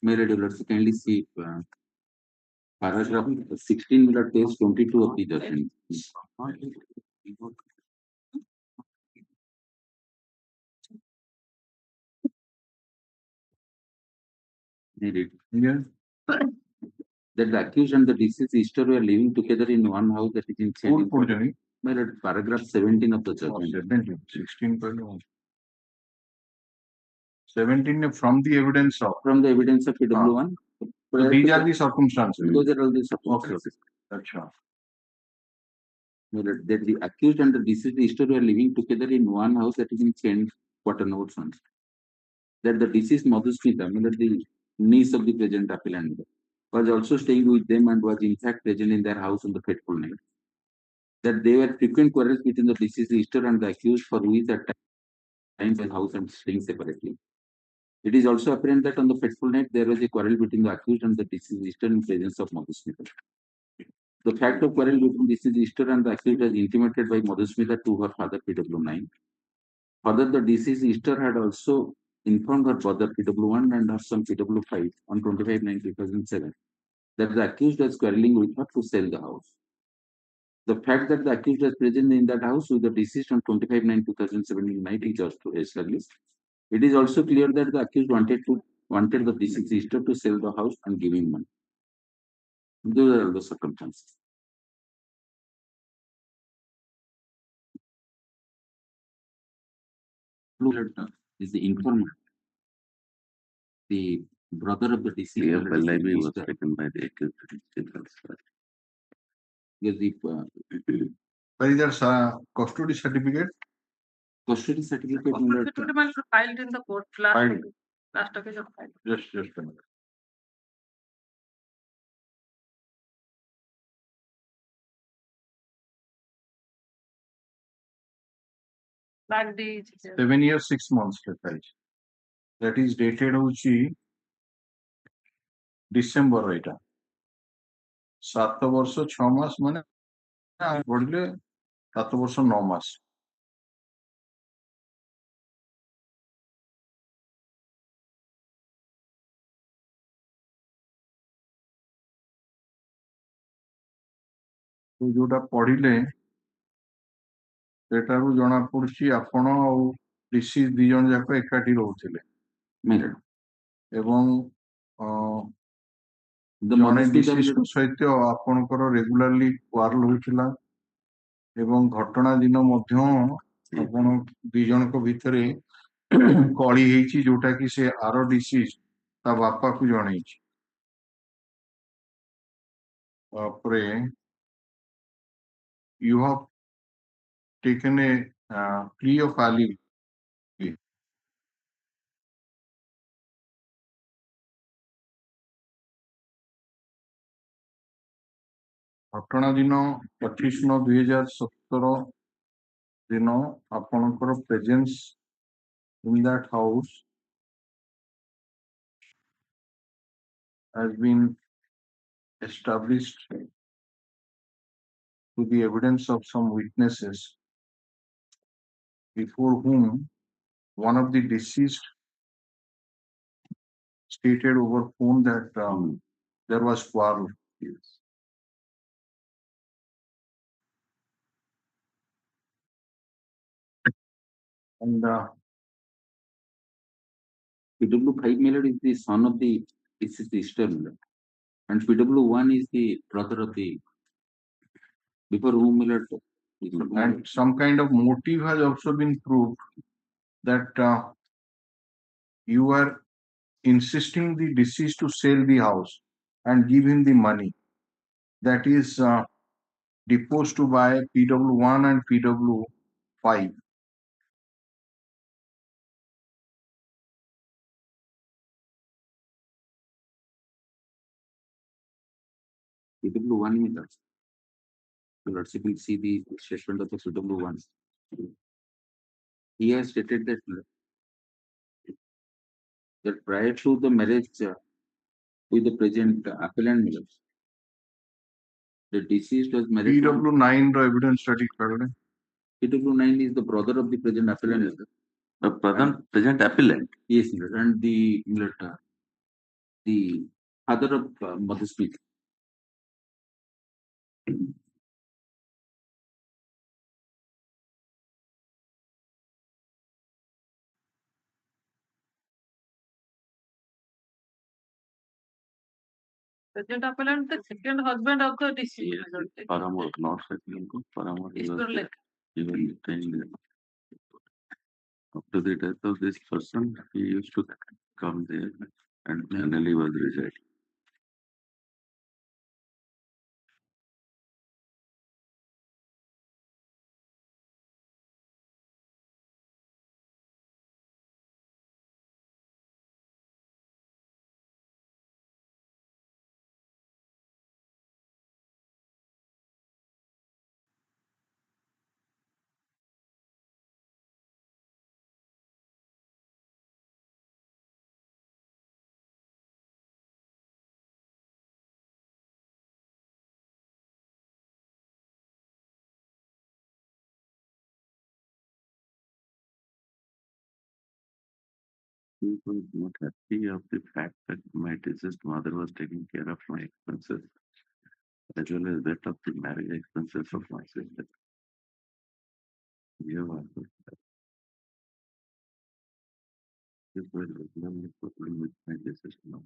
May regulars kindly see paragraph 16 will page 22 of the judgment. Yeah. That the accused and the deceased sister were living together in one house that is in paragraph 17 of the judgment. 17 from the evidence of PW1. So these are the circumstances. Those are all the circumstances. Acha. that the accused and the deceased sister were living together in one house that is in Kent, quarter note sons. That the deceased Madhusmita, that the niece of the present appellant, was also staying with them and was in fact present in their house on the fateful night. That there were frequent quarrels between the deceased sister and the accused, for who is at times in house and staying separately. It is also apparent that on the fateful night there was a quarrel between the accused and the deceased sister in presence of Madhusmita. The fact of quarrel between deceased sister and the accused was intimated by Madhusmita to her father PW9. Further, the deceased sister had also informed her father PW1 and her son PW5 on 25/9/2007 that the accused was quarreling with her to sell the house. The fact that the accused was present in that house with the deceased on 25/9/2017 night is also established. It is also clear that the accused wanted the deceased sister to sell the house and give him money. Those are the circumstances. Is the informant, the brother of the deceased. Yeah, Pallavi was taken by the accused. Where is their custody certificate? Custody certificate filed in the court last occasion filed. Just a minute. Like the 7 years 6 months that is dated December ଏଇଟା 7 ବର୍ଷ 6 ମାସ ମାନେ ପଢିଲେ 7 ବର୍ଷ 9 ମାସ ଯୋଉଟା ପଢିଲେ ସେଟାରୁ ଜଣା ପଡୁଛି ଆପଣ ଆଉ ଡିସିଜ୍ ଦି ଜଣ ଯାକ ଏକାଠି ରହୁଥିଲେ ଏବଂ ଜଣେ ଡିସିଜ୍‌ଙ୍କ ସହିତ ଆପଣଙ୍କର ରେଗୁଲାରଲି କ୍ୱାରଲ ହୋଇଥିଲା ଏବଂ ଘଟଣା ଦିନ ମଧ୍ୟ ଆପଣ ଦି ଜଣଙ୍କ ଭିତରେ କଳି ହେଇଛି ଯୋଉଟା କି ସେ ଆର ଡିସିଜ୍ ତା ବାପାକୁ ଜଣେଇଛି ତାପରେ you have taken a plea of alibi. ଘଟଣା ଦିନ 25/9/2017 ଦିନ ଆପଣଙ୍କର presence in that house has been established to the evidence of some witnesses before whom one of the deceased stated over phone that there was quarrel. Yes. And PW5 Miller is the son of the deceased sister Miller, and PW1 is the brother of the before whom Miller. And some kind of motive has also been proved that you are insisting the deceased to sell the house and give him the money. That is deposed to by PW1 and PW5. PW1 Miller. Let's see the statement of the PW1. He has stated that prior to the marriage with the present appellant Miller, the deceased was married. PW9 evidence study karne. PW9 is the brother of the present appellant Miller. The present appellant. Yes, Miller, and the Miller, the father of Madhusmita. Present appellant, the second husband of the deceased. CORAM was not settling. CORAM was even staying after the death of this person. He used to come there and finally was residing. He was not happy of the fact that my deceased mother was taking care of my expenses as well as that of the marriage expenses of my sister. Yeah, this was regularly problem with my deceased mother.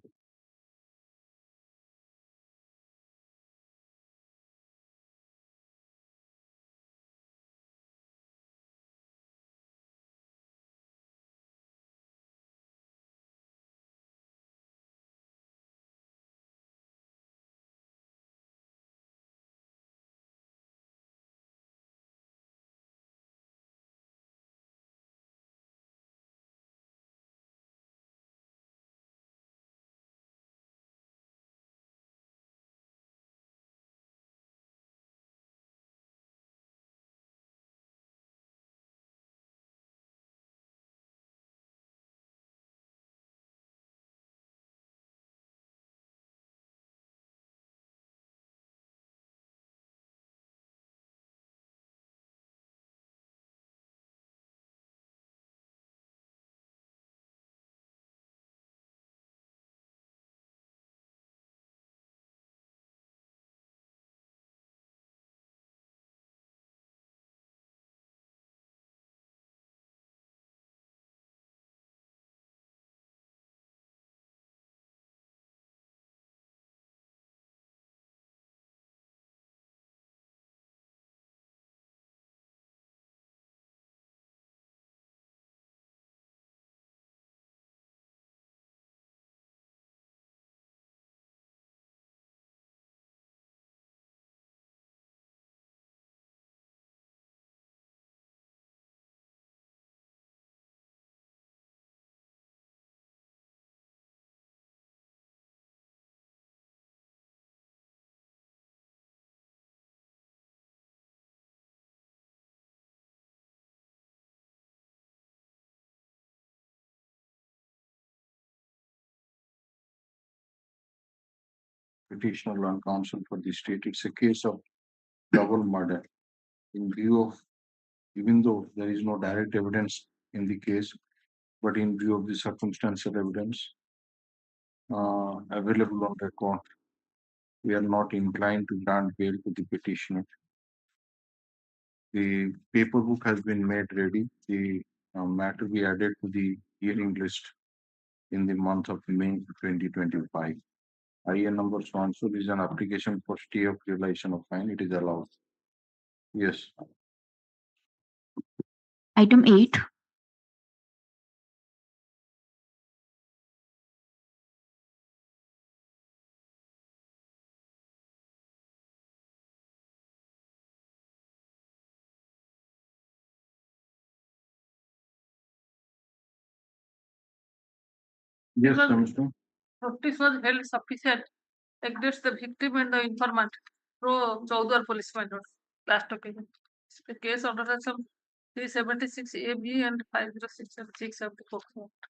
Petitioner and counsel for the state. It's a case of double murder. In view of, even though there is no direct evidence in the case, but in view of the circumstantial evidence available on record, we are not inclined to grant bail to the petitioner. The paper book has been made ready. The matter be added to the hearing list in the month of May 2025. IN number so and so is an application for stay of realization of fine. It is allowed. Yes. Item 8. Yes, Commissioner. Notice was held sufficient against the victim and the informant pro Chaudhar policeman last occasion. The case under section 376 AB and 506 of the Poxo Act.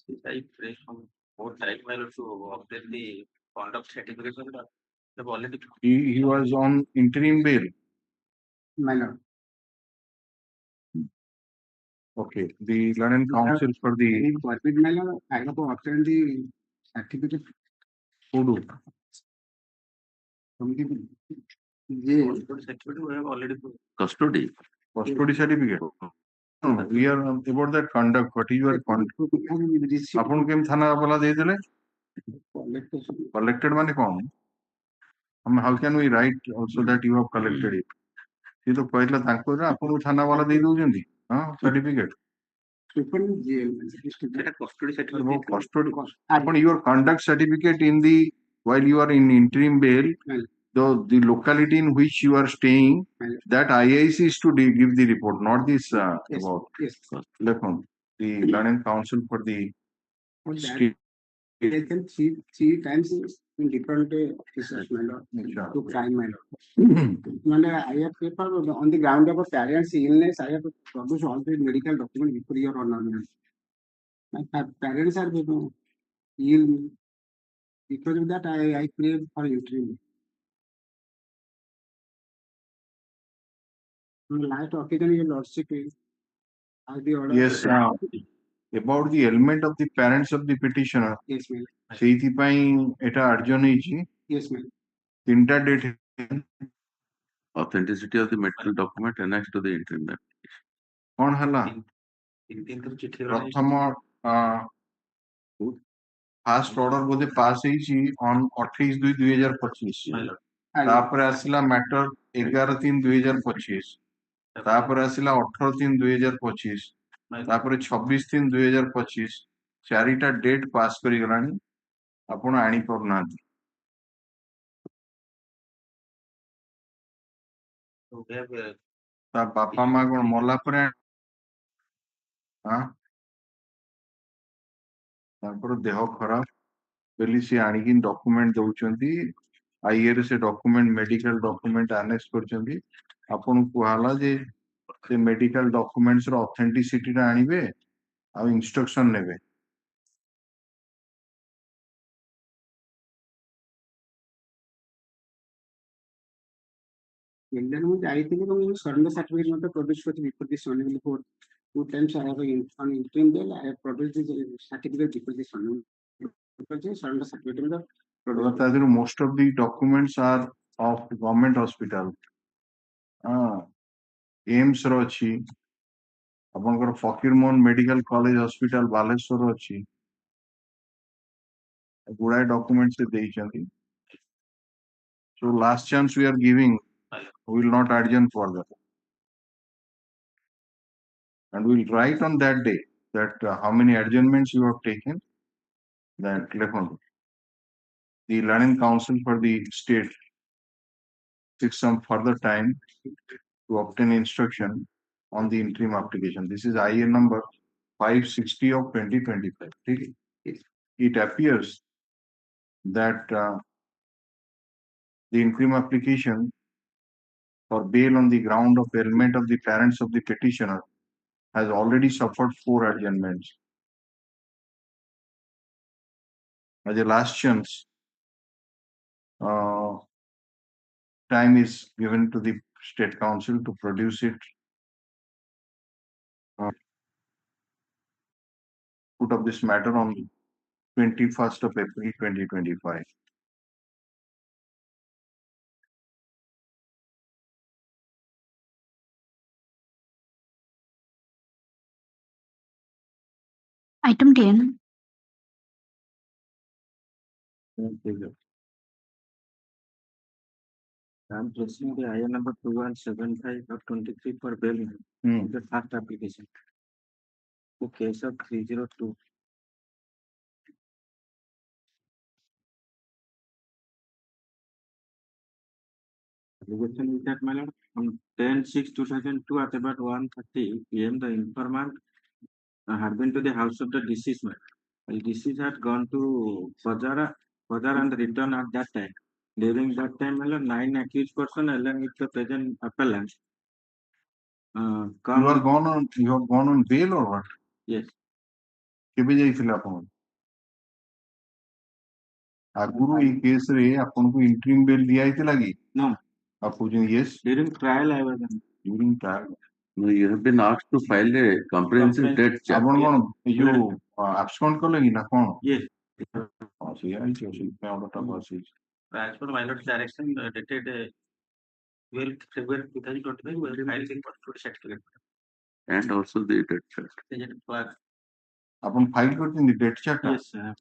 I pray from more time while to obtain the conduct certification. They've already He was on interim bail. My lord. Okay, the learned counsel for the Forfeit, my lord. I have to obtain the certificate who do? from the jail. certificate we have already Custody. Custody certificate. No, we are about that conduct. What is your conduct? ଆପଣ କେମିତି ଥାନା ବାଲା ଦେଇଦେଲେ? Collected ମାନେ କଣ? How can we write also that you have collected it? ସେ ତ କହିଲା ତାଙ୍କୁ ନା ଆପଣଙ୍କୁ ଥାନା ବାଲା ଦେଇ ଦଉଛନ୍ତି ହଁ certificate. custody certificate. Custody. Upon your conduct certificate in the while you are in interim bail, the locality in which you are staying, that IIC is to give the report, not this about. Listen, the learned counsel for the state. Taken three times in different offices, my lord, to crime, my lord. I have paper on the ground of a parent's illness. I have to produce all the medical documents before your honor. My parents are ill. Because of that, I pray for interim. On the last occasion, your lordship, I the order. Yes, about the element of the parents of the petitioner. Yes, ma'am. ସେଇଥିପାଇଁ ଏଟା ଆର୍ଜନ ହେଇଛି Yes, ma'am. ତିନିଟା date Authenticity of the medical document annexed to the interim application. କଣ ହେଲା ପ୍ରଥମ first order ବୋଧେ pass ହେଇଛି on 28/2/2025 ତାପରେ ଆସିଲା ମ୍ୟାଟର 11/3/2025 ତାପରେ ଆସିଲା 18/3/2025 ତାପରେ 26/3/2025 ଚାରିଟା ଡେଟ୍ ପାସ୍ କରିଗଲାଣି ଆପଣ ଆଣିପାରୁନାହାନ୍ତି ତା ବାପା ମା କଣ ମଲା ପରେ ତାଙ୍କର ଦେହ ଖରାପ ବୋଲି ସେ ଆଣିକି ଡକୁମେଣ୍ଟ ଦଉଛନ୍ତି ଆଇଏରେ ସେ ଡକୁମେଣ୍ଟ ମେଡିକାଲ ଡକୁମେଣ୍ଟ ଆନେକ୍ସ କରିଛନ୍ତି ଆପଣଙ୍କୁ କୁହାହେଲା ଯେ ସେ ମେଡିକାଲ ଡକୁମେଣ୍ଟସ ର ଅଥେଣ୍ଟିସିଟି ଟା ଆଣିବେ ଆଉ ଇନଷ୍ଟ୍ରକ୍ସନ ନେବେ ମୁଁ ଯାଇଥିଲି ଏବଂ surrender certificate ମଧ୍ୟ produce କରିଛି before this honorable court. 2 times I have on interim bail. I have produced the certificate before this honorable surrender certificate. ତା ଦେହରୁ most of the documents are of government hospital AIIMS ର ଅଛି ଆପଣଙ୍କର Fakir Mohan medical college hospital Balasore ଅଛି ଗୁଡାଏ document ସେ ଦେଇଛନ୍ତି so last chance we are giving we will not adjourn further and we will write on that day that how many adjournments you have taken that the learning council for the state took some further time to obtain instruction on the interim application. This is IA number 560 of 2025. It appears that the interim application for bail on the ground of ailment of the parents of the petitioner has already suffered 4 adjournments. As a last chance, time is given to the State Council to produce it. Put up this matter on 21st of April 2025. Item 10. I'm placing the IA number 2175 of 23 for bail. The first application. The case of 302. Allegation is that, my lord, on 10/6/2002 at about 1:30 p.m. the informant had been to the house of the deceased man. The deceased had gone to Bazar and returned at that time. During that time, 9 accused persons along with the present appellant. You have gone on bail or what? Yes. केबे जाइथिले आपण आगुरु ई case रे आपण को interim bell दिया आइथिला कि No. आप पूछें yes During trial, I was during trial No, you have been asked to file a comprehensive debt check. आपण कोन यो abscond कले कि ना कोन yes. हां से आई छै से पे ऑर्डर टा पास As per my lord's direction, dated 12 February 2025, we will file the procedural certificate. And also the debt check. आपण फाइल करथिन डेट चेक Yes, sir.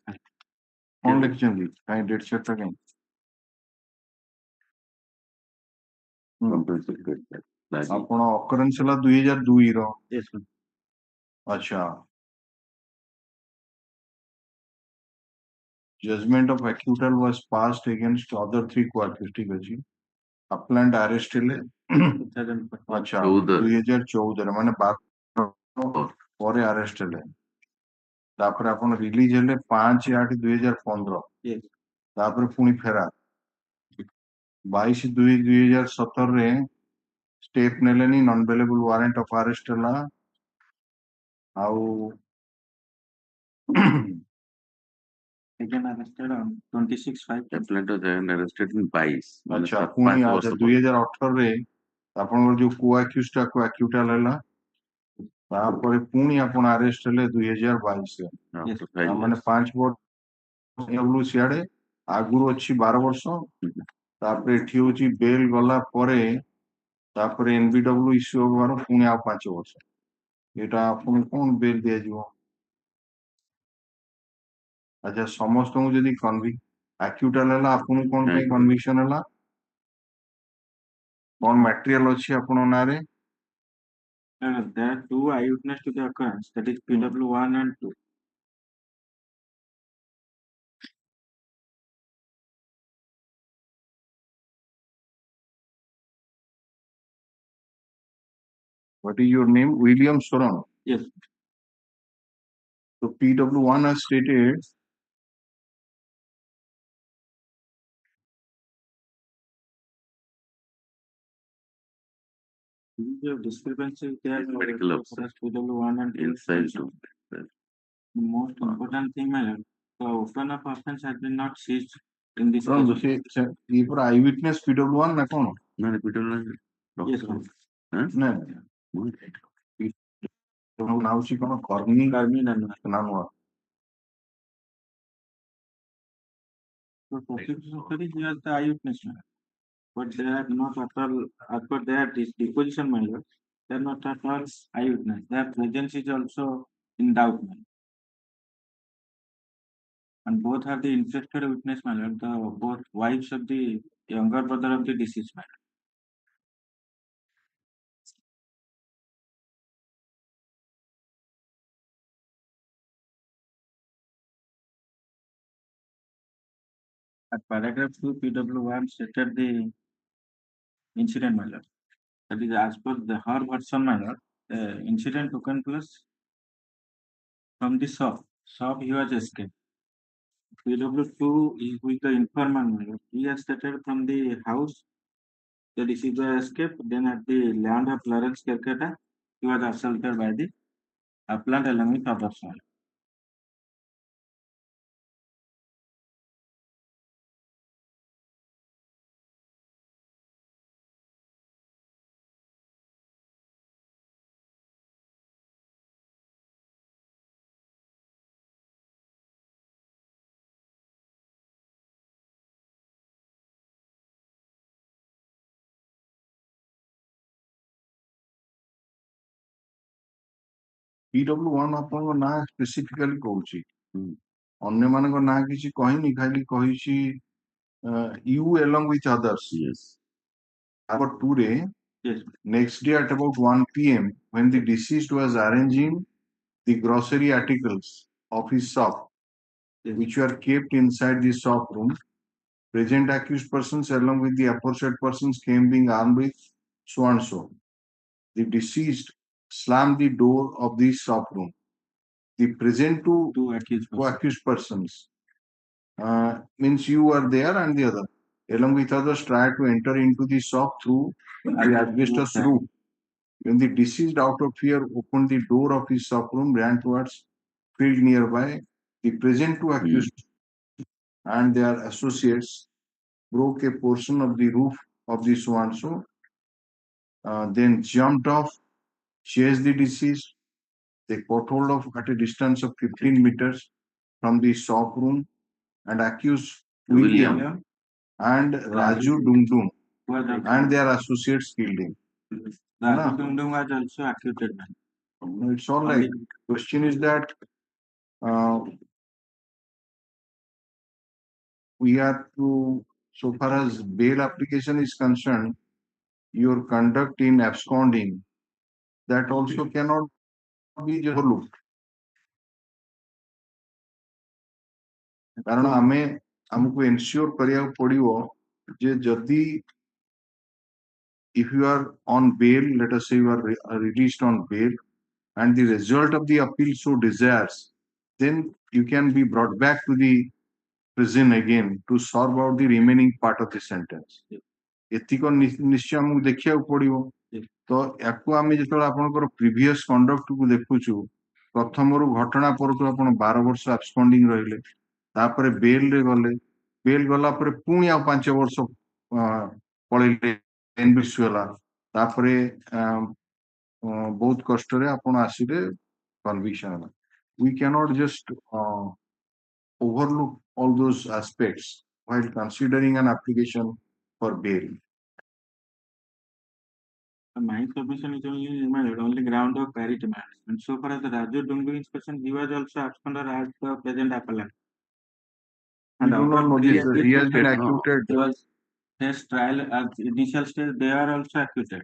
कोन लिखछन दी काई डेट चेक टा काई Comprehensive debt check. आपण ऑकरेंस हला 2002 रो Yes, sir. अच्छा judgment of acquittal was passed against other three courts ठीक अछि अपलैंड अरेस्ट ले अच्छा 2014 माने 12 ପରେ अरेस्ट ले तापर आपण रिलीज हेले 5/8/2015 तापर पुनी फेरा 22/2/2017 रे स्टेप नेलेनी non available warrant of arrest ला आउ Again arrested on 26/5. Appellant was again arrested in 22. अच्छा पुनी आज 2018 रे आपण जो को अक्यूज टा को अक्यूटल हला तापर पुनी आपण अरेस्ट हेले 2022 रे माने 5 वर्ष एब्लू सियाडे आगुरु अछि 12 वर्ष तापर एठी होची बेल गला परे तापर एनबीडब्ल्यू इश्यू होबार पुनी आ 5 वर्ष एटा आपण कोन बेल दिया जीवो अच्छा समस्त को जदी कन्विक अक्यूटल हला आपण कोन पे कन्विक्शन हला कोन मटेरियल अछि आपण नारे There are two eyewitness to the occurrence, that is PW1 and 2. What is your name? William Soran. Yes. So PW1 has stated The discrepancy there medical officer PW1 and 2. inside to The most important thing, my lord, the weapon of offense has been not seized in this no case. ये पर eyewitness PW1 ना कौन no PW1 Yes, sir. ना तो now see कोन कर्मी ना no So prosecution is just the eyewitness, but they are not at all, as per their deposition, my lord, they are not at all eyewitness. Their presence is also in doubt, my lord. And both are the interested witness, my lord, the both wives of the younger brother of the deceased man. At paragraph 2, PW1 stated the incident, my lord. That is, as per her version, my lord, the incident took place from the shop. He was escaped. PW2 is with the informant, my lord. He has stated from the house the deceased was escaped. Then at the land of Lawrence Calcutta, he was assaulted by the appellant along with others. PW1 आपन ना specifically कहूची अन्य मान को ना किसी कहिनी खाली कहिची you along with others yes about 2 रे yes next day at about 1 p.m. when the deceased was arranging the grocery articles of his shop which were kept inside the shop room present accused persons along with the aforesaid persons came being armed with so and so the deceased slammed the door of the shop room the present two accused persons means you were there and the other along with others tried to enter into the shop through the asbestos roof when the deceased out of fear opened the door of his shop room ran towards field nearby. The present two accused and their associates broke a portion of the roof of the so-and-so, then jumped off, chased the deceased. They caught hold of at a distance of 15 meters from the shop room and accused William and Raju Dum and their associates killed him. Raju Dum was also acquitted. No, it's all right. Question is that we have to, so far as bail application is concerned, your conduct in absconding, that also cannot be overlooked. କାରଣ ଆମେ ଆମକୁ ଏନସିଓର କରିବାକୁ ପଡିବ ଯେ ଯଦି if you are on bail, let us say you are released on bail and the result of the appeal so desires, then you can be brought back to the prison again to serve out the remaining part of the sentence. ଏତିକ ନିଶ୍ଚୟ ଆମକୁ ଦେଖିବାକୁ ପଡିବ। ତ ୟାକୁ ଆମେ ଯେତେବେଳେ ଆପଣଙ୍କର ପ୍ରିଭିୟସ୍ କଣ୍ଡକ୍ଟକୁ ଦେଖୁଛୁ, ପ୍ରଥମରୁ ଘଟଣା ପରଠୁ ଆପଣ 12 ବର୍ଷ ଆବସ୍କଣ୍ଡିଂ ରହିଲେ, ତାପରେ ବେଲରେ ଗଲେ, ବେଲ ଗଲା ପରେ ପୁଣି ଆଉ 5 ବର୍ଷ ପଳେଇଲେ, ଏନବିସି ହେଲା, ତାପରେ ବହୁତ କଷ୍ଟରେ ଆପଣ ଆସିଲେ କନଭିକ୍ସନ ହେଲା। We cannot just overlook all those aspects while considering an application for bail. My submission is only ground of parity matters. And so far as the Raju Dumbu's question, he was also absconded as the present appellant. And We do not know this. He has been acquitted. His trial at initial stage, they are also acquitted.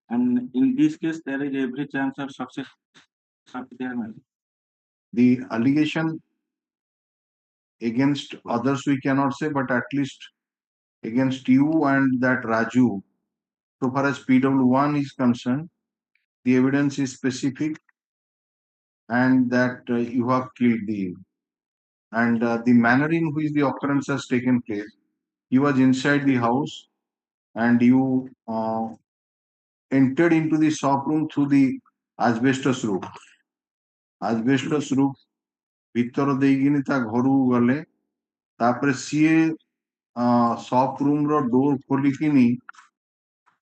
And in this case, there is every chance of success of their marriage. The allegation against others we cannot say, but at least against you and that Raju, so far as PW1 is concerned, the evidence is specific and that you have killed the, and the manner in which the occurrence has taken place, he was inside the house and you entered into the shop room through the asbestos roof. Asbestos roof ଭିତର ଦେଇକିନି ତା ଘରକୁ ଗଲେ, ତାପରେ ସିଏ ସପ୍ room ର door ଖୋଲିକିନି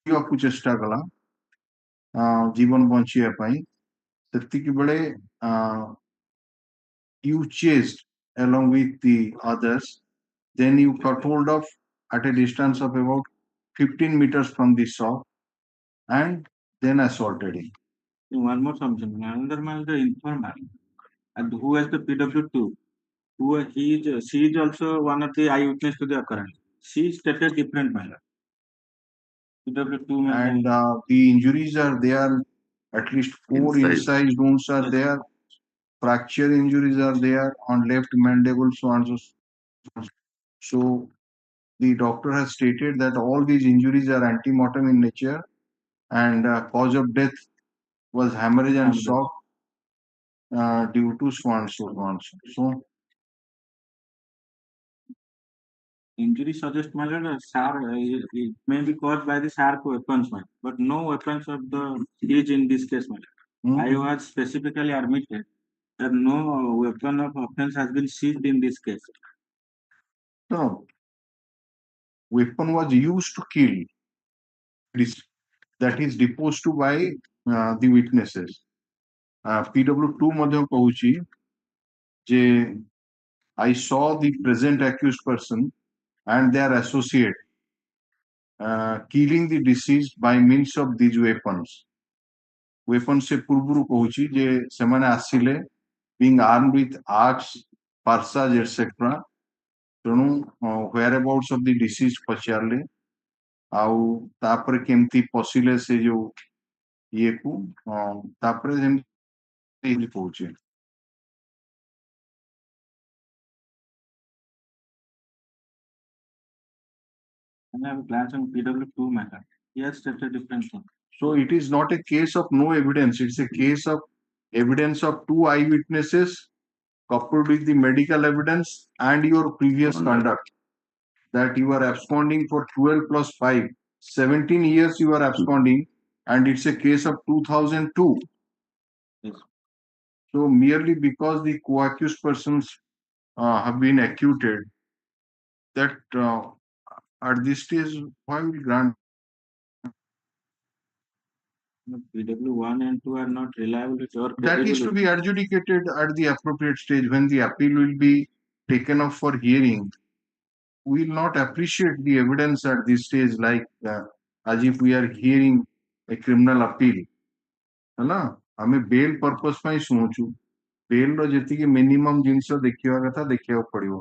କୁ ଚେଷ୍ଟା କଲା ଜୀବନ ବଞ୍ଚିବା ପାଇଁ। ସେତିକି ବେଳେ you chased along with the others, then you got hold of at a distance of about 15 meters from the shop and then assaulted him. One more submission. Another man is the informer, and who has the PW2, she is also one of the eyewitness to the occurrence. She stated different manner. PW2 and the injuries are there, at least 4 incised wounds are there, fracture injuries are there on left mandible, so on. So the doctor has stated that all these injuries are antemortem in nature and cause of death was hemorrhage and shock due to so on so. Injury suggests it may be caused by the sharp weapons, but no weapons of the use in this case. I was specifically admitted that no weapon of offense has been seized in this case. No, weapon was used to kill. That is deposed to by the witnesses. PW2 madhya kahuchi je I saw the present accused person and their associate killing the deceased by means of these weapons. Weapons se पूर्वरु कहूची J semane asile being armed with axe, parsas etc. ତେଣୁ whereabouts of the deceased ପଚାରିଲେ ଆଉ ତାପରେ କେମିତି ପଶିଲେ ସେ ଯୋଉ ଇଏକୁ ତାପରେ ଯେମିତି କହୁଛି। I have a glance on PW2 matter. He has stated different things. So it is not a case of no evidence. It's a case of evidence of 2 eyewitnesses coupled with the medical evidence and your previous conduct. That you are absconding for 12 plus 5, 17 years you are absconding, and it's a case of 2002. Yes. So merely because the co-accused persons have been acquitted, that at this stage, why we grant? PW1 and 2 are not reliable or That is to be adjudicated at the appropriate stage when the appeal will be taken up for hearing. We will not appreciate the evidence at this stage like as if we are hearing a criminal appeal. ହେଲା ଆମେ bail purpose ପାଇଁ ଶୁଣୁଛୁ ବେଲ୍ର ଯେତିକି minimum ଜିନିଷ ଦେଖିବା କଥା ଦେଖିବାକୁ ପଡିବ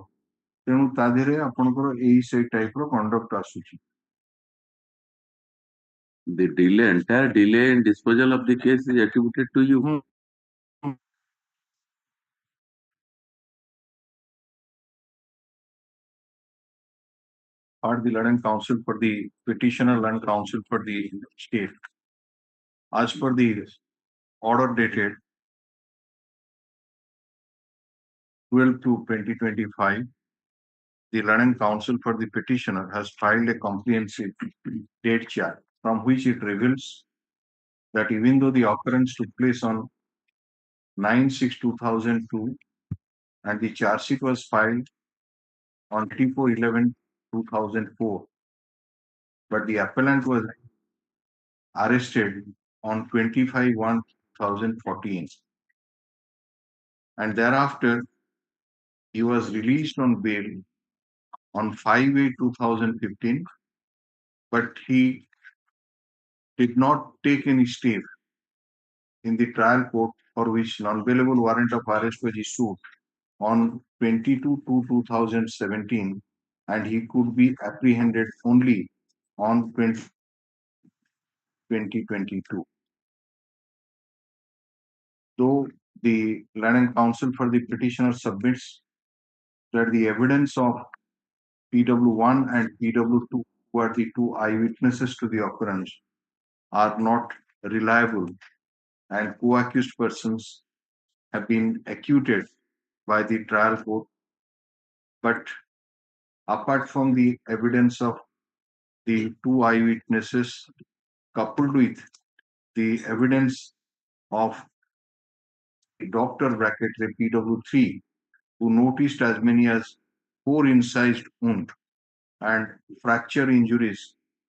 ତେଣୁ ତା ଦେହରେ ଆପଣଙ୍କର ସେଇ ଟାଇପର କଣ୍ଡକ୍ଟ ଆସୁଛି. The entire delay in disposal of the case is attributed to you. Or the learned counsel for the petitioner, learned counsel for the state. As per the order dated 12/2/2025, the learned counsel for the petitioner has filed a comprehensive date chart from which it reveals that even though the occurrence took place on 9/6/2002 and the charge sheet was filed on 24/11/2004, but the appellant was arrested on 25/1/2014 and thereafter he was released on bail on 5/8/2015, but he did not take any step in the trial court for which non-bailable warrant of arrest was issued on 22/2/2017 and he could be apprehended only on 2022. Though the learned counsel for the petitioner submits that the evidence of PW1 and PW2, who are the two eyewitnesses to the occurrence, are not reliable and co-accused persons have been acquitted by the trial court. But apart from the evidence of the two eyewitnesses, coupled with the evidence of the doctor PW3, who noticed as many as 4 incised wounds and fracture injuries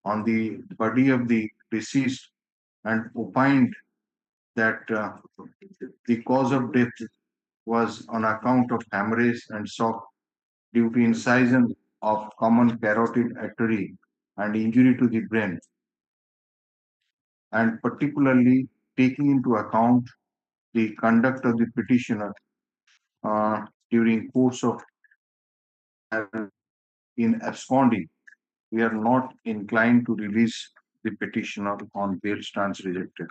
on the body of the deceased and opined that the cause of death was on account of hemorrhage and shock due to incision of common carotid artery and injury to the brain, and particularly taking into account the conduct of the petitioner during course of in absconding, we are not inclined to release the petitioner on bail stands rejected.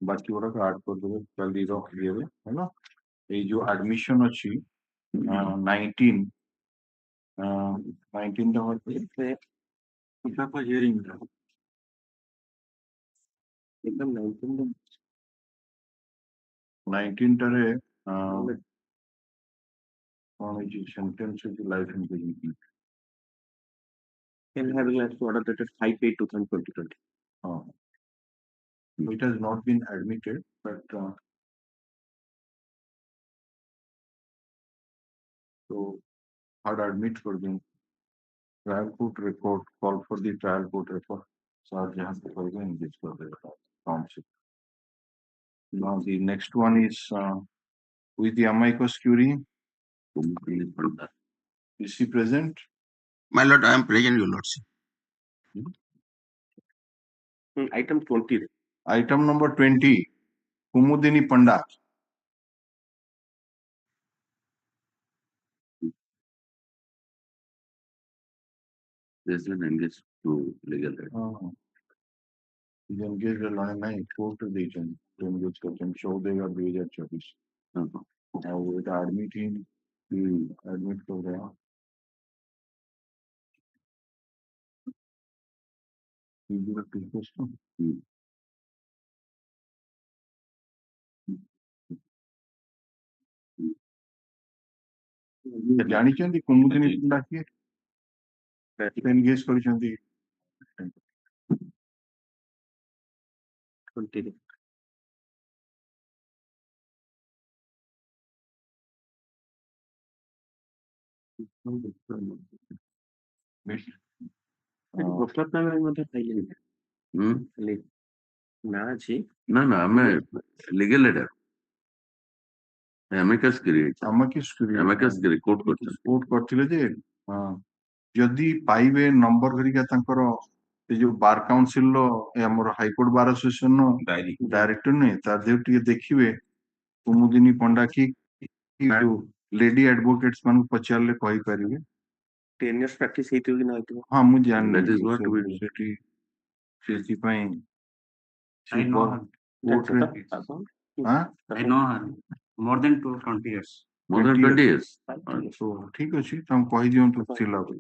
बाकी गुड़ा का add कर देवे कल दी रख दिए है ना ये जो एडमिशन अच्छी 19 टा होते कितना का हियरिंग एकदम 19 टारे on a sentence to life imprisonment. Can have the order dated 5/8/2020. It has not been admitted, but so hard admit for the trial court report, call for the trial court report. So I have to in this for the council. Now the next one is with the amicus curiae. Is he present? My lord, I am present, your lordship. Item 20. Item number 20, Kumudini Panda. There's been engaged to legal aid. He's engaged in court region to engage them. Show they are 2024. Now with admit him, admit for the ଜାଣିଛନ୍ତି କୁମୁଦିନୀ ପିଣ୍ଡା କିଏ engage କରିଛନ୍ତି 20. ଘୋଷଣାତ୍ମକ ମଧ୍ୟ ପାଇଲେନି ଖାଲି ନା ଅଛି ନା ନା ଆମେ ଲିଗେଲ ଏଡର amicus curiae amicus curiae court କରିଛନ୍ତି କୋର୍ଟ କରିଥିଲେ ଯେ ଯଦି ପାଇବେ ନମ୍ବର ଘରିକା ତାଙ୍କର ସେ ଯୋଉ ବାର କାଉନସିଲ ର ଆମର ହାଇକୋର୍ଟ ବାର ଆସୋସିଏସନ ଡାଇରେକ୍ଟର ନୁହେଁ ତା ଦେହରୁ ଟିକେ ଦେଖିବେ କୁମୁଦିନୀ ପଣ୍ଡା କି ଯୋଉ ଲେଡି ଆଡଭୋକେଟ୍ସ ମାନଙ୍କୁ ପଚାରିଲେ କହିପାରିବେ 10 years ପ୍ରାକ୍ଟିସ ହେଇଥିବ କି ନ ହେଇଥିବ ହଁ ମୁଁ That is what we ଜାଣିନି ସେଠି ସେଥିପାଇଁ I know her. କୋର୍ଟରେ I know her. More than 20 years. more than 20 years ଠିକ ଅଛି ତାଙ୍କୁ କହିଦିଅନ୍ତୁ ଥିଲା ବୋଲି